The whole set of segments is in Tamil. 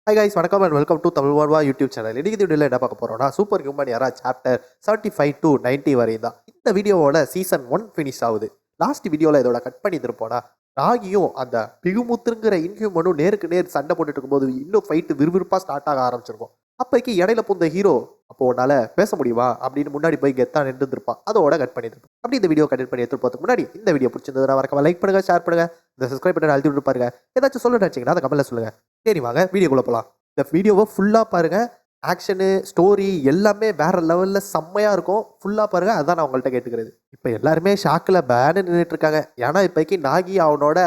ஹாய் கைஸ், வணக்கம் அண்ட் வெல்கம் டு தமிழ் வார்வா யூடியூப் சேனல். இன்னைக்கு வீடியோவில் என்ன பார்க்க போறோம்னா, super human era chapter 75 to 90 வரையும் தான். இந்த வீடியோவோட சீசன் 1 ஃபினிஷ் ஆகுது. லாஸ்ட் வீடியோவில் இதோட கட் பண்ணி இருப்போம்னா, நாகியும் அந்த பிகுமுத்துங்கிற இன்ஹியூமனும் நேருக்கு நேர் சண்டை போட்டுட்டு இருக்கும்போது இன்னும் ஃபைட்டு விறுவிறுப்பாக ஸ்டார்ட் ஆக ஆரம்பிச்சிருக்கும். அப்போக்கி இடையில புந்த ஹீரோ அப்போ உன்னால பேச முடியுமா அப்படின்னு முன்னாடி போய் கெத்தா நின்று இருப்பான். அதோட கட் பண்ணியிருப்போம். அப்படி இந்த வீடியோ கட் பண்ணி எடுத்து போகிறதுக்கு முன்னாடி இந்த வீடியோ பிடிச்சிருந்ததுன்னா மறக்காம லைக் பண்ணுங்க, ஷேர் பண்ணுங்க, இந்த சப்ஸ்கிரைப் பண்ணி அழுத்தி விட்டு பாருங்க. ஏதாச்சும் சொல்ல நினைச்சீங்கன்னா அதை கமெண்ட்ல சொல்லுங்க. சரி வாங்க வீடியோக்குள்ள போகலாம். இந்த வீடியோவை ஃபுல்லாக பாருங்கள். ஆக்ஷனு, ஸ்டோரி எல்லாமே வேறு லெவலில் செம்மையாக இருக்கும். ஃபுல்லாக பாருங்கள், அதுதான் நான் உங்கள்கிட்ட கேட்டுக்கிறது. இப்போ எல்லாருமே ஷாக்கில் பேனு நின்றுட்டு இருக்காங்க. ஏன்னா இப்போக்கி நாகி அவனோட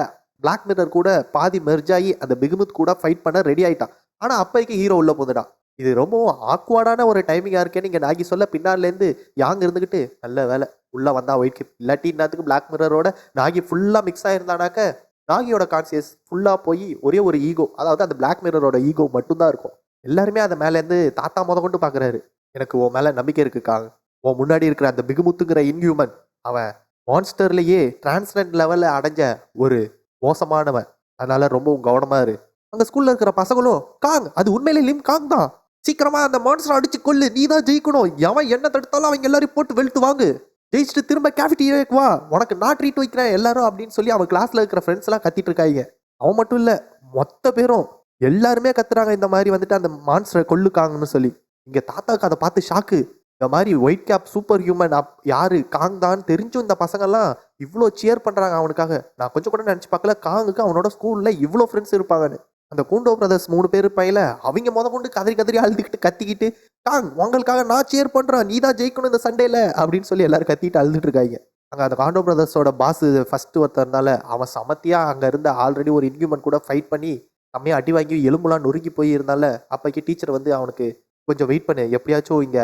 பிளாக் மிரர் கூட பாதி மெர்ஜாகி அந்த பிகுமுத் கூட ஃபைட் பண்ண ரெடி ஆகிட்டான். ஆனால் அப்போக்கி ஹீரோ உள்ள போதுடான். இது ரொம்பவும் ஆக்வர்டான ஒரு டைமிங்காக இருக்கேன்னு இங்கே நாகி சொல்ல பின்னாலேருந்து யாங் இருந்துக்கிட்டு நல்ல வேலை உள்ளே வந்தா ஒயிட் கிப் இல்லாட்டி இன்னத்துக்கு பிளாக் மிரரோட நாகி ஃபுல்லாக மிக்ஸ் ஆகிருந்தானாக்க நாகியோட கான்சியஸ் ஃபுல்லாக போய் ஒரே ஒரு ஈகோ, அதாவது அந்த பிளாக் மிரரோட ஈகோ மட்டும்தான் இருக்கும். எல்லாருமே அதை மேலேருந்து தாத்தா கொண்டு பார்க்குறாரு. எனக்கு உன் மேலே நம்பிக்கை இருக்குக்கா. உன் முன்னாடி இருக்கிற அந்த பிகுமுத்துங்கிற இன்ஹியூமன் அவன் மான்ஸ்டர்லேயே டிரான்ஸ்லண்ட் லெவலில் அடைஞ்ச ஒரு மோசமானவன். அதனால ரொம்ப கவனமாக இரு. அங்கே ஸ்கூலில் இருக்கிற பசங்களும் காங் அது உண்மையிலே லிம் காங் தான், சீக்கிரமா அந்த மான்ஸ்டர் அடிச்சு கொள்ளு, நீ தான் ஜெயிக்கணும், எவன் என்ன தடுத்தாலும் அவங்க எல்லாரும் போட்டு வெளுத்து வாங்கு, ஜெயிச்சுட்டு திரும்ப கேஃபிட்டீரியாக்கு வா, உனக்கு நான் ட்ரீட் வைக்கிறேன் எல்லாரும் அப்படின்னு சொல்லி அவன் கிளாஸ்ல இருக்கிற ஃப்ரெண்ட்ஸ் எல்லாம் கத்திட்டு இருக்காங்க. அவன் மட்டும் இல்ல, மொத்த பேரும் எல்லாருமே கத்துறாங்க இந்த மாதிரி வந்துட்டு அந்த மான்ஸ்டரை கொள்ளுக்காங்கன்னு சொல்லி. இங்க தாத்தாக்கு அதை பார்த்து ஷாக்கு. இந்த மாதிரி ஒயிட் கேப் சூப்பர் ஹியூமன் யாரு காங் தான் தெரிஞ்சும் இந்த பசங்கள்லாம் இவ்வளோ சியர் பண்றாங்க அவனுக்காக. நான் கொஞ்சம் கூட நினைச்சு பார்க்கல காங்குக்கு அவனோட ஸ்கூல்ல இவ்வளோ ஃப்ரெண்ட்ஸ் இருப்பாங்கன்னு. அந்த கூண்டோ பிரதர்ஸ் 3 பேர் பையில அவங்க கொண்டு கதறி அழுதுகிட்டு கத்திக்கிட்டு காங் உங்களுக்காக நான் சேர் பண்றேன், நீ தான் ஜெயிக்கணும் இந்த சண்டேல அப்படின்னு சொல்லி எல்லாரும் கத்திட்டு அழுதுட்டு இருக்காங்க. அங்க அந்த காண்டோ பிரதர்ஸோட பாஸ் ஃபர்ஸ்ட் ஒருத்தர் இருந்தால அவன் சமத்தியா அங்க இருந்த ஆல்ரெடி ஒரு இன்ஹியூமன் கூட ஃபைட் பண்ணி செம்மையா அடி வாங்கி எலும்புலாம் நொறுக்கி போய் இருந்தால அப்போக்கி டீச்சர் வந்து அவனுக்கு கொஞ்சம் வெயிட் பண்ணு, எப்படியாச்சும் இங்க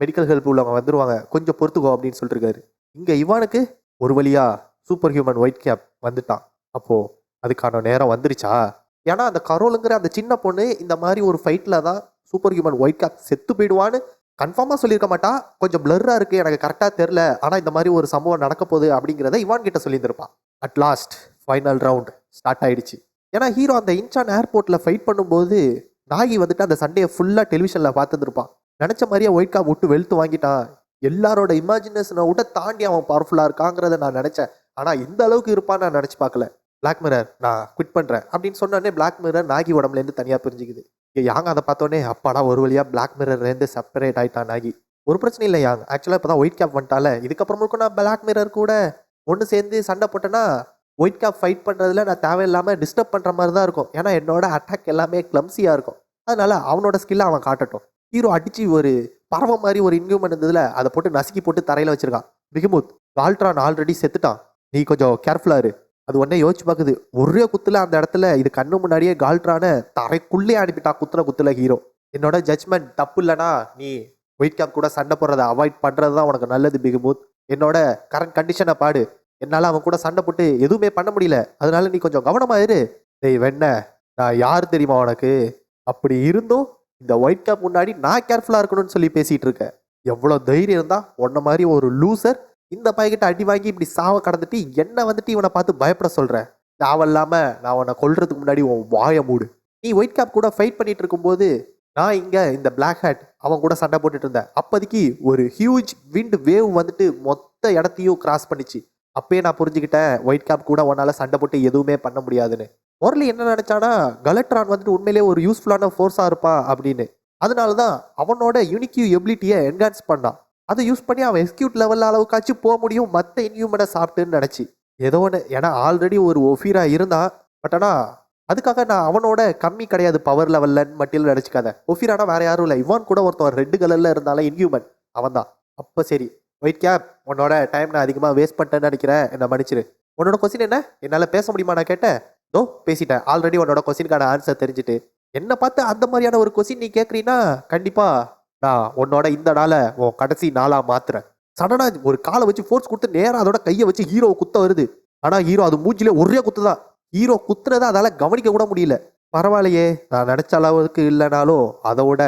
மெடிக்கல் ஹெல்ப் உள்ளவங்க வந்துருவாங்க, கொஞ்சம் பொறுத்துக்கோ அப்படின்னு சொல்லிட்டு இருக்காரு. இங்க இவானுக்கு ஒரு வழியா சூப்பர் ஹியூமன் ஒயிட் கேப் வந்துட்டான். அப்போ அதுக்கான நேரம் வந்துருச்சா? ஏன்னா அந்த கரோலுங்கிற அந்த சின்ன பொண்ணு இந்த மாதிரி ஒரு ஃபைட்டில் தான் சூப்பர் ஹியூமன் ஒயிட் கேப் செத்து போயிடுவான்னு கன்ஃபார்மாக சொல்லியிருக்க மாட்டா. கொஞ்சம் பிளர்ராக இருக்குது, எனக்கு கரெக்டாக தெரில. ஆனால் இந்த மாதிரி ஒரு சம்பவம் நடக்க போகுது அப்படிங்கிறத இவான் கிட்ட சொல்லியிருந்திருப்பான். At last final round start ஆயிடுச்சு. ஏன்னா ஹீரோ அந்த இன்சான் ஏர்போர்ட்டில் ஃபைட் பண்ணும்போது நாகி வந்துட்டு அந்த சண்டையை ஃபுல்லாக டெலிவிஷனில் பார்த்துருப்பான். நினச்ச மாதிரியே ஒயிட் கேப் விட்டு வெளுத்து வாங்கிட்டான். எல்லாரோட இமேஜினேஷனை விட தாண்டி அவன் பவர்ஃபுல்லாக இருக்காங்கிறத நான் நினச்சேன். ஆனால் இந்த அளவுக்கு இருப்பான்னு நான் நினச்சி பார்க்கல. பிளாக் மிரர் நான் குவிட் பண்ணுறேன் அப்படின்னு சொன்னோடனே பிளாக் மிரர் நாகி உடம்புலேருந்து தனியாக பிரிஞ்சுக்குது. யாங்க அதை பார்த்தோன்னே அப்பாடா ஒரு வழியாக பிளாக் மிரர்லேருந்து செப்பரேட் ஆகிட்டான் நாகி. ஒரு பிரச்சனை இல்லை யாங், ஆக்சுவலாக இப்போ தான் ஒயிட் கேப் வந்துட்டால, இதுக்கப்புறமுக்கும் நான் பிளாக் மிரர் கூட ஒன்று சேர்ந்து சண்டை போட்டேன்னா ஒயிட் கேப் ஃபைட் பண்ணுறதுல நான் தேவையில்லாமல் டிஸ்டர்ப் பண்ணுற மாதிரி தான் இருக்கும். ஏன்னா என்னோட அட்டாக் எல்லாமே கிளம்ஸியாக இருக்கும். அதனால அவனோட ஸ்கில்லை அவன் காட்டட்டும். ஹீரோ அடித்து ஒரு பறவை மாதிரி ஒரு இன்ஹியூமன் இருந்ததில் அதை போட்டு நசுக்கி போட்டு தரையில் வச்சிருக்கான். பிகுமுத் கால்ட்ரான் ஆல்ரெடி செத்துட்டான், நீ கொஞ்சம் கேர்ஃபுல்லாக இரு. அது உடனே யோசிச்சு பார்க்குது. ஒரே குத்துல அந்த இடத்துல இது கண்ணு முன்னாடியே கால்ட்ரான தரைக்குள்ளே அனுப்பிட்டான். குத்துல ஹீரோ. என்னோட ஜட்ஜ்மெண்ட் தப்பு இல்லைனா நீ ஒயிட் கேப் கூட சண்டை போடுறதை அவாய்ட் பண்ணுறது தான் உனக்கு நல்லது பிகுமுத். என்னோட கரண்ட் கண்டிஷனை பாடு, என்னால் அவன் கூட சண்டை போட்டு எதுவுமே பண்ண முடியல, அதனால நீ கொஞ்சம் கவனமாயிரு. டேய் வெண்ண, நான் யார் தெரியுமா உனக்கு? அப்படி இருந்தும் இந்த ஒயிட் கேப் முன்னாடி நான் கேர்ஃபுல்லாக இருக்கணும்னு சொல்லி பேசிகிட்டு இருக்கேன். எவ்வளோ தைரியம் இருந்தால் உன்ன மாதிரி ஒரு லூசர் இந்த பையன்கிட்ட அடி வாங்கி இப்படி சாவை கடந்துட்டு என்ன வந்துட்டு இவனை பார்த்து பயப்பட சொல்கிறேன்? தேவையில்லாமல் நான் உன்னை கொல்றதுக்கு முன்னாடி உன் வாயை மூடு. நீ ஒயிட் கேப் கூட ஃபைட் பண்ணிட்டு இருக்கும்போது நான் இங்கே இந்த பிளாக் ஹேட் அவன் கூட சண்டை போட்டுட்டு இருந்தேன். அப்போதைக்கு ஒரு ஹியூஜ் விண்ட் வேவ் வந்துட்டு மொத்த இடத்தையும் கிராஸ் பண்ணிச்சு. அப்பயே நான் புரிஞ்சுக்கிட்டேன் ஒயிட் கேப் கூட உன்னால் சண்டை போட்டு எதுவுமே பண்ண முடியாதுன்னு. முரளி என்ன நினச்சானா கலட்ரான் வந்துட்டு உண்மையிலேயே ஒரு யூஸ்ஃபுல்லான ஃபோர்ஸாக இருப்பான் அப்படின்னு. அதனால தான் அவனோட யூனிக்யூ எபிலிட்டியை என்ஹான்ஸ் பண்ணான். அதை யூஸ் பண்ணி அவன் எக்ஸ்கியூட் லெவல் அளவுக்காச்சும் போக முடியும் மற்ற இன்ஹியூமனை சாப்பிட்டுன்னு நினச்சி ஏதோ ஒன்று. ஏன்னா ஆல்ரெடி ஒரு ஒஃபீரா இருந்தான். பட் ஆனால் அதுக்காக நான் அவனோட கம்மி கிடையாது பவர் லெவல்லன்னு மட்டும் நினச்சிக்காத. ஒஃபீரானா வேற யாரும் இல்லை, இவான் கூட ஒருத்தன் ரெட் கலரில் இருந்தாலும் இன்ஹியூமன் அவன் தான். அப்போ சரி ஒயிட் கேப், உன்னோட டைம் நான் அதிகமாக வேஸ்ட் பண்ணிட்டேன்னு நினைக்கிறேன், என்ன மன்னிச்சிரு. உன்னோட கொஸ்டின் என்ன? என்னால் பேச முடியுமா நான் கேட்டேன். தோ பேசிட்டேன். ஆல்ரெடி உன்னோட கொஸ்டினுக்கான ஆன்சர் தெரிஞ்சுட்டு என்னை பார்த்து அந்த மாதிரியான ஒரு கொஸ்டின் நீ கேட்குறீன்னா கண்டிப்பாக நான் உன்னோட இந்த நாளை உன் கடைசி நாளாக மாத்துறேன். சடனாக ஒரு காலை வச்சு ஃபோர்ஸ் கொடுத்து நேராக அதோட கையை வச்சு ஹீரோவை குத்த வருது. ஆனால் ஹீரோ அது மூஞ்சிலே ஒரே குத்து தான். ஹீரோ குத்துறதை அதால் கவனிக்க கூட முடியல. பரவாயில்லையே, நான் நினச்ச அளவுக்கு இல்லைனாலும் அதோட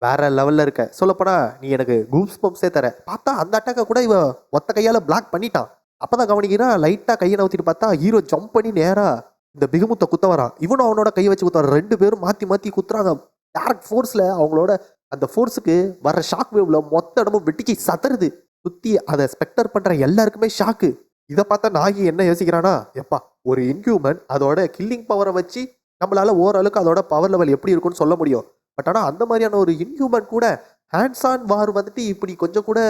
வேற லெவலில் இருக்க. சொல்லப்போனால் நீ எனக்கு கூப்ஸ் பம்ப்ஸே தர. பார்த்தா அந்த அட்டாக்கை கூட இவன் ஒத்த கையால் பிளாக் பண்ணிட்டான். அப்போ தான் கவனிக்கிறான். லைட்டாக கையை நவுத்திட்டு பார்த்தா ஹீரோ ஜம்ப் பண்ணி நேராக இந்த பிகமுத்தை குத்த வரான். இவனும் அவனோட கையை வச்சு குத்த வரான். 2 பேரும் மாத்தி மாத்தி குத்துறாங்க. டைரக்ட் ஃபோர்ஸ்ல அவங்களோட அந்த ஃபோர்ஸுக்கு வர ஷாக் வேவ்ல மொத்த இடமும் வெட்டிச்சு சதறுது. சுத்தி அதை ஸ்பெக்டர் பண்ற எல்லாருக்குமே ஷாக்கு. இதை பார்த்தா நாகி என்ன யோசிக்கிறானா, எப்பா ஒரு இன்ஹியூமன் அதோட கில்லிங் பவரை வச்சு நம்மளால ஓரளவுக்கு அதோட பவர் லெவல் எப்படி இருக்கும்னு சொல்ல முடியும். பட் ஆனால் அந்த மாதிரியான ஒரு இன்ஹியூமன் கூட ஹேண்ட்ஸ் ஆன் வார் வந்துட்டு இப்படி கொஞ்சம் கூட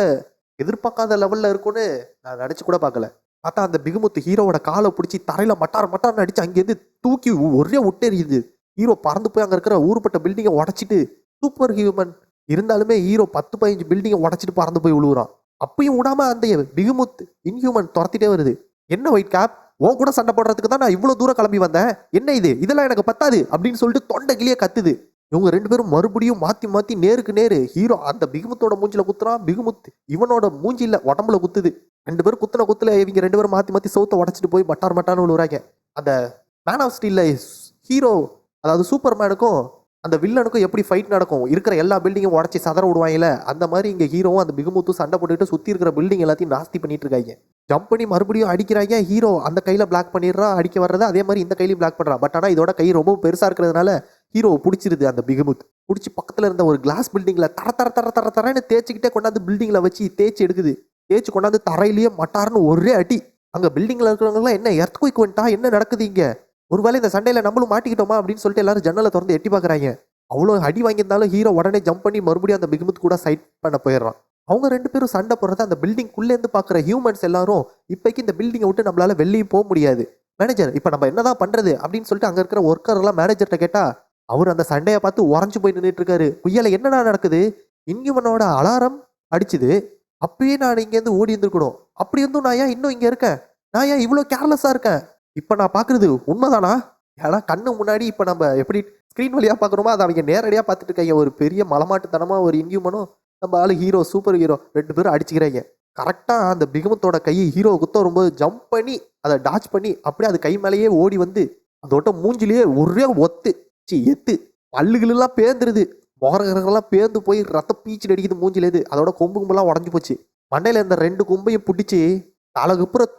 எதிர்பார்க்காத லெவல்ல இருக்கும்னு நான் நினைச்சு கூட பார்க்கல. பார்த்தா அந்த பிகுமுத்து ஹீரோவோட காலை பிடிச்சி தரையில மட்டார்னு அடிச்சு அங்கேருந்து தூக்கி ஒரே விட்டெறியுது. ஹீரோ பறந்து போய் அங்கே இருக்கிற ஊருப்பட்ட பில்டிங்கை உடச்சிட்டு, சூப்பர் ஹியூமன் இருந்தாலுமே ஹீரோ 10-15 பில்டிங்கை உடச்சிட்டு பறந்து போய் விழுவுறான். அப்பயும் விடாம அந்த பிகுமுத் இன்ஹியூமன் துரத்திட்டே வருது. என்ன ஒயிட் கேப், உன் கூட சண்டை போடுறதுக்கு தான் நான் இவ்வளோ தூரம் கிளம்பி வந்தேன், என்ன இது, இதெல்லாம் எனக்கு பத்தாது அப்படின்னு சொல்லிட்டு தொண்டை கிளியே கத்துது. இவங்க 2 பேரும் மறுபடியும் மாத்தி மாத்தி நேருக்கு நேரு ஹீரோ அந்த பிகுமுத்தோட மூஞ்சில குத்துறான். பிகுமுத் இவனோட மூஞ்சில உடம்புல குத்துது. 2 பேரும் குத்துல இவங்க 2 பேரும் மாத்தி மாத்தி சவுத்தை உடச்சிட்டு போய் மட்டார்னு விழுறாங்க. அந்த மேன் ஆஃப் ஸ்டீல்ல ஹீரோ, அதாவது சூப்பர்மேனுக்கும் அந்த வில்லனுக்கும் எப்படி ஃபைட் நடக்கும், இருக்கிற எல்லா பில்டிங்கும் உடச்சி சதற விடுவாங்கல்ல, அந்த மாதிரி இங்கே ஹீரோவும் அந்த பிகுமுத்தும் சண்டை போட்டுக்கிட்டு சுற்றி இருக்கிற பில்டிங் எல்லாத்தையும் நாஸ்தி பண்ணிட்டு இருக்காங்க. ஜம்ப் பண்ணி மறுபடியும் அடிக்கிறாங்க. ஹீரோ அந்த கையில் பிளாக் பண்ணிடுறான், அடிக்க வர்றது அதே மாதிரி இந்த கையிலையும் பிளாக் பண்ணுறான். பட் ஆனால் இதோட கை ரொம்ப பெருசாக இருக்கிறதுனால ஹீரோவை பிடிச்சிருது. அந்த பிகுமுத் பிடிச்சி பக்கத்தில் இருந்த ஒரு கிளாஸ் பில்டிங்கில் தரன்னு தேய்ச்சிக்கிட்டே கொண்டாந்து பில்டிங்கில் வச்சு தேய்ச்சி எடுக்குது. தேய்ச்சி கொண்டாந்து தரையிலேயே மட்டார்னு ஒரே அடி. அங்கே பில்டிங்கில் இருக்கிறவங்களாம் என்ன எர்த்குயிக் வந்துட்டா, என்ன நடக்குது இங்கே, ஒருவேளை இந்த சண்டையில் நம்மளும் மாட்டிக்கிட்டோமா அப்படின்னு சொல்லிட்டு எல்லாரும் ஜன்னலை திறந்து எட்டி பார்க்குறாங்க. அவ்வளோ அடி வாங்கியிருந்தாலும் ஹீரோ உடனே ஜம்ப் பண்ணி மறுபடியும் அந்த பிகுமுத் கூட சைட் பண்ண போயிடுறான். அவங்க 2 பேரும் சண்டை போடுறத அந்த பில்டிங்குள்ளேருந்து பார்க்குற ஹியூமன்ஸ் எல்லாரும் இப்போக்கி இந்த பில்டிங்கை விட்டு நம்மளால வெளியே போக முடியாது, மேனேஜர் இப்போ நம்ம என்னதான் பண்ணுறது அப்படின்னு சொல்லிட்டு அங்கே இருக்கிற ஒர்க்கர்லாம் மேனேஜர்கிட்ட கேட்டால் அவர் அந்த சண்டையை பார்த்து உறைஞ்சு போய் நின்றுட்டு இருக்காரு. புயலை என்னடா நடக்குது, இன்ஹியூமனோட அலாரம் அடிச்சுது, அப்பயே நான் இங்கேருந்து ஓடி இருந்துருக்கணும், அப்படி இருந்தும் நான் ஏன் இன்னும் இங்கே இருக்கேன், நான் ஏன் இவ்வளோ கேர்லெஸ்ஸாக இருக்கேன், இப்போ நான் பார்க்குறது உண்மைதானா, ஏன்னா கண்ணு முன்னாடி இப்போ நம்ம எப்படி ஸ்க்ரீன் வழியாக பார்க்குறோமோ அதை அவங்க நேரடியாக பார்த்துட்டு இருக்காங்க. ஒரு பெரிய மலமாட்டுத்தனமாக ஒரு இன்ஹியூமனும் நம்ம ஆளு ஹீரோ சூப்பர் ஹீரோ 2 பேரும் அடிச்சுக்கிறாங்க. கரெக்டாக அந்த பிகுமுத்தோட கையை ஹீரோ குத்த வரும்போது ஜம்ப் பண்ணி அதை டாச் பண்ணி அப்படியே அது கை மேலேயே ஓடி வந்து அதோட மூஞ்சிலேயே ஒரே எத்து பல்லுகளெல்லாம் பேந்துருது, முகரகரெல்லாம் பேர்ந்து போய் ரத்த பீச்சு அடிக்குது மூஞ்சிலேது. அதோட கொம்பு கும்பெல்லாம் உடஞ்சி போச்சு. மண்டையில் இருந்த 2 கொம்பையும் பிடிச்சி தலைக்குப்புறம்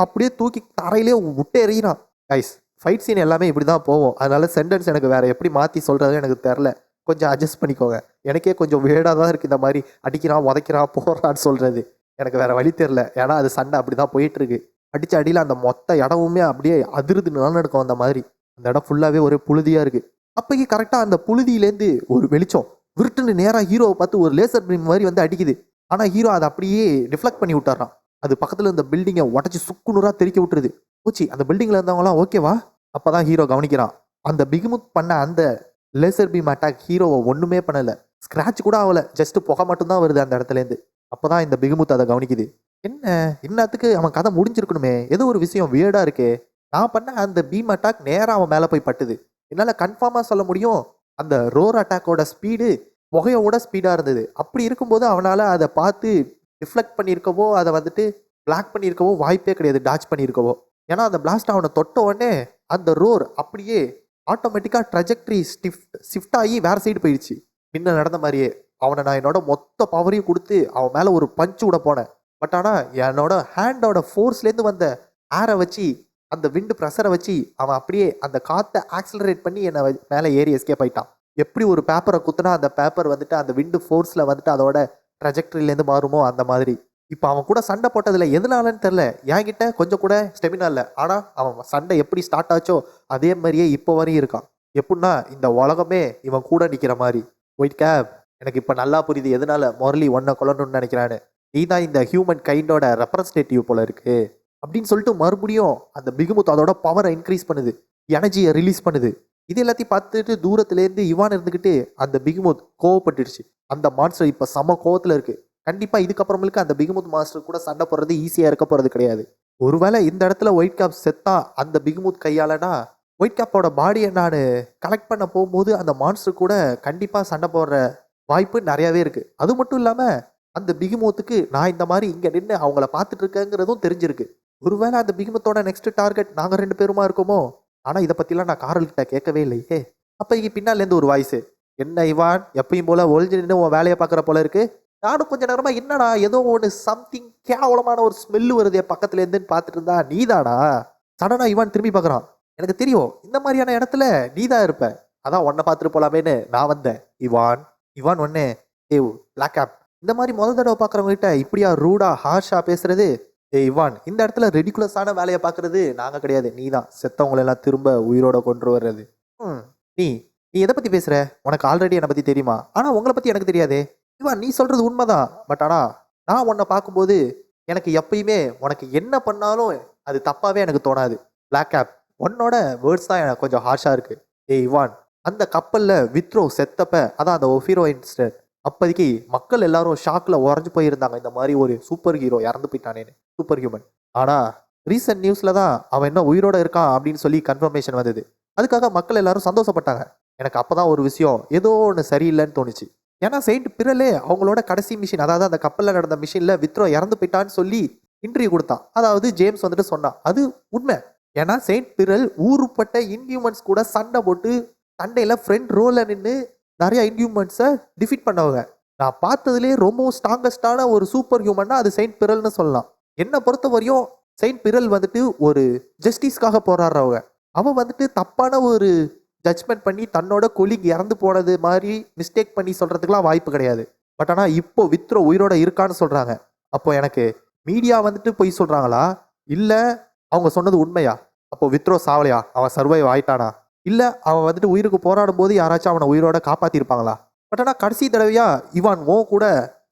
அப்படியே தூக்கி தரையிலே விட்டு எறிகிறான். கைஸ் ஃபைட் சீன் எல்லாமே இப்படி தான் போவோம். அதனால சென்டென்ஸ் எனக்கு வேற எப்படி மாற்றி சொல்கிறது எனக்கு தெரில, கொஞ்சம் அட்ஜஸ்ட் பண்ணிக்கோங்க. எனக்கே கொஞ்சம் வேடாக தான் இருக்குது இந்த மாதிரி அடிக்கிறான் உதைக்கிறான் போடுறான்னு சொல்கிறது. எனக்கு வேற வழி தெரில, ஏன்னா அது சண்டை அப்படி தான் போயிட்டுருக்கு. அடித்த அடியில் அந்த மொத்த இடமுமே அப்படியே அதிருது நிலநடுக்கும். அந்த மாதிரி அந்த இடம் ஃபுல்லாகவே ஒரு புழுதியாக இருக்குது. அப்போக்கி கரெக்டாக அந்த புழுதியிலேருந்து ஒரு வெளிச்சம் விருட்டுன்னு நேராக ஹீரோவை பார்த்து ஒரு லேசர் பீம் மாதிரி வந்து அடிக்குது. ஆனால் ஹீரோ அதை அப்படியே ரிஃப்ளெக்ட் பண்ணி விட்டுறான். அது பக்கத்தில் இருந்த பில்டிங்கை உடச்சி சுக்குநூறாக தெறிக்க விட்டுருது. போச்சு, அந்த பில்டிங்கில் இருந்தவங்களாம் ஓகேவா? அப்போ தான் ஹீரோ கவனிக்கிறான், அந்த பிகுமுத் பண்ண அந்த லேசர் பீம் அட்டாக் ஹீரோவை ஒன்றுமே பண்ணலை, ஸ்க்ராட்ச் கூட ஆகலை, ஜஸ்ட் புகை மட்டும்தான் வருது அந்த இடத்துலேருந்து. அப்போ தான் இந்த பிகுமுத் அதை கவனிக்குது. என்னத்துக்கு அவன் கதை முடிஞ்சிருக்கணுமே, ஏதோ ஒரு விஷயம் வியர்டாக இருக்கே, நான் பண்ண அந்த பீம் அட்டாக் நேராக அவன் மேலே போய் பட்டுது. என்னால் கன்ஃபார்மாக சொல்ல முடியும் அந்த ரோர் அட்டாக்கோட ஸ்பீடு புகையோட ஸ்பீடாக இருந்தது. அப்படி இருக்கும்போது அவனால் அதை பார்த்து ரிஃப்ளெக்ட் பண்ணியிருக்கவோ அதை வந்துட்டு பிளாக் பண்ணியிருக்கவோ வாய்ப்பே கிடையாது, டாச் பண்ணியிருக்கவோ. ஏன்னா அந்த பிளாஸ்ட் அவனை தொட்ட உடனே அந்த ரோர் அப்படியே ஆட்டோமேட்டிக்காக ட்ரஜெக்டரி ஷிஃப்ட் ஆகி வேறு சைடு போயிடுச்சு. முன்ன நடந்த மாதிரியே அவனை நான் என்னோட மொத்த பவரையும் கொடுத்து அவன் மேலே ஒரு பஞ்சு விட போனேன். பட் ஆனால் என்னோட ஹேண்டோட ஃபோர்ஸ்லேருந்து வந்த ஏரை வச்சு அந்த விண்டு ப்ரெஷரை வச்சு அவன் அப்படியே அந்த காற்றை ஆக்சிலரேட் பண்ணி என்னை மேலே ஏறி எஸ்கேப் ஆயிட்டான். எப்படி ஒரு பேப்பரை குத்துனா அந்த பேப்பர் வந்துட்டு அந்த விண்டு ஃபோர்ஸில் வந்துட்டு அதோட ட்ரஜெக்டரியிலேருந்து மாறுமோ அந்த மாதிரி. இப்போ அவன் கூட சண்டை போட்டதில் எதனாலன்னு தெரில, என்கிட்ட கொஞ்சம் கூட ஸ்டெமினா இல்லை. ஆனால் அவன் சண்டை எப்படி ஸ்டார்ட் ஆச்சோ அதே மாதிரியே இப்போ வரையும் இருக்கான். எப்படின்னா இந்த உலகமே இவன் கூட நிற்கிற மாதிரி. ஒயிட் கேப், எனக்கு இப்போ நல்லா புரியுது எதனால முரளி ஒன்றை கொல்லணும்னு நினைக்கிறான்னு. நீ தான் இந்த ஹியூமன் கைண்டோட ரெப்ரஸன்டேட்டிவ் போல இருக்கு அப்படின்னு சொல்லிட்டு மறுபடியும் அந்த பிகுமுத் அதோட பவரை இன்க்ரீஸ் பண்ணுது, எனர்ஜியை ரிலீஸ் பண்ணுது. இது எல்லாத்தையும் பார்த்துட்டு தூரத்துலேருந்து இவான் இருந்துக்கிட்டு அந்த பிகுமுத் கோவப்பட்டுடுச்சு. அந்த மான்ஸ்டர் இப்போ செம கோவத்தில் இருக்கு. கண்டிப்பாக இதுக்கப்புறமேலுக்கு அந்த பிகுமுத் மாஸ்டர் கூட சண்டை போடுறது ஈஸியாக இருக்க போகிறது கிடையாது. ஒருவேளை இந்த இடத்துல ஒயிட் கேப் செத்தா அந்த பிகுமுத் கையாலனா ஒயிட் கேப்போட பாடியை நான் கலெக்ட் பண்ண போகும்போது அந்த மான்ஸ்டர் கூட கண்டிப்பாக சண்டை போடுற வாய்ப்பு நிறையாவே இருக்குது. அது மட்டும் இல்லாமல் அந்த பிகுமுத்துக்கு நான் இந்த மாதிரி இங்கே நின்று அவங்கள பார்த்துட்டு இருக்கேங்கிறதும் தெரிஞ்சிருக்கு. ஒருவேளை அந்த பிகுமுத்தோட நெக்ஸ்ட் டார்கெட் நாங்கள் 2 பேருமா இருக்கோமோ. ஆனால் இதை பற்றிலாம் நான் காரல்கிட்ட கேட்கவே இல்லையே. அப்போ இங்கே பின்னாலேருந்து ஒரு வாய்ஸு, என்ன இவான் எப்பயும் போல் ஒழிஞ்சு நின்று உன் வேலையை பார்க்குற போல இருக்கு. நானும் கொஞ்சம் நேரமாக என்னடா ஏதோ ஒன்று சம்திங் கேவலமான ஒரு ஸ்மெல்லு வருது பக்கத்துலேருந்துன்னு பார்த்துட்டு இருந்தா நீதானா. சடனா இவான் திரும்பி பார்க்குறான். எனக்கு தெரியும் இந்த மாதிரியான இடத்துல நீ தான் இருப்ப, அதான் உன்னை பார்த்துட்டு போலாமேன்னு நான் வந்தேன் இவான். இவான் ஒன்னே, ஏவ் பிளாக் ஆப், இந்த மாதிரி முதல் தடவை பார்க்குறவங்க கிட்ட இப்படியா ரூடா ஹார்ஷா பேசுறது? இவான், இந்த இடத்துல ரெடிகுலஸான வேலையை பார்க்கறது நாங்கள் கிடையாது, நீ தான் செத்தவங்களெல்லாம் திரும்ப உயிரோட கொண்டு வர்றது. ம் நீ நீ எதை பற்றி பேசுகிற? உனக்கு ஆல்ரெடி என்னை பற்றி தெரியுமா? ஆனால் உங்களை பற்றி எனக்கு தெரியாதே. இவான், நீ சொல்கிறது உண்மைதான், பட் ஆனால் நான் உன்னை பார்க்கும்போது எனக்கு எப்பயுமே உனக்கு என்ன பண்ணாலும் அது தப்பாகவே எனக்கு தோணாது. பிளாக் ஆப், உன்னோட வேர்ட்ஸ் தான் எனக்கு கொஞ்சம் ஹார்ஷாக இருக்குது. இவான், அந்த கப்பலில் வித்ரோ செத்தப்ப, அதான் அந்த ஒஃபிரோ இன்சிடென்ட், அப்போதைக்கு மக்கள் எல்லாரும் ஷாக்கில் உறைஞ்சு போயிருந்தாங்க, இந்த மாதிரி ஒரு சூப்பர் ஹீரோ இறந்து போயிட்டானேன்னு, சூப்பர் ஹியூமன். ஆனால் ரீசெண்ட் நியூஸில் தான் அவன் என்ன உயிரோட இருக்கான் அப்படின்னு சொல்லி கன்ஃபர்மேஷன் வந்தது. அதுக்காக மக்கள் எல்லாரும் சந்தோஷப்பட்டாங்க. எனக்கு அப்போ தான் ஒரு விஷயம் ஏதோ ஒன்று சரியில்லைன்னு தோணுச்சு. ஏன்னா செயின்ட் பிறலே அவங்களோட கடைசி மிஷின், அதாவது அந்த கப்பலில் நடந்த மிஷினில் வித்ரோ இறந்து போயிட்டான்னு சொல்லி இன்டர்வியூ கொடுத்தான். அதாவது ஜேம்ஸ் வந்துட்டு சொன்னான், அது உண்மை. ஏன்னா செயின்ட் பிறல் ஊருப்பட்ட இன்ஹியூமன்ஸ் கூட சண்டை போட்டு சண்டையில் ஃப்ரெண்ட் ரோலில் நின்று நிறைய இன்ஹியூமன்ஸை டிஃபீட் பண்ணவங்க. நான் பார்த்ததுலேயே ரொம்பவும் ஸ்ட்ராங்கஸ்டான ஒரு சூப்பர் ஹியூமன்னா அது செயின்ட் பிறல்னு சொல்லலாம். என்னை பொறுத்த வரையும் செயின்ட் பிறல் வந்துட்டு ஒரு ஜஸ்டிஸ்க்காக போராடுறவங்க. அவன் வந்துட்டு தப்பான ஒரு ஜட்ஜ்மெண்ட் பண்ணி தன்னோட கொலிக் இறந்து போனது மாதிரி மிஸ்டேக் பண்ணி சொல்கிறதுக்கெலாம் வாய்ப்பு கிடையாது. பட் ஆனால் இப்போ வித்ரோ உயிரோட இருக்கான்னு சொல்கிறாங்க. அப்போ எனக்கு மீடியா வந்துட்டு பொய் சொல்கிறாங்களா, இல்லை அவங்க சொன்னது உண்மையா? அப்போ வித்ரோ சாவலையா, அவன் சர்வைவ் ஆயிட்டானா, இல்லை அவன் வந்துட்டு உயிருக்கு போராடும் போது யாராச்சும் அவனை உயிரோட காப்பாற்றிருப்பாங்களா? பட் ஆனால் கடைசி தடவையா இவான் ஓ கூட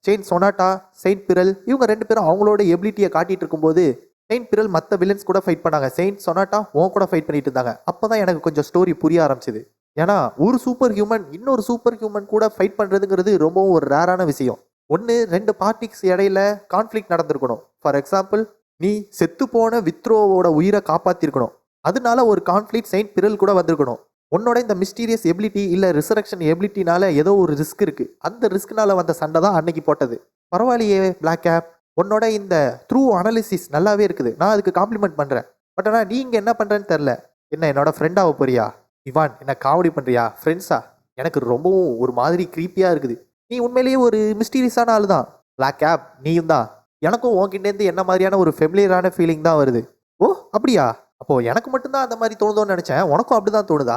செயின்ட் சொனாட்டா, செயின்ட் பிறல் இவங்க ரெண்டு பேரும் அவங்களோட எபிலிட்டியை காட்டிட்டு இருக்கும்போது செயின்ட் பிறல் மற்ற வில்லன்ஸ் கூட ஃபைட் பண்ணாங்க, செயின்ட் சொனாட்டா ஓ கூட ஃபைட் பண்ணிட்டு இருந்தாங்க. அப்போ தான் எனக்கு கொஞ்சம் ஸ்டோரி புரிய ஆரம்பிச்சுது. ஏன்னா ஒரு சூப்பர் ஹியூமன் இன்னொரு சூப்பர் ஹியூமன் கூட ஃபைட் பண்ணுறதுங்கிறது ரொம்பவும் ஒரு ரேரான விஷயம். ஒன்று, ரெண்டு பார்ட்டிக்ஸ் இடையில கான்ஃப்ளிக்ட் நடந்திருக்கணும். ஃபார் எக்ஸாம்பிள், நீ செத்து போன வித்ரோவோட உயிரை காப்பாற்றிருக்கணும், அதனால ஒரு கான்ஃப்ளிக்ட் செயின்ட் பிறல் கூட வந்திருக்கணும். உன்னோட இந்த மிஸ்டீரியஸ் எபிலிட்டி இல்லை ரிசரக்ஷன் எபிலிட்டினால ஏதோ ஒரு ரிஸ்க் இருக்குது, அந்த ரிஸ்க்னால வந்த சண்டை தான் அன்னைக்கு போட்டது. பரவாயில்லையே பிளாக் கேப், உன்னோட இந்த த்ரூ அனாலிசிஸ் நல்லாவே இருக்குது, நான் அதுக்கு காம்ப்ளிமெண்ட் பண்ணுறேன். பட் ஆனால் நீங்கள் என்ன பண்ணுறேன்னு தெரில. என்ன என்னோட ஃப்ரெண்டாக போறியா? இவான், என்ன காமெடி பண்ணுறியா? ஃப்ரெண்ட்ஸா? எனக்கு ரொம்பவும் ஒரு மாதிரி க்ரீப்பியாக இருக்குது. நீ உண்மையிலேயே ஒரு மிஸ்டீரியஸான ஆள் தான் பிளாக் கேப், நீயும் தான். எனக்கும் உன்கிட்டேருந்து என்ன மாதிரியான ஒரு ஃபெமிலியரான ஃபீலிங் தான் வருது. ஓ அப்படியா? அப்போது எனக்கு மட்டும்தான் அந்த மாதிரி தோணுதோன்னு நினச்சேன், உனக்கும் அப்படி தான் தோணுதா?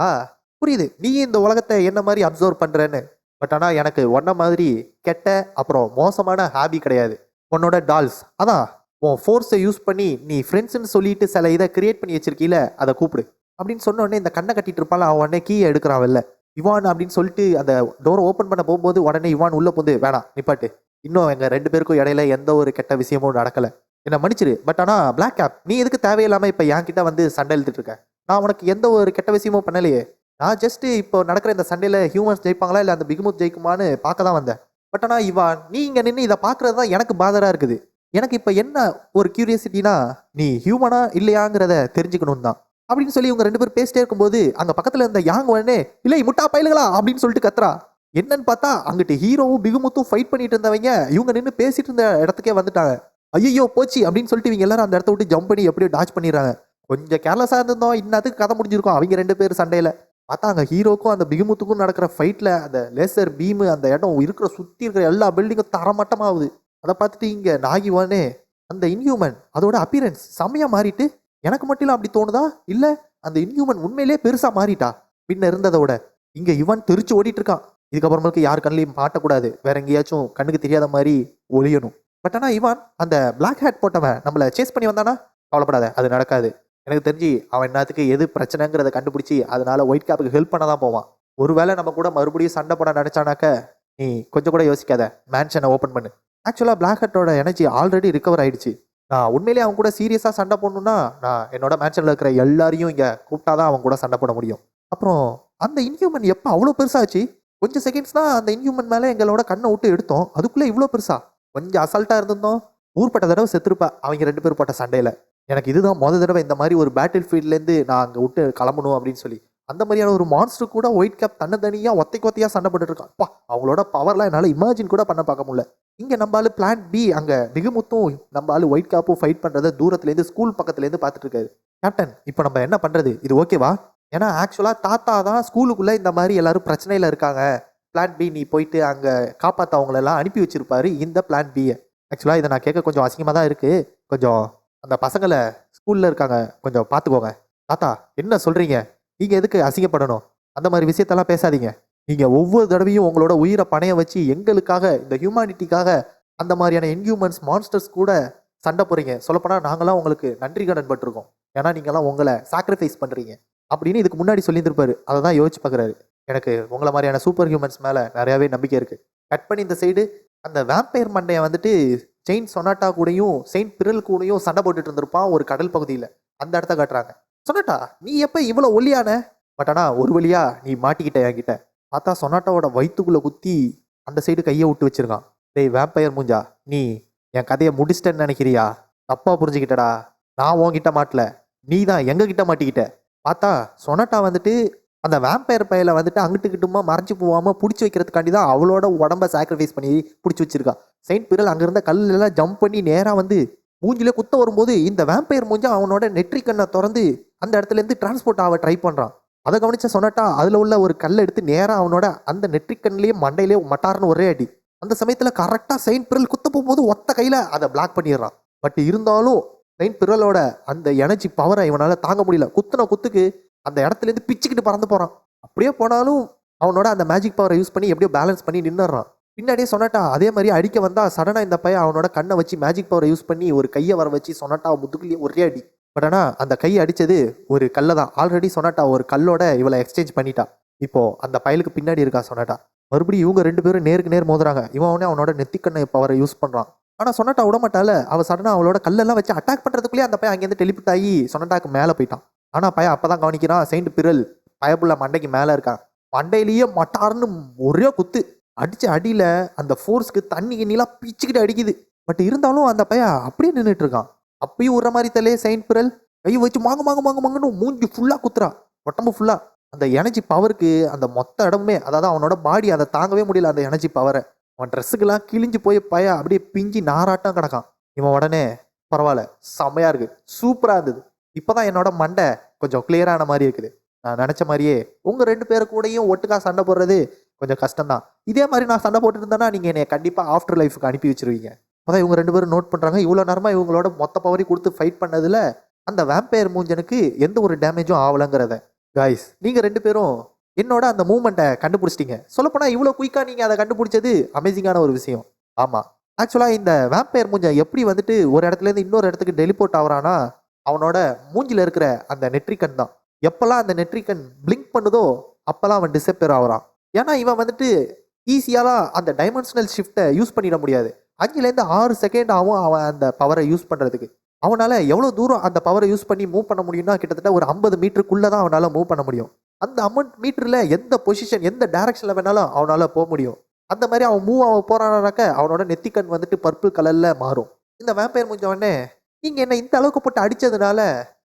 புரியுது, நீ இந்த உலகத்தை என்ன மாதிரி அப்சர்வ் பண்ணுறேன்னு. பட் ஆனால் எனக்கு ஒன்றை மாதிரி கெட்ட அப்புறம் மோசமான ஹாபி கிடையாது. உன்னோட டால்ஸ், அதான் உன் ஃபோர்ஸை யூஸ் பண்ணி நீ ஃப்ரெண்ட்ஸ்ன்னு சொல்லிட்டு சில இதை கிரியேட் பண்ணி வச்சிருக்கீல, அதை கூப்பிடு அப்படின்னு சொன்ன உடனே இந்த கண்ணை கட்டிட்டு இருப்பாள், அவன் உடனே கீயை எடுக்கிறான் வெளில. இவான் அப்படின்னு சொல்லிட்டு அந்த டோரை ஓப்பன் பண்ண போகும்போது உடனே இவான் உள்ளே போந்து, வேணாம் நிப்பாட்டு, இன்னும் எங்கள் ரெண்டு பேருக்கும் இடையில எந்த ஒரு கெட்ட விஷயமும் நடக்கலை, என்னை மன்னிச்சிரு. பட் ஆனால் பிளாக் கேப், நீ எதுக்கு தேவையில்லாமல் இப்போ என்கிட்ட வந்து சண்டை எழுதிட்டு இருக்க? நான் உனக்கு எந்த ஒரு கெட்ட விஷயமும் பண்ணலையே. நான் ஜஸ்ட்டு இப்போ நடக்கிற இந்த சண்டையில் ஹியூமன்ஸ் ஜெயிப்பாங்களா இல்லை அந்த பிகுமுத் ஜெயிக்குமான்னு பார்க்க தான் வந்தேன். பட் ஆனால் இவான், நீ இங்கே நின்று இதை பார்க்குறது தான் எனக்கு பாதராக இருக்குது. எனக்கு இப்போ என்ன ஒரு கியூரியாசிட்டினா, நீ ஹியூமனா இல்லையாங்கிறத தெரிஞ்சுக்கணும் தான் அப்படின்னு சொல்லி இவங்க ரெண்டு பேரும் பேசிட்டே இருக்கும்போது அங்கே பக்கத்தில் இருந்த யாங் உடனே, இல்லை முட்டா பயிலுங்களா அப்படின்னு சொல்லிட்டு கத்துறா. என்னன்னு பார்த்தா அங்கிட்டு ஹீரோவும் பிகுமுத்தும் ஃபைட் பண்ணிட்டு இருந்தவங்க இவங்க நின்று பேசிட்டு இருந்த இடத்துக்கே வந்துட்டாங்க. ஐயோ போச்சு அப்படின்னு சொல்லிட்டு இவங்க எல்லாரும் அந்த இடத்த விட்டு ஜம்ப் பண்ணி எப்படியோ டாச் பண்ணிடுறாங்க. கொஞ்சம் கேர்லெஸ்ஸாக இருந்தோம், இன்னத்துக்கு கதை முடிஞ்சிருக்கும் அவங்க ரெண்டு பேர் சண்டையில். பார்த்தா அங்கே ஹீரோக்கும் அந்த பிகுமுத்துக்கும் நடக்கிற ஃபைட்டில் அந்த லேசர் பீமு அந்த இடம் இருக்கிற சுற்றி இருக்கிற எல்லா பில்டிங்கும் தரமட்டமாகுது. அதை பார்த்துட்டு இங்கே நாகிவானே, அந்த இன்ஹியூமன் அதோட அப்பியரன்ஸ் செம்மையாக மாறிட்டு, எனக்கு மட்டும் இல்லை அப்படி தோணுதா, இல்லை அந்த இன்ஹியூமன் உண்மையிலே பெருசாக மாறிட்டா பின்ன இருந்ததோட. இங்கே இவன் தெரிச்சு ஓடிட்டு இருக்கான். இதுக்கப்புறமேலுக்கு யார் கண்ணிலையும் மாட்டக்கூடாது, வேற எங்கேயாச்சும் கண்ணுக்கு தெரியாத மாதிரி ஒழியணும். பட் ஆனால் இவான் அந்த பிளாக் ஹேட் போட்டவன் நம்மளை சேஸ் பண்ணி வந்தானா, கவலைப்படாத, அது நடக்காது. எனக்கு தெரிஞ்சு அவன் என்னத்துக்கு எது பிரச்சனைங்கிறத கண்டுபிடிச்சி அதனால ஒயிட் கேப்புக்கு ஹெல்ப் பண்ண தான் போவான். ஒருவேளை நம்ம கூட மறுபடியும் சண்டை போட நினச்சானாக்க நீ கொஞ்சம் கூட யோசிக்காத, மேன்ஷனை ஓப்பன் பண்ணு. ஆக்சுவலாக பிளாக் ஹேட்டோட எனர்ஜி ஆல்ரெடி ரிகவர் ஆயிடுச்சு. நான் உண்மையிலேயே அவன் கூட சீரியஸாக சண்டை போடணுன்னா நான் என்னோட மேன்ஷனில் இருக்கிற எல்லாரையும் இங்கே கூப்பிட்டா தான் அவன் கூட சண்டை போட முடியும். அப்புறம் அந்த இன்ஹியூமன் எப்போ அவ்வளோ பெருசாச்சு? கொஞ்சம் செகண்ட்ஸ் தான் அந்த இன்ஹியூமன் மேலே எங்களோட கண்ணை விட்டு எடுத்தோம், அதுக்குள்ளே இவ்வளோ பெருசா? கொஞ்சம் அசால்ட்டாக இருந்திருந்தோம், ஊர்பட்ட தடவை செத்துருப்பா அவங்க ரெண்டு பேர் போட்ட சண்டையில். எனக்கு இதுதான் மொதல் தடவை இந்த மாதிரி ஒரு பேட்டில் ஃபீல்ட்லேருந்து நான் அங்கே விட்டு கிளம்பணும் அப்படின்னு சொல்லி. அந்த மாதிரியான ஒரு மான்ஸ்டர் கூட ஒயிட் கேப் தனியாக ஒத்தையாக சண்டை போட்டுருக்கான். அப்பா, அவங்களோட பவர்லாம் என்னால் இமேஜின் கூட பண்ண பார்க்க முடியல. இங்கே நம்ம ஆளு பிளான் பி அங்கே பிகுமுத்தும் நம்ம ஆளு ஒயிட் கேப்பும் ஃபைட் பண்ணுறத தூரத்துலேருந்து ஸ்கூல் பக்கத்துலேருந்து பார்த்துட்டு இருக்காரு. கேப்டன், இப்போ நம்ம என்ன பண்ணுறது, இது ஓகேவா? ஏன்னா ஆக்சுவலாக தாத்தா தான் ஸ்கூலுக்குள்ளே இந்த மாதிரி எல்லாரும் பிரச்சனையில் இருக்காங்க, பிளான் பி நீ போயிட்டு அங்கே காப்பாற்ற அவங்களெல்லாம் அனுப்பி வச்சிருப்பாரு இந்த பிளான் பியை. ஆக்சுவலாக இதை நான் கேட்க கொஞ்சம் அசிங்கமாக தான் இருக்குது, கொஞ்சம் அந்த பசங்களை ஸ்கூலில் இருக்காங்க கொஞ்சம் பார்த்துக்கோங்க. தாத்தா என்ன சொல்றீங்க? நீங்க எதுக்கு அசிங்கப்படணும்? அந்த மாதிரி விஷயத்தெல்லாம் பேசாதீங்க. நீங்க ஒவ்வொரு தடவையும் உங்களோட உயிரை பணைய வச்சு எங்களுக்காக, இந்த ஹியூமானிட்டிக்காக அந்த மாதிரியான இன்ஹியூமன்ஸ் மான்ஸ்டர்ஸ் கூட சண்டை போறீங்க. சொல்லப்போனா நாங்களாம் உங்களுக்கு நன்றி கடன் பட்டிருக்கோம். ஏன்னா நீங்களாம் உங்களை சாக்ரிஃபைஸ் பண்றீங்க அப்படின்னு இதுக்கு முன்னாடி சொல்லியிருந்திருப்பாரு. அதை தான் யோசிச்சு பார்க்குறாரு. எனக்கு உங்களை மாதிரியான சூப்பர் ஹியூமன்ஸ் மேலே நிறையாவே நம்பிக்கை இருக்கு. கட் பண்ணி இந்த சைடு அந்த வேம்பயர் மண்டையை வந்துட்டு செயின்ட் சொனாட்டா கூடயும் செயின்ட் பிரில் கூடயும் சண்டை போட்டுட்டு இருந்திருப்பான் ஒரு கடல் பகுதியில். அந்த இடத்த காட்டுறாங்க. சொனாட்டா நீ எப்போ இவ்வளோ ஒல்லியான? பட் ஆனால் ஒரு வழியா நீ மாட்டிக்கிட்ட என்கிட்ட. பார்த்தா சொனாட்டாவோட வயிற்றுக்குள்ளே குத்தி அந்த சைடு கையை விட்டு வச்சிருக்கான். டேய் வேம்பயர் மூஞ்சா, நீ என் கதையை முடிச்சிட்டேன்னு நினைக்கிறியா? தப்பா புரிஞ்சுக்கிட்டடா. நான் உன்கிட்ட மாட்டல, நீ தான் எங்ககிட்ட மாட்டிக்கிட்ட. பார்த்தா சொனாட்டா வந்துட்டு அந்த வேம்பயர் பையில வந்துட்டு அங்கிட்டுக்கிட்டுமா மறைஞ்சு போகாமல் பிடிச்சி வைக்கிறதுக்காண்டி தான் அவளோட உடம்ப சாக்ரிஃபைஸ் பண்ணி பிடிச்சி வச்சிருக்கா. செயின்ட் பிறல் அங்கிருந்த கல்லெல்லாம் ஜம்ப் பண்ணி நேராக வந்து மூஞ்சிலே குத்த வரும்போது இந்த வேம்பயர் மூஞ்சா அவனோட நெற்றி கண்ணை திறந்து அந்த இடத்துலேருந்து டிரான்ஸ்போர்ட் ஆக ட்ரை பண்ணுறான். அதை கவனிச்ச சொன்னாட்டா அதில் உள்ள ஒரு கல்லை எடுத்து நேராக அவனோட அந்த நெற்றிக்கண்ணிலேயே மண்டையிலேயே மட்டார்னு ஒரே அடி. அந்த சமயத்தில் கரெக்டாக செயின்ட் பிறல் குத்த போகும்போது ஒத்த கையில் அதை பிளாக் பண்ணிடுறான். பட் இருந்தாலும் செயின்ட் பிறலோட அந்த எனர்ஜி பவரை இவனால் தாங்க முடியல. குத்துன குத்துக்கு அந்த இடத்துலேருந்து பிச்சுக்கிட்டு பறந்து போகிறான். அப்படியே போனாலும் அவனோட அந்த மேஜிக் பவரை யூஸ் பண்ணி எப்படியோ பேலன்ஸ் பண்ணி நின்றுறான். பின்னாடியே சொன்னாட்டா அதே மாதிரி அடிக்க வந்தால் சடனாக இந்த பையன் அவனோட கண்ணை வச்சு மேஜிக் பவரை யூஸ் பண்ணி ஒரு கையை வர வச்சு சொன்னாட்டா முதுகுலேயே ஒரே அடி. பட் ஆனால் அந்த கையை அடித்தது ஒரு கல்லை தான். ஆல்ரெடி சொன்னாட்டா ஒரு கல்லோட இவளை எக்ஸ்சேஞ்ச் பண்ணிட்டா. இப்போ அந்த பயலுக்கு பின்னாடி இருக்கா சொன்னாட்டா. மறுபடியும் இவங்க ரெண்டு பேரும் நேருக்கு நேர் மோதுறாங்க. இவனே அவனோட நெத்திக்கண்ணை பவரை யூஸ் பண்ணுறான். ஆனால் சொன்னாட்டா விடமாட்டால. அவள் சடனாக அவளோட கல்லெல்லாம் வச்சு அட்டாக் பண்ணுறதுக்குள்ளேயே அந்த பையன் அங்கேருந்து டெலிபிட் ஆகி சொன்னாட்டாக்கு மேலே போயிட்டான். ஆனால் பையன் அப்போ தான் கவனிக்கிறான் செயின்ட் பிறல் பயப்புள்ள மண்டைக்கு மேலே இருக்கான். மண்டையிலேயே மட்டார்னு ஒரே குத்து அடித்த அடியில் அந்த ஃபோர்ஸ்க்கு தண்ணி கிண்ணிலாம் பிச்சுக்கிட்டு அடிக்குது. பட் இருந்தாலும் அந்த பையன் அப்படியே நின்றுட்டு இருக்கான். அப்பயும் விடுற மாதிரி தலே செயின்ட் பிறல் கை வச்சு மாங்க மாங்க மாங்க மாங்கன்னு மூஞ்சி ஃபுல்லாக குத்துறா. உடம்பு ஃபுல்லாக அந்த எனர்ஜி பவருக்கு அந்த மொத்த இடமுமே, அதாவது அவனோட பாடி அதை தாங்கவே முடியல அந்த எனர்ஜி பவரை. அவன் ட்ரெஸ்ஸுக்கெல்லாம் கிழிஞ்சு போய் பையன் அப்படியே பிஞ்சு நாராட்டம் கிடக்கான். இவன் உடனே பரவாயில்ல, செம்மையாக இருக்குது, சூப்பராக இருந்தது, இப்போ தான் என்னோட மண்டை கொஞ்சம் கிளியரான மாதிரி இருக்குது. நான் நினச்ச மாதிரியே உங்கள் ரெண்டு பேரு கூடயும் ஒட்டுக்கா சண்டை போடுறது கொஞ்சம் கஷ்டம்தான். இதே மாதிரி நான் சண்டை போட்டுட்டு இருந்தேன்னா நீங்கள் என்னை கண்டிப்பாக ஆஃப்டர் லைஃபுக்கு அனுப்பி வச்சிருவீங்க. அப்போதான் இவங்க ரெண்டு பேரும் நோட் பண்ணுறாங்க. இவ்வளோ நேரமாக இவங்களோட மொத்த பவரையும் கொடுத்து ஃபைட் பண்ணதில் அந்த வேம்பயர் மூஞ்சனுக்கு எந்த ஒரு டேமேஜும் ஆகலைங்கிறத. காய்ஸ் நீங்கள் ரெண்டு பேரும் என்னோட அந்த மூமெண்ட்டை கண்டுபிடிச்சிட்டிங்க. சொல்லப்போனால் இவ்வளோ குயிக்காக நீங்கள் அதை கண்டுபிடிச்சது அமேசிங்கான ஒரு விஷயம். ஆமாம், ஆக்சுவலாக இந்த வேம்பயர் மூஞ்சன் எப்படி வந்துட்டு ஒரு இடத்துலேருந்து இன்னொரு இடத்துக்கு டெலிபோர்ட் ஆகிறானா, அவனோட மூஞ்சில் இருக்கிற அந்த நெட்ரிக்கன் தான். எப்போல்லாம் அந்த நெட்ரிக்கன் பிளிங்க் பண்ணுதோ அப்போல்லாம் அவன் டிசப்பியர் ஆகிறான். ஏன்னா இவன் வந்துட்டு ஈஸியாலாம் அந்த டைமென்ஷனல் ஷிஃப்ட்டை யூஸ் பண்ணிட முடியாது. 5லேருந்து 6 செகண்ட் ஆகும் அவன் அந்த பவரை யூஸ் பண்ணுறதுக்கு. அவனால் எவ்வளோ தூரம் அந்த பவரை யூஸ் பண்ணி மூவ் பண்ண முடியும்னா கிட்டத்தட்ட ஒரு 50 மீட்டருக்குள்ளே தான் அவனால் மூவ் பண்ண முடியும். அந்த 50 மீட்டரில் எந்த பொசிஷன் எந்த டைரக்ஷனில் வேணாலும் அவனால் போக முடியும். அந்த மாதிரி அவன் மூவ் ஆக போகிறானாக்க அவனோட நெத்திக்கண் வந்துட்டு பர்பிள் கலரில் மாறும். இந்த வேம்பயர் முடிஞ்சவொடனே நீங்கள் என்னை இந்த அளவுக்கு போட்டு அடித்ததுனால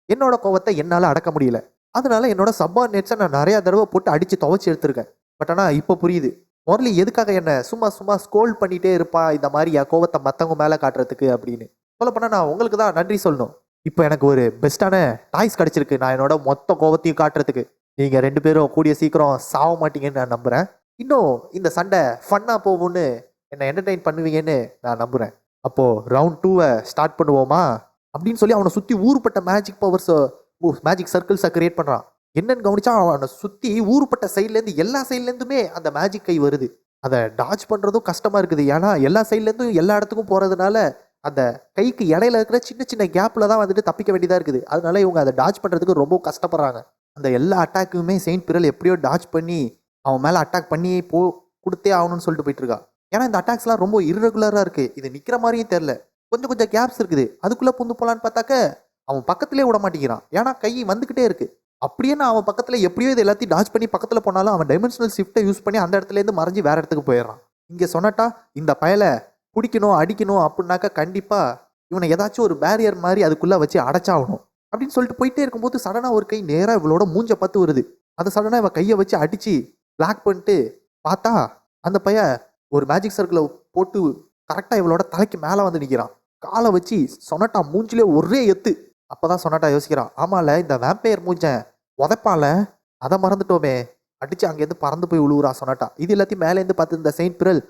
என்னோட கோவத்தை என்னால் அடக்க முடியல. அதனால என்னோட சப்பார்டினேட்ஸை நான் நிறையா தடவை போட்டு அடித்து துவைச்சி எடுத்திருக்கேன். பட் ஆனால் இப்போ புரியுது, முரளி எதுக்காக என்னை சும்மா சும்மா ஸ்கோல் பண்ணிகிட்டே இருப்பா இந்த மாதிரி என் கோவத்தை மற்றவங்க மேலே காட்டுறதுக்கு அப்படின்னு. சொல்லப்போனால் நான் உங்களுக்கு தான் நன்றி சொல்லணும். இப்போ எனக்கு ஒரு பெஸ்ட்டான டாய்ஸ் கிடச்சிருக்கு நான் என்னோட மொத்த கோவத்தையும் காட்டுறதுக்கு. நீங்கள் ரெண்டு பேரும் கூடிய சீக்கிரம் சாக மாட்டீங்கன்னு நான் நம்புகிறேன். இன்னும் இந்த சண்டை ஃபன்னாக போகும்னு என்னை என்டர்டெயின் பண்ணுவீங்கன்னு நான் நம்புகிறேன். அப்போது ரவுண்ட் 2 ஸ்டார்ட் பண்ணுவோமா அப்படின்னு சொல்லி அவனை சுற்றி ஊருப்பட்ட மேஜிக் பவர்ஸை மேஜிக் சர்க்கிள்ஸை கிரியேட் பண்ணுறான். என்னன்னு கவனிச்சா அவனை சுற்றி ஊருப்பட்ட சைட்லேருந்து எல்லா சைட்லேருந்துமே அந்த மேஜிக் கை வருது. அதை டாச் பண்ணுறதும் கஷ்டமாக இருக்குது. ஏன்னா எல்லா சைட்லேருந்தும் எல்லா இடத்துக்கும் போகிறதுனால அந்த கைக்கு இடையில இருக்கிற சின்ன சின்ன கேப்பில் தான் வந்துட்டு தப்பிக்க வேண்டியதாக இருக்குது. அதனால இவங்க அதை டாச் பண்ணுறதுக்கு ரொம்ப கஷ்டப்படுறாங்க. அந்த எல்லா அட்டாக்குமே செயின்ட் பிறல் எப்படியோ டாச் பண்ணி அவன் மேலே அட்டாக் பண்ணி கொடுத்தே ஆகணும்னு சொல்லிட்டு போயிட்டு இருக்கா. ஏன்னா இந்த அட்டாக்ஸ்லாம் ரொம்ப இர்ரெகுலராக இருக்குது. இது நிற்கிற மாதிரியும் தெரில, கொஞ்சம் கொஞ்சம் கேப்ஸ் இருக்குது. அதுக்குள்ளே புந்து போகலான்னு பார்த்தாக்க அவன் பக்கத்துலேயே விட மாட்டேங்கிறான். ஏன்னா கை வந்துக்கிட்டே இருக்குது. அப்படியே நான் அவன் பக்கத்தில் எப்படியோ இது எல்லாத்தையும் டாச் பண்ணி பக்கத்தில் போனாலும் அவன் டைமென்ஷனல் ஷிஃப்ட்டை யூஸ் பண்ணி அந்த இடத்துலேருந்து மறைஞ்சி வேறு இடத்துக்கு போயிடுறான். இங்கே சொன்னாட்டா இந்த பயலை பிடிக்கணும் அடிக்கணும் அப்படின்னாக்கா கண்டிப்பாக இவனை ஏதாச்சும் ஒரு பேரியர் மாதிரி அதுக்குள்ளே வச்சு அடைச்சாகணும் அப்படின்னு சொல்லிட்டு போயிட்டே இருக்கும்போது சடனாக ஒரு கை நேராக இவளோட மூஞ்சை பார்த்து வருது. அதை சடனாக இவன் கையை வச்சு அடித்து பிளாக் பண்ணிட்டு பார்த்தா அந்த பையன் ஒரு மேஜிக் சர்க்கிளை போட்டு கரெக்டாக இவளோட தலைக்கு மேலே வந்து நிற்கிறான். காலை வச்சு சொன்னாட்டா மூஞ்சிலே ஒரே எத்து. அப்போ தான் சொன்னாட்டா யோசிக்கிறான், ஆமால இந்த வேம்பயர் மூஞ்சன் உதைப்பால, அதை மறந்துட்டோமே, அடித்து அங்கேருந்து பறந்து போய் விழுவுறா சொன்னாட்டா. இது எல்லாத்தையும் மேலேருந்து பார்த்து இந்த செயின்ட் பிறல்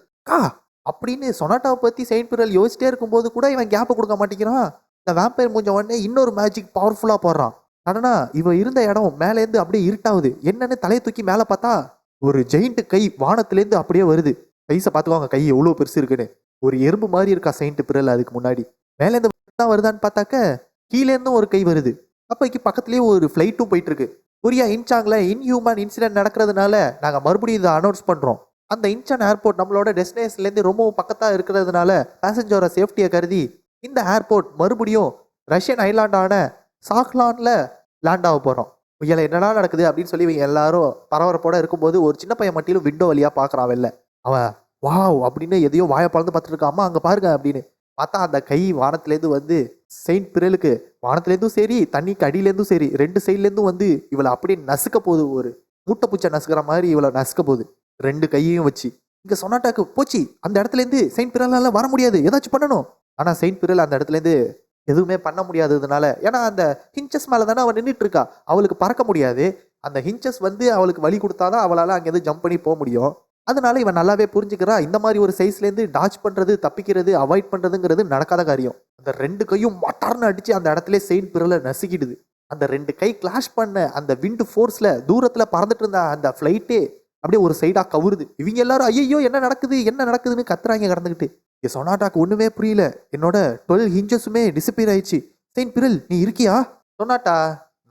அப்படின்னு சொனாட்டாவை பற்றி செயின்ட் பிறல் யோசிச்சிட்டே இருக்கும்போது கூட இவன் கேப்பை கொடுக்க மாட்டேங்கிறான். இந்த வேம்பயர் மூஞ்ச உடனே இன்னொரு மேஜிக் பவர்ஃபுல்லாக போடுறான். ஆனா இவ இருந்த இடம் மேலேருந்து அப்படியே இருட்டாவுது. என்னன்னு தலையை தூக்கி மேலே பார்த்தா ஒரு ஜெயிண்ட் கை வானத்திலேருந்து அப்படியே வருது. சைஸை பார்த்துக்கோங்க, கை எவ்வளோ பெருசு இருக்குன்னு. ஒரு எறும்பு மாதிரி இருக்கா செயின்ட் பிறல். அதுக்கு முன்னாடி மேலேருந்து தான் வருதான்னு பார்த்தாக்க கீழேருந்தும் ஒரு கை வருது. அப்போக்கு பக்கத்துலேயே ஒரு ஃப்ளைட்டும் போயிட்டு இருக்கு. கொரியா இன்சாங்ல இன்ஹியூமன் இன்சிடென்ட் நடக்கிறதுனால நாங்கள் மறுபடியும் இதை அனௌன்ஸ் பண்ணுறோம். அந்த இன்சான் ஏர்போர்ட் நம்மளோட டெஸ்டினேஷன்லேருந்து ரொம்பவும் பக்கத்தாக இருக்கிறதுனால பேசஞ்சரோட சேஃப்டியை கருதி இந்த ஏர்போர்ட் மறுபடியும் ரஷ்யன் ஐலாண்டான சாக்லான்ல லேண்ட் ஆக போகிறோம். இதில் என்னடா நடக்குது அப்படின்னு சொல்லி இவங்க எல்லாரும் பரபரப்போட இருக்கும்போது ஒரு சின்ன பையன் மட்டிலும் விண்டோ வழியாக பார்க்குறான் வெளில. அவன் வாவ் அப்படின்னு எதையோ வாயை பறந்து பார்த்துட்டு இருக்கான். அம்மா அங்கே பாருங்க அப்படின்னு பார்த்தா அந்த கை வானத்துலேருந்து வந்து செயின்ட் பிறலுக்கு வானத்துலேருந்தும் சரி தண்ணிக்கு அடியிலேருந்தும் சரி ரெண்டு சைட்லேருந்தும் வந்து இவளை அப்படியே நசுக்க போகுது. ஒரு மூட்டை பூச்சை நசுக்கிற மாதிரி இவளை நசுக்க போகுது ரெண்டு கையையும் வச்சு. இங்கே சொன்னாட்டாக்கு போச்சு, அந்த இடத்துலேருந்து செயின்ட் பிறலால வர முடியாது, ஏதாச்சும் பண்ணணும். ஆனால் செயின்ட் பிறல் அந்த இடத்துலேருந்து எதுவுமே பண்ண முடியாததுனால, ஏன்னா அந்த ஹிஞ்சஸ் மேலே தானே அவள் நின்றுட்டு இருக்கா, அவளுக்கு பறக்க முடியாது. அந்த ஹிஞ்சஸ் வந்து அவளுக்கு வழி கொடுத்தாதான் அவளால் அங்கேருந்து ஜம்ப் பண்ணி போக முடியும். அதனால இவன் நல்லாவே புரிஞ்சுக்கிறா, இந்த மாதிரி ஒரு சைஸ்லேருந்து டாச் பண்ணுறது, தப்பிக்கிறது, அவாய்ட் பண்ணுறதுங்கிறது நடக்காத காரியம். அந்த ரெண்டு கையும் மட்டார்னு அடித்து அந்த இடத்துல செயின்ட் பிறலை நசுக்கிடுது. அந்த ரெண்டு கை கிளாஷ் பண்ண அந்த விண்டு ஃபோர்ஸில் தூரத்தில் பறந்துட்டு இருந்த அந்த ஃப்ளைட்டே அப்படியே ஒரு சைடாக கவுருது. இவங்க எல்லாரும் ஐயோ என்ன நடக்குது என்ன நடக்குதுன்னு கத்துறாங்க கடந்துக்கிட்டு. என் சொன்னாட்டாக்கு ஒன்றுமே புரியல. என்னோட 12 ஹிஞ்சஸுமே டிசப்பியர் ஆயிடுச்சு. செயின்ட் பிறல் நீ இருக்கியா? சொன்னாட்டா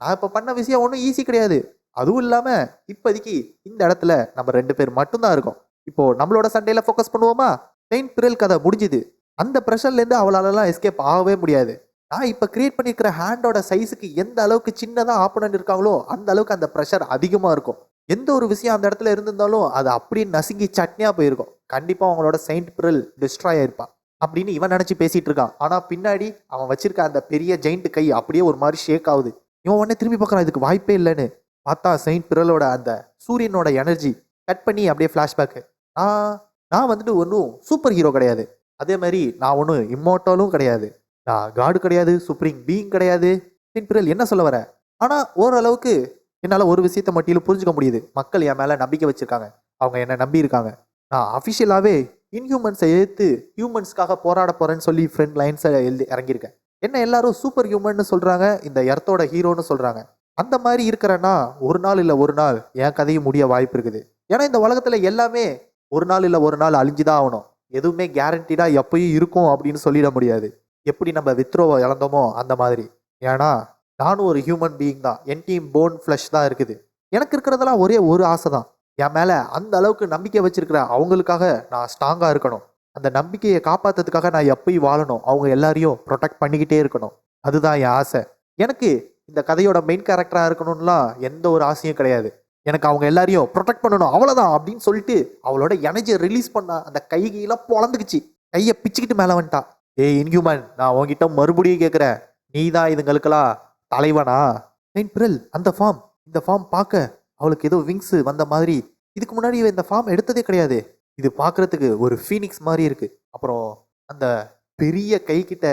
நான் இப்போ பண்ண விஷயம் ஒன்றும் ஈஸி கிடையாது. அதுவும் இல்லாமல் இப்போதைக்கு இந்த இடத்துல நம்ம 2 பேர் மட்டும்தான் இருக்கோம். இப்போ நம்மளோட சண்டையில் ஃபோக்கஸ் பண்ணுவோமா? செயின்ட் பிறல் கதை முடிஞ்சுது. அந்த ப்ரெஷர்லேருந்து அவளாலலாம் எஸ்கேப் ஆகவே முடியாது. நான் இப்போ கிரியேட் பண்ணியிருக்கிற ஹேண்டோட சைஸுக்கு எந்த அளவுக்கு சின்னதாக ஆப்போனன்ட் இருக்காங்களோ அந்த அளவுக்கு அந்த ப்ரெஷர் அதிகமாக இருக்கும். எந்த ஒரு விஷயம் அந்த இடத்துல இருந்திருந்தாலும் அது அப்படியே நசுங்கி சட்னியாக போயிருக்கும். கண்டிப்பாக அவங்களோட செயின்ட் பிறல் டிஸ்ட்ராய் ஆயிருப்பான் அப்படின்னு இவன் நினச்சி பேசிகிட்டு இருக்கான். ஆனால் பின்னாடி அவன் வச்சிருக்க அந்த பெரிய ஜெயிண்ட் கை அப்படியே ஒரு மாதிரி ஷேக் ஆகுது. இவன் உடனே திரும்பி பார்க்குறான், இதுக்கு வாய்ப்பே இல்லைன்னு. பார்த்தா செயின்ட் பிறலோட அந்த சூரியனோட எனர்ஜி கட் பண்ணி அப்படியே ஃப்ளாஷ்பேக்கு. நான் வந்துட்டு ஒன்றும் சூப்பர் ஹீரோ கிடையாது, அதே மாதிரி நான் ஒன்றும் இம்மோர்டலும் கிடையாது, நான் காடு கிடையாது, சுப்ரீம் பீயிங் கிடையாது. செயின்ட் பிறல் என்ன சொல்ல வர? ஆனால் ஓரளவுக்கு என்னால் ஒரு விஷயத்தை மட்டிலும் புரிஞ்சுக்க முடியுது. மக்கள் என் மேலே நம்பிக்கை வச்சுருக்காங்க, அவங்க என்னை நம்பி இருக்காங்க. நான் அஃபிஷியலாகவே இன்ஹியூமன்ஸை எதிர்த்து ஹியூமன்ஸ்க்காக போராட போகிறேன்னு சொல்லி ஃப்ரெண்ட் லைன்ஸை இறங்கியிருக்கேன். என்ன எல்லாரும் சூப்பர் ஹியூமன்னு சொல்கிறாங்க, இந்த எர்த்தோட ஹீரோன்னு சொல்கிறாங்க. அந்த மாதிரி இருக்கிறேன்னா ஒரு நாள் இல்லை ஒரு நாள் என் கதையும் முடிய வாய்ப்பு இருக்குது. ஏன்னா இந்த உலகத்தில் எல்லாமே ஒரு நாள் இல்லை ஒரு நாள் அழிஞ்சுதான் ஆகணும். எதுவுமே கேரண்டீடாக எப்பயும் இருக்கும் அப்படின்னு சொல்லிட முடியாது. எப்படி நம்ம வித்ரோவை இழந்தோமோ அந்த மாதிரி. ஏன்னா நானும் ஒரு ஹியூமன் பீயிங் தான், என் டீம் போன் ஃப்ளஷ் தான் இருக்குது. எனக்கு இருக்கிறதெல்லாம் ஒரே ஒரு ஆசை தான், என் மேலே அந்த அளவுக்கு நம்பிக்கை வச்சிருக்கிற அவங்களுக்காக நான் ஸ்ட்ராங்காக இருக்கணும். அந்த நம்பிக்கையை காப்பாற்றுறதுக்காக நான் எப்பயும் வாழணும், அவங்க எல்லாரையும் ப்ரொடெக்ட் பண்ணிக்கிட்டே இருக்கணும். அதுதான் என் ஆசை. எனக்கு இந்த கதையோட மெயின் கேரக்டராக இருக்கணும்லாம் எந்த ஒரு ஆசையும் கிடையாது. எனக்கு அவங்க எல்லாரையும் ப்ரொடெக்ட் பண்ணணும் அவ்வளோதான் அப்படின்னு சொல்லிட்டு அவளோட எனர்ஜியை ரிலீஸ் பண்ண அந்த கையெல்லாம் பொழந்துக்குச்சு. கையை பிச்சுக்கிட்டு மேலே வந்துட்டா. ஏய் இன்ஹியூமன், நான் உங்ககிட்ட மறுபடியும் கேட்குறேன், நீ தான் இதுங்களுக்கெல்லாம் தலைவனா? செயின்ட் பிறல் இந்த ஃபார்ம் பார்க்க அவளுக்கு ஏதோ விங்ஸ் வந்த மாதிரி. இதுக்கு முன்னாடி இவன் இந்த ஃபார்ம் எடுத்ததே கிடையாது. இது பார்க்கறதுக்கு ஒரு ஃபீனிக்ஸ் மாதிரி இருக்கு. அப்புறம் அந்த பெரிய கை கிட்ட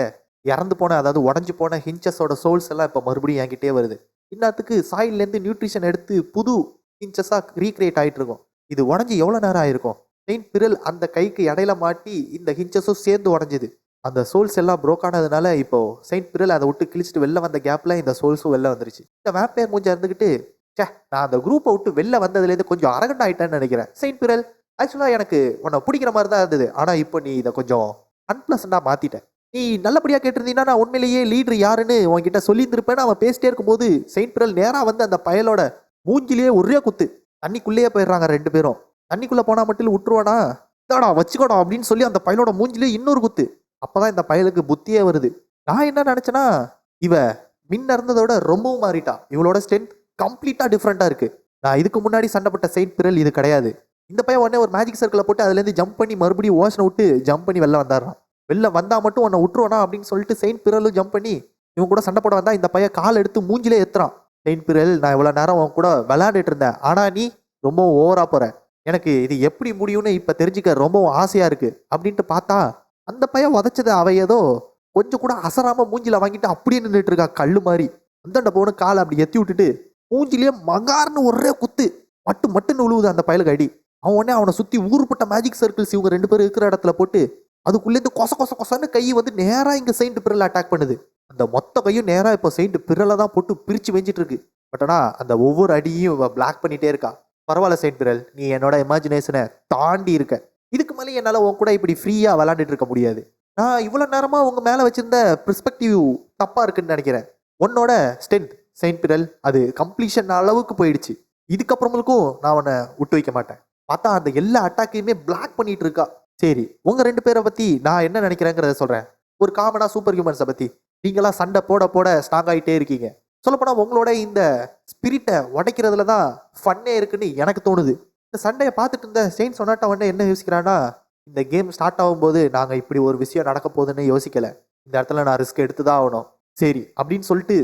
இறந்து போன, அதாவது உடஞ்சி போன ஹிஞ்சஸோட சோல்ஸ் எல்லாம் இப்போ மறுபடியும் என்கிட்டே வருது. இன்னத்துக்கு சாயிலேருந்து நியூட்ரிஷன் எடுத்து புது ஹிஞ்சஸாக ரீக்ரியேட் ஆகிட்டு இருக்கும். இது உடஞ்சி எவ்வளோ நேரம் ஆயிருக்கும்? செயின்ட் பிறல் அந்த கைக்கு இடையில மாட்டி இந்த ஹிஞ்சஸும் சேர்ந்து உடஞ்சிது. அந்த சோல்ஸ் எல்லாம் ப்ரோக் ஆனதுனால இப்போ செயின்ட் பிறல் அதை விட்டு கிழிச்சிட்டு வெளில வந்த கேப்ல இந்த சோல்ஸும் வெளில வந்துருச்சு. இந்த வேம்பயர் மூஞ்சா இருந்துக்கிட்டு, நான் அந்த குரூப்பை விட்டு வெளில வந்ததுலேருந்து கொஞ்சம் அரகண்ட் ஆகிட்டேன்னு நினைக்கிறேன். செயின்ட் பிறல், ஆக்சுவலாக எனக்கு உன்னை பிடிக்கிற மாதிரி தான் இருந்தது, ஆனால் இப்போ நீ இதை கொஞ்சம் அன்பிளசண்டாக மாற்றிட்டேன். நீ நல்லபடியாக கேட்டிருந்தீங்கன்னா நான் உண்மையிலேயே லீடர் யாருன்னு உன்கிட்ட சொல்லியிருந்திருப்பேன்னு அவன் பேசிட்டே இருக்கும்போது செயின்ட் பிறல் நேராக வந்து அந்த பயலோட மூஞ்சிலேயே ஒரே குத்து. தண்ணிக்குள்ளேயே போயிடுறாங்க 2 பேரும். தண்ணிக்குள்ளே போனால் மட்டும் விட்டுருவானா, இதாடா வச்சுக்கோடா அப்படின்னு சொல்லி அந்த பயலோட மூஞ்சிலே இன்னொரு குத்து. அப்போதான் இந்த பயலுக்கு புத்தியே வருது. நான் என்ன நினச்சேன்னா, இவ மின்ன இருந்ததோட ரொம்பவும் மாறிட்டா. இவளோட ஸ்ட்ரென்த் கம்ப்ளீட்டாக டிஃப்ரெண்ட்டாக இருக்குது. நான் இதுக்கு முன்னாடி சண்டைப்பட்ட செயின்ட் பிறல் இது கிடையாது. இந்த பையன் உடனே ஒரு மேஜிக் சர்க்கிளை போட்டு அதுலேருந்து ஜம்ப் பண்ணி மறுபடியும் ஓஷனை விட்டு ஜம்ப் பண்ணி வெளில வந்தாடுறான். வெளில வந்தால் மட்டும் உன்னை விட்டுருவானா அப்படின்னு சொல்லிட்டு செயின்ட் பிறலும் ஜம்ப் பண்ணி இவன் கூட சண்டை போட வந்தா இந்த பையன் கால் எடுத்து மூஞ்சிலே ஏற்றுறான். செயின்ட் பிறல், நான் இவ்வளோ நேரம் அவன் கூட விளையாண்டுட்டு இருந்தேன், ஆனால் நீ ரொம்ப ஓவராக போகிற, எனக்கு இது எப்படி முடியும்னு இப்போ தெரிஞ்சுக்க ரொம்பவும் ஆசையாக இருக்குது அப்படின்ட்டு பார்த்தா அந்த பையன் உதச்சது அவ ஏதோ கொஞ்சம் கூட அசராம மூஞ்சில வாங்கிட்டு அப்படியே நின்றுட்டு இருக்கா கல்லு மாதிரி. அந்தண்ட போன காலை அப்படி எத்தி விட்டுட்டு மூஞ்சிலேயே மகார்னு ஒரே குத்து மட்டுன்னு விழுவுது அந்த பயலுக்கு அடி. அவன் உடனே அவனை சுற்றி ஊருப்பட்ட மேஜிக் சர்க்கிள்ஸ் இவங்க 2 பேரும் இருக்கிற இடத்துல போட்டு அதுக்குள்ளேருந்து கொச கொச கொசன்னு கை வந்து நேரா இங்க செயின்ட் பிறல் அட்டாக் பண்ணுது. அந்த மொத்த கையும் நேரா இப்போ செயின்ட் பிறலை தான் போட்டு பிரிச்சு வெஞ்சிட்டு இருக்கு. பட் ஆனா அந்த ஒவ்வொரு அடியும் பிளாக் பண்ணிட்டே இருக்கா. பரவாயில்ல செயின்ட் பிறல், நீ என்னோட இமேஜினேஷனை தாண்டி இருக்க. இதுக்கு மேலே என்னால் உன் கூட இப்படி ஃப்ரீயா விளாண்டுட்டு இருக்க முடியாது. நான் இவ்வளோ நேரமா உங்க மேல வச்சிருந்த பெர்ஸ்பெக்டிவ் தப்பா இருக்குன்னு நினைக்கிறேன். உன்னோட ஸ்ட்ரென்த் செயின்ட் பிறல் அது கம்ப்ளீஷன் அளவுக்கு போயிடுச்சு. இதுக்கப்புறமேலுக்கும் நான் அவனை விட்டு வைக்க மாட்டேன். பார்த்தா அந்த எல்லா அட்டாக்கையுமே பிளாக் பண்ணிட்டு இருக்கா. சரி, உங்க 2 பேரை பத்தி நான் என்ன நினைக்கிறேங்கிறத சொல்றேன். ஒரு காமனா சூப்பர் ஹியூமன்ஸை பத்தி. நீங்களா சண்டை போட போட ஸ்ட்ராங் ஆகிட்டே இருக்கீங்க. சொல்லப்போனா உங்களோட இந்த ஸ்பிரிட்டை உடைக்கிறதுல தான் ஃபன்னே இருக்குன்னு எனக்கு தோணுது. இந்த சண்டையை பார்த்துட்டு இருந்த செயின்ட் சொனாட்டா வந்து என்ன யோசிக்கிறான்னா, இந்த கேம் ஸ்டார்ட் ஆகும்போது நாங்கள் இப்படி ஒரு விஷயம் நடக்க போகுதுன்னு யோசிக்கல. இந்த இடத்துல நான் ரிஸ்க் எடுத்து தான் ஆகணும். சரி அப்படின்னு சொல்லிட்டு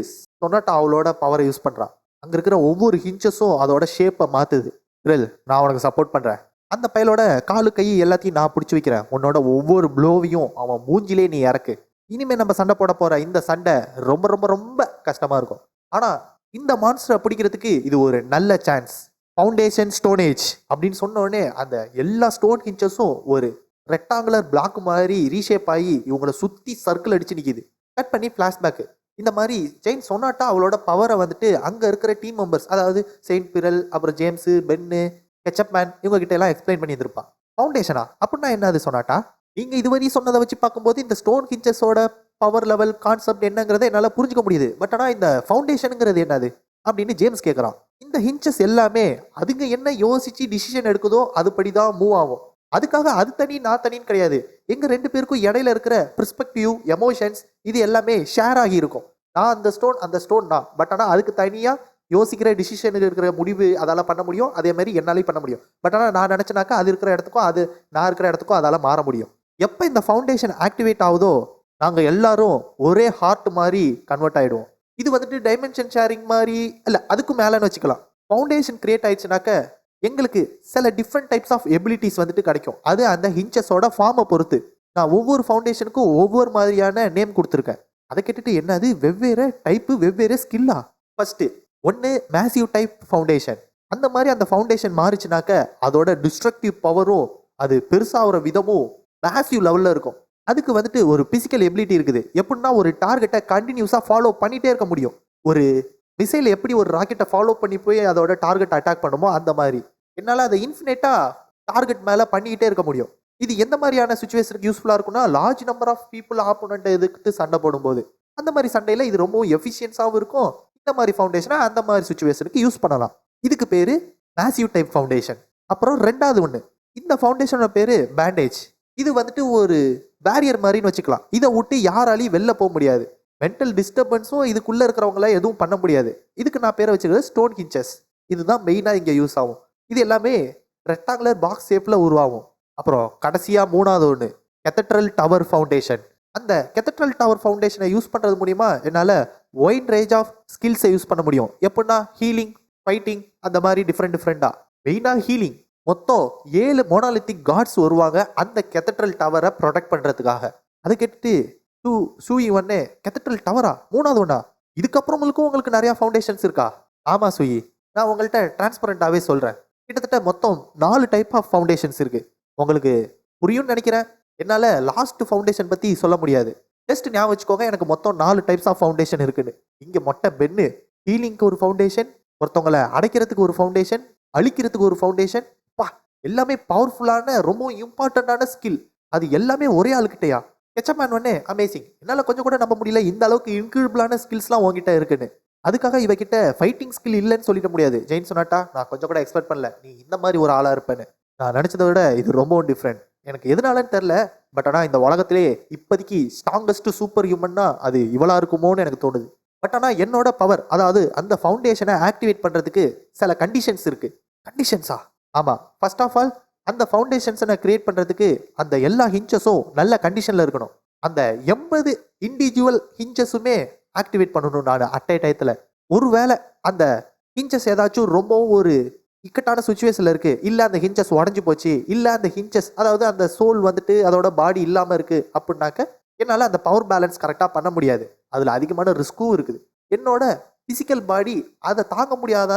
சொனாட்டா அவளோட பவரை யூஸ் பண்ணுறான். அங்கே இருக்கிற ஒவ்வொரு ஹிஞ்சஸும் அதோட ஷேப்பை மாற்றுது. த்ரில், நான் உனக்கு சப்போர்ட் பண்ணுறேன். அந்த பையலோட காலு கை எல்லாத்தையும் நான் பிடிச்சி வைக்கிறேன். உன்னோட ஒவ்வொரு ப்ளோவையும் அவன் மூஞ்சிலே நீ இறக்கு. இனிமேல் நம்ம சண்டை போட போகிற இந்த சண்டை ரொம்ப ரொம்ப ரொம்ப கஷ்டமாக இருக்கும். ஆனால் இந்த மான்ஸ்டரை பிடிக்கிறதுக்கு இது ஒரு நல்ல சான்ஸ். ஃபவுண்டேஷன் ஸ்டோனேஜ் அப்படின்னு சொன்ன உடனே அந்த எல்லா ஸ்டோன் ஹிஞ்சஸும் ஒரு ரெக்டாங்குலர் பிளாக் மாதிரி ரீஷேப் ஆகி இவங்களை சுற்றி சர்க்கிள் அடிச்சு நிற்கிது. கட் பண்ணி ஃப்ளாஷ்பேக்கு. இந்த மாதிரி செயின்ட் சொனாட்டா அவளோட பவரை வந்துட்டு அங்கே இருக்கிற டீம் மெம்பர்ஸ், அதாவது செயின்ட் பிறல், அப்புறம் ஜேம்ஸு, பென்னு, கெச்சப் மேன், இவங்க கிட்ட எல்லாம் எக்ஸ்பிளைன் பண்ணியிருந்திருப்பான். ஃபவுண்டேஷனா அப்படின்னா என்ன அது சொனாட்டா? நீங்கள் இதுவரை சொன்னதை வச்சு பார்க்கும்போது இந்த ஸ்டோன் ஹிஞ்சஸோட பவர் லெவல் கான்செப்ட் என்னங்கிறத என்னால் புரிஞ்சுக்க முடியுது. பட் ஆனால் இந்த ஃபவுண்டேஷனுங்கிறது என்னது அப்படின்னு ஜேம்ஸ் கேட்குறான். இந்த ஹிஞ்சஸ் எல்லாமே அதுங்க என்ன யோசிச்சு டிசிஷன் எடுக்குதோ அதுபடி தான் மூவ் ஆகும். அதுக்காக அது தனி நான் தனின்னு கிடையாது. எங்கள் 2 பேருக்கும் இடையில இருக்கிற பெர்ஸ்பெக்டிவ், எமோஷன்ஸ் இது எல்லாமே ஷேர் ஆகி இருக்கும். நான் அந்த ஸ்டோன் தான். பட் ஆனால் அதுக்கு தனியாக யோசிக்கிற டிசிஷனுக்கு இருக்கிற முடிவு அதால் பண்ண முடியும். அதே மாதிரி என்னாலையும் பண்ண முடியும். பட் ஆனால் நான் நினச்சனாக்கா அது இருக்கிற இடத்துக்கும் அது நான் இருக்கிற இடத்துக்கும் அதால் மாற முடியும். எப்போ இந்த ஃபவுண்டேஷன் ஆக்டிவேட் ஆகுதோ நாங்கள் எல்லாரும் ஒரே ஹார்ட் மாதிரி கன்வெர்ட் ஆகிடுவோம். இது வந்துட்டு டைமென்ஷன் ஷேரிங் மாதிரி இல்லை, அதுக்கும் மேலேன்னு வச்சுக்கலாம். ஃபவுண்டேஷன் கிரியேட் ஆயிடுச்சுனாக்க எங்களுக்கு சில டிஃப்ரெண்ட் டைப்ஸ் ஆஃப் எபிலிட்டிஸ் வந்துட்டு கிடைக்கும். அது அந்த ஹிஞ்சஸோட ஃபார்மை பொறுத்து. நான் ஒவ்வொரு ஃபவுண்டேஷனுக்கும் ஒவ்வொரு மாதிரியான நேம் கொடுத்துருக்கேன். அதை கேட்டுட்டு என்னது வெவ்வேறு டைப்பு வெவ்வேறு ஸ்கில்லா? ஃபர்ஸ்ட்டு ஒன்று மேசிவ் டைப் ஃபவுண்டேஷன். அந்த மாதிரி அந்த ஃபவுண்டேஷன் மாறிச்சுனாக்க அதோட டிஸ்ட்ரக்டிவ் பவரும் அது பெருசாகிற விதமும் மேசிவ் லெவலில் இருக்கும். அதுக்கு வந்துட்டு ஒரு பிசிக்கல் எபிலிட்டி இருக்குது. எப்படின்னா ஒரு டார்கெட்டை கண்டினியூஸாக ஃபாலோ பண்ணிகிட்டே இருக்க முடியும். ஒரு மிசைல் எப்படி ஒரு ராக்கெட்டை ஃபாலோ பண்ணி போய் அதோட டார்கெட் அட்டாக் பண்ணுமோ அந்த மாதிரி என்னால் அதை இன்ஃபினிட்டாக டார்கெட் மேலே பண்ணிக்கிட்டே இருக்க முடியும். இது எந்த மாதிரியான சுச்சுவேஷனுக்கு யூஸ்ஃபுல்லாக இருக்குன்னா, லார்ஜ் நம்பர் ஆஃப் பீப்புள் ஆப்போனண்ட்டை எதுக்கிட்டு சண்டை போடும்போது அந்த மாதிரி சண்டையில் இது ரொம்பவும் எஃபிஷியன்ஸாகவும் இருக்கும். இந்த மாதிரி ஃபவுண்டேஷனை அந்த மாதிரி சுச்சுவேஷனுக்கு யூஸ் பண்ணலாம். இதுக்கு பேர் மேசிவ் டைப் ஃபவுண்டேஷன். அப்புறம் 2வது ஒன்று, இந்த ஃபவுண்டேஷனோட பேர் பேண்டேஜ். இது வந்துட்டு ஒரு பேரியர் மாதிரின்னு வச்சுக்கலாம். இதை விட்டு யாராலையும் வெளில போக முடியாது. மென்டல் டிஸ்டர்பன்ஸும் இதுக்குள்ளே இருக்கிறவங்கள எதுவும் பண்ண முடியாது. இதுக்கு நான் பேரை வச்சுக்கிறது ஸ்டோன் ஹிஞ்சஸ். இதுதான் மெயினாக இங்கே யூஸ் ஆகும். இது எல்லாமே ரெக்டாங்குலர் பாக்ஸ் ஷேப்பில் உருவாகும். அப்புறம் கடைசியாக 3வது ஒன்று, கெத்தட்ரல் டவர் ஃபவுண்டேஷன். அந்த கெத்தட்ரல் டவர் ஃபவுண்டேஷனை யூஸ் பண்ணுறது மூலிமா என்னால் ஒயிட் ரேஞ்ச் ஆஃப் ஸ்கில்ஸை யூஸ் பண்ண முடியும். எப்படின்னா ஹீலிங், ஃபைட்டிங், அந்த மாதிரி டிஃப்ரெண்ட்டாக. மெயினாக ஹீலிங். மொத்தம் 7 மோனாலித்திக் காட்ஸ் வருவாங்க அந்த கெத்தட்ரல் டவரை ப்ரொடெக்ட் பண்ணுறதுக்காக. அதை கேட்டுட்டு சூயி ஒன்னே, கெத்தட்ரல் டவரா 3வது ஒன்றா? இதுக்கப்புறமுக்கும் உங்களுக்கு நிறையா ஃபவுண்டேஷன்ஸ் இருக்கா? ஆமாம் சூயி, நான் உங்கள்கிட்ட டிரான்ஸ்பரண்டாகவே சொல்கிறேன். கிட்டத்தட்ட மொத்தம் 4 டைப் ஆஃப் ஃபவுண்டேஷன்ஸ் இருக்குது. உங்களுக்கு புரியும்னு நினைக்கிறேன். என்னால் லாஸ்ட் ஃபவுண்டேஷன் பற்றி சொல்ல முடியாது. ஜஸ்ட் ஞாபகம் வச்சுக்கோங்க, எனக்கு மொத்தம் 4 டைப்ஸ் ஆஃப் ஃபவுண்டேஷன் இருக்குன்னு. இங்கே மொட்டை பென்னு ஹீலிங்க்கு ஒரு ஃபவுண்டேஷன், ஒருத்தவங்களை அடைக்கிறதுக்கு ஒரு ஃபவுண்டேஷன், அழிக்கிறதுக்கு ஒரு ஃபவுண்டேஷன். பா, எல்லாமே பவர்ஃபுல்லான ரொம்ப இம்பார்ட்டண்ட்டான ஸ்கில். அது எல்லாமே ஒரே ஆளுக்கிட்டையா? கெச்சமேன் ஒன்னே அமேசிங். என்னால் கொஞ்சம் கூட நம்ப முடியல இந்த அளவுக்கு இன்க்ரிடிபிளான ஸ்கில்ஸ்லாம் உங்ககிட்ட இருக்குன்னு. அதுக்காக இவகிட்ட ஃபைட்டிங் ஸ்கில் இல்லைன்னு சொல்லிட முடியாது. ஜெயின் சொன்னாட்டா, நான் கொஞ்சம் கூட எக்ஸ்பெக்ட் பண்ணல நீ இந்த மாதிரி ஒரு ஆளாக இருப்பேன்னு. நான் நினச்சதை விட இது ரொம்பவும் டிஃப்ரெண்ட். எனக்கு எதனாலன்னு தெரில. பட் ஆனால் இந்த உலகத்திலே இப்போதைக்கு ஸ்ட்ராங்கஸ்ட் சூப்பர் ஹியூமன்னா அது இவளாக இருக்குமோன்னு எனக்கு தோணுது. பட் ஆனால் என்னோட பவர், அதாவது அந்த ஃபவுண்டேஷனை ஆக்டிவேட் பண்ணுறதுக்கு சில கண்டிஷன்ஸ் இருக்குது. கண்டிஷன்ஸா? ஆமாம். ஃபர்ஸ்ட் ஆஃப் ஆல், அந்த ஃபவுண்டேஷன்ஸை கிரியேட் பண்ணுறதுக்கு அந்த எல்லா ஹிஞ்சஸும் நல்ல கண்டிஷனில் இருக்கணும். அந்த 80 இண்டிவிஜுவல் ஹிஞ்சஸுமே ஆக்டிவேட் பண்ணணும் நான் அட்டை டயத்தில். ஒருவேளை அந்த ஹிஞ்சஸ் ஏதாச்சும் ரொம்பவும் ஒரு இக்கட்டான சுச்சுவேஷனில் இருக்குது, இல்லை அந்த ஹிஞ்சஸ் உடஞ்சி போச்சு, இல்லை அந்த ஹிஞ்சஸ் அதாவது அந்த சோல் வந்துட்டு அதோட பாடி இல்லாமல் இருக்குது அப்படின்னாக்க என்னால் அந்த பவர் பேலன்ஸ் கரெக்டாக பண்ண முடியாது. அதில் அதிகமான ரிஸ்க்கும் இருக்குது. என்னோட ஃபிசிக்கல் பாடி அதை தாங்க முடியாத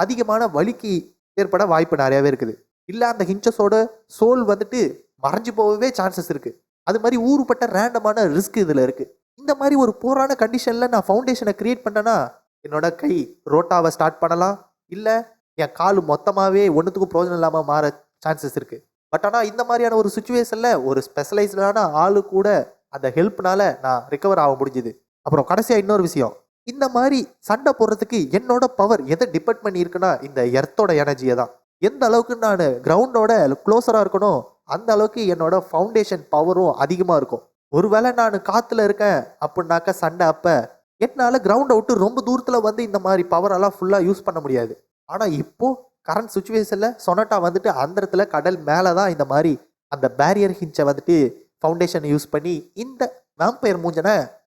அதிகமான வலிக்கு ஏற்பட வாய்ப்பு நிறையாவே இருக்குது. இல்லை அந்த ஹிஞ்சஸோட சோல் வந்துட்டு மறைஞ்சு போகவே சான்சஸ் இருக்குது. அது மாதிரி ஊருப்பட்ட ரேண்டமான ரிஸ்க் இதில் இருக்குது. இந்த மாதிரி ஒரு போரான கண்டிஷனில் நான் ஃபவுண்டேஷனை கிரியேட் பண்ணேன்னா என்னோட கை ரோட்டாவை ஸ்டார்ட் பண்ணலாம், இல்லை என் கால் மொத்தமாகவே ஒன்றுத்துக்கும் பிரோஜனம் இல்லாமல் மாற சான்சஸ் இருக்குது. பட் ஆனால் இந்த மாதிரியான ஒரு சுச்சுவேஷனில் ஒரு ஸ்பெஷலைஸ்டான ஆளு கூட அந்த ஹெல்ப்னால நான் ரிகவர் ஆக முடிஞ்சுது. அப்புறம் கடைசியாக இன்னொரு விஷயம், இந்த மாதிரி சண்டை போடுறதுக்கு என்னோட பவர் எதை டிபெண்ட் பண்ணியிருக்குன்னா இந்த எர்த்தோட எனர்ஜியை தான். எந்த அளவுக்கு நான் கிரவுண்டோட க்ளோஸராக இருக்கணும் அந்த அளவுக்கு என்னோட ஃபவுண்டேஷன் பவரும் அதிகமாக இருக்கும். ஒருவேளை நான் காற்றுல இருக்கேன் அப்படின்னாக்கா சண்டை அப்போ என்னால் கிரவுண்டை விட்டு ரொம்ப தூரத்தில் வந்து இந்த மாதிரி பவரெல்லாம் ஃபுல்லாக யூஸ் பண்ண முடியாது. ஆனால் இப்போது கரண்ட் சுச்சுவேஷனில் சொனட்டா வந்துட்டு அந்த இடத்துல கடல் மேலே தான் இந்த மாதிரி அந்த பேரியர் ஹிஞ்சை வந்துட்டு ஃபவுண்டேஷனை யூஸ் பண்ணி இந்த வேம்பயர் மூஞ்சனை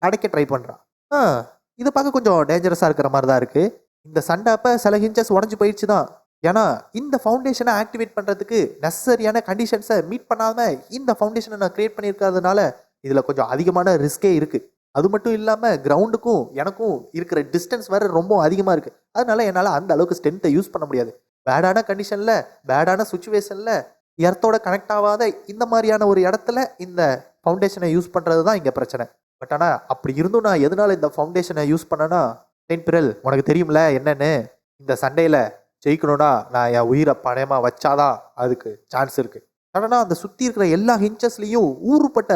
அடைக்க ட்ரை பண்ணுறான். இதை பார்க்க கொஞ்சம் டேஞ்சரஸாக இருக்கிற மாதிரி தான் இருக்குது. இந்த சண்டை அப்போ சில ஹிஞ்சஸ் உடஞ்சி போயிடுச்சு தான். ஏன்னா இந்த ஃபவுண்டேஷனை ஆக்டிவேட் பண்ணுறதுக்கு நெசசரியான கண்டிஷன்ஸை மீட் பண்ணாமல் இந்த ஃபவுண்டேஷனை நான் க்ரியேட் பண்ணியிருக்கிறதுனால இதில் கொஞ்சம் அதிகமான ரிஸ்கே இருக்குது. அது மட்டும் இல்லாமல் கிரவுண்டுக்கும் எனக்கும் இருக்கிற டிஸ்டன்ஸ் வேறு ரொம்ப அதிகமாக இருக்குது. அதனால என்னால் அந்த அளவுக்கு ஸ்ட்ரென்த்தை யூஸ் பண்ண முடியாது. பேடான கண்டிஷனில் பேடான சுச்சுவேஷனில் எர்த்தோட கனெக்ட் ஆகாத இந்த மாதிரியான ஒரு இடத்துல இந்த ஃபவுண்டேஷனை யூஸ் பண்ணுறது தான் இங்கே பிரச்சனை. பட் ஆனால் அப்படி இருந்தும் நான் எதனால் இந்த ஃபவுண்டேஷனை யூஸ் பண்ணேன்னா, செயின்ட் பிரெல் உனக்கு தெரியும்ல என்னன்னு, இந்த சண்டையில் ஜெயிக்கணும்னா நான் என் உயிரை பணயமாக வச்சாதான் அதுக்கு சான்ஸ் இருக்குது. ஆனால் அந்த சுற்றி இருக்கிற எல்லா ஹிஞ்சஸ்லேயும் ஊறுப்பட்ட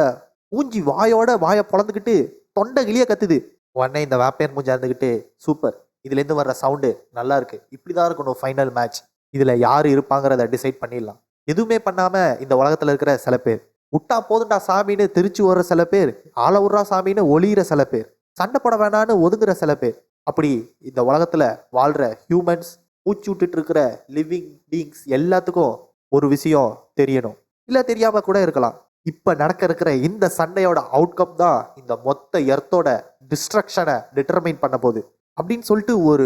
மூஞ்சி வாயை பொழந்துக்கிட்டு தொண்டை கிளிய கத்துது. உடனே இந்த வேம்பயர் மூஞ்சா இருந்துக்கிட்டு, சூப்பர், இதுலேருந்து வர்ற சவுண்டு நல்லா இருக்கு, இப்படி தான் இருக்கணும் ஃபைனல் மேட்ச், இதில் யார் இருப்பாங்கிறத டிசைட் பண்ணிடலாம். எதுவுமே பண்ணாமல் இந்த உலகத்தில் இருக்கிற சில பேர், விட்டா போதுண்டா சாமின்னு திருச்சி வர்ற சில பேர், ஆளவுறா சாமின்னு ஒளியிற சில பேர், சண்டை போட வேணான்னு ஒதுங்குற சில பேர், அப்படி இந்த உலகத்தில் வாழ்கிற ஹியூமன்ஸ், பூச்சி விட்டுட்டு இருக்கிற லிவிங் பீயிங்ஸ் எல்லாத்துக்கும் ஒரு விஷயம் தெரியணும், இல்லை தெரியாமல் கூட இருக்கலாம். இப்போ நடக்க இருக்கிற இந்த சண்டையோட அவுட்கம் தான் இந்த மொத்த எர்த்தோட டிஸ்ட்ரக்ஷனை டிட்டர்மைன் பண்ண போகுது அப்படின்னு சொல்லிட்டு ஒரு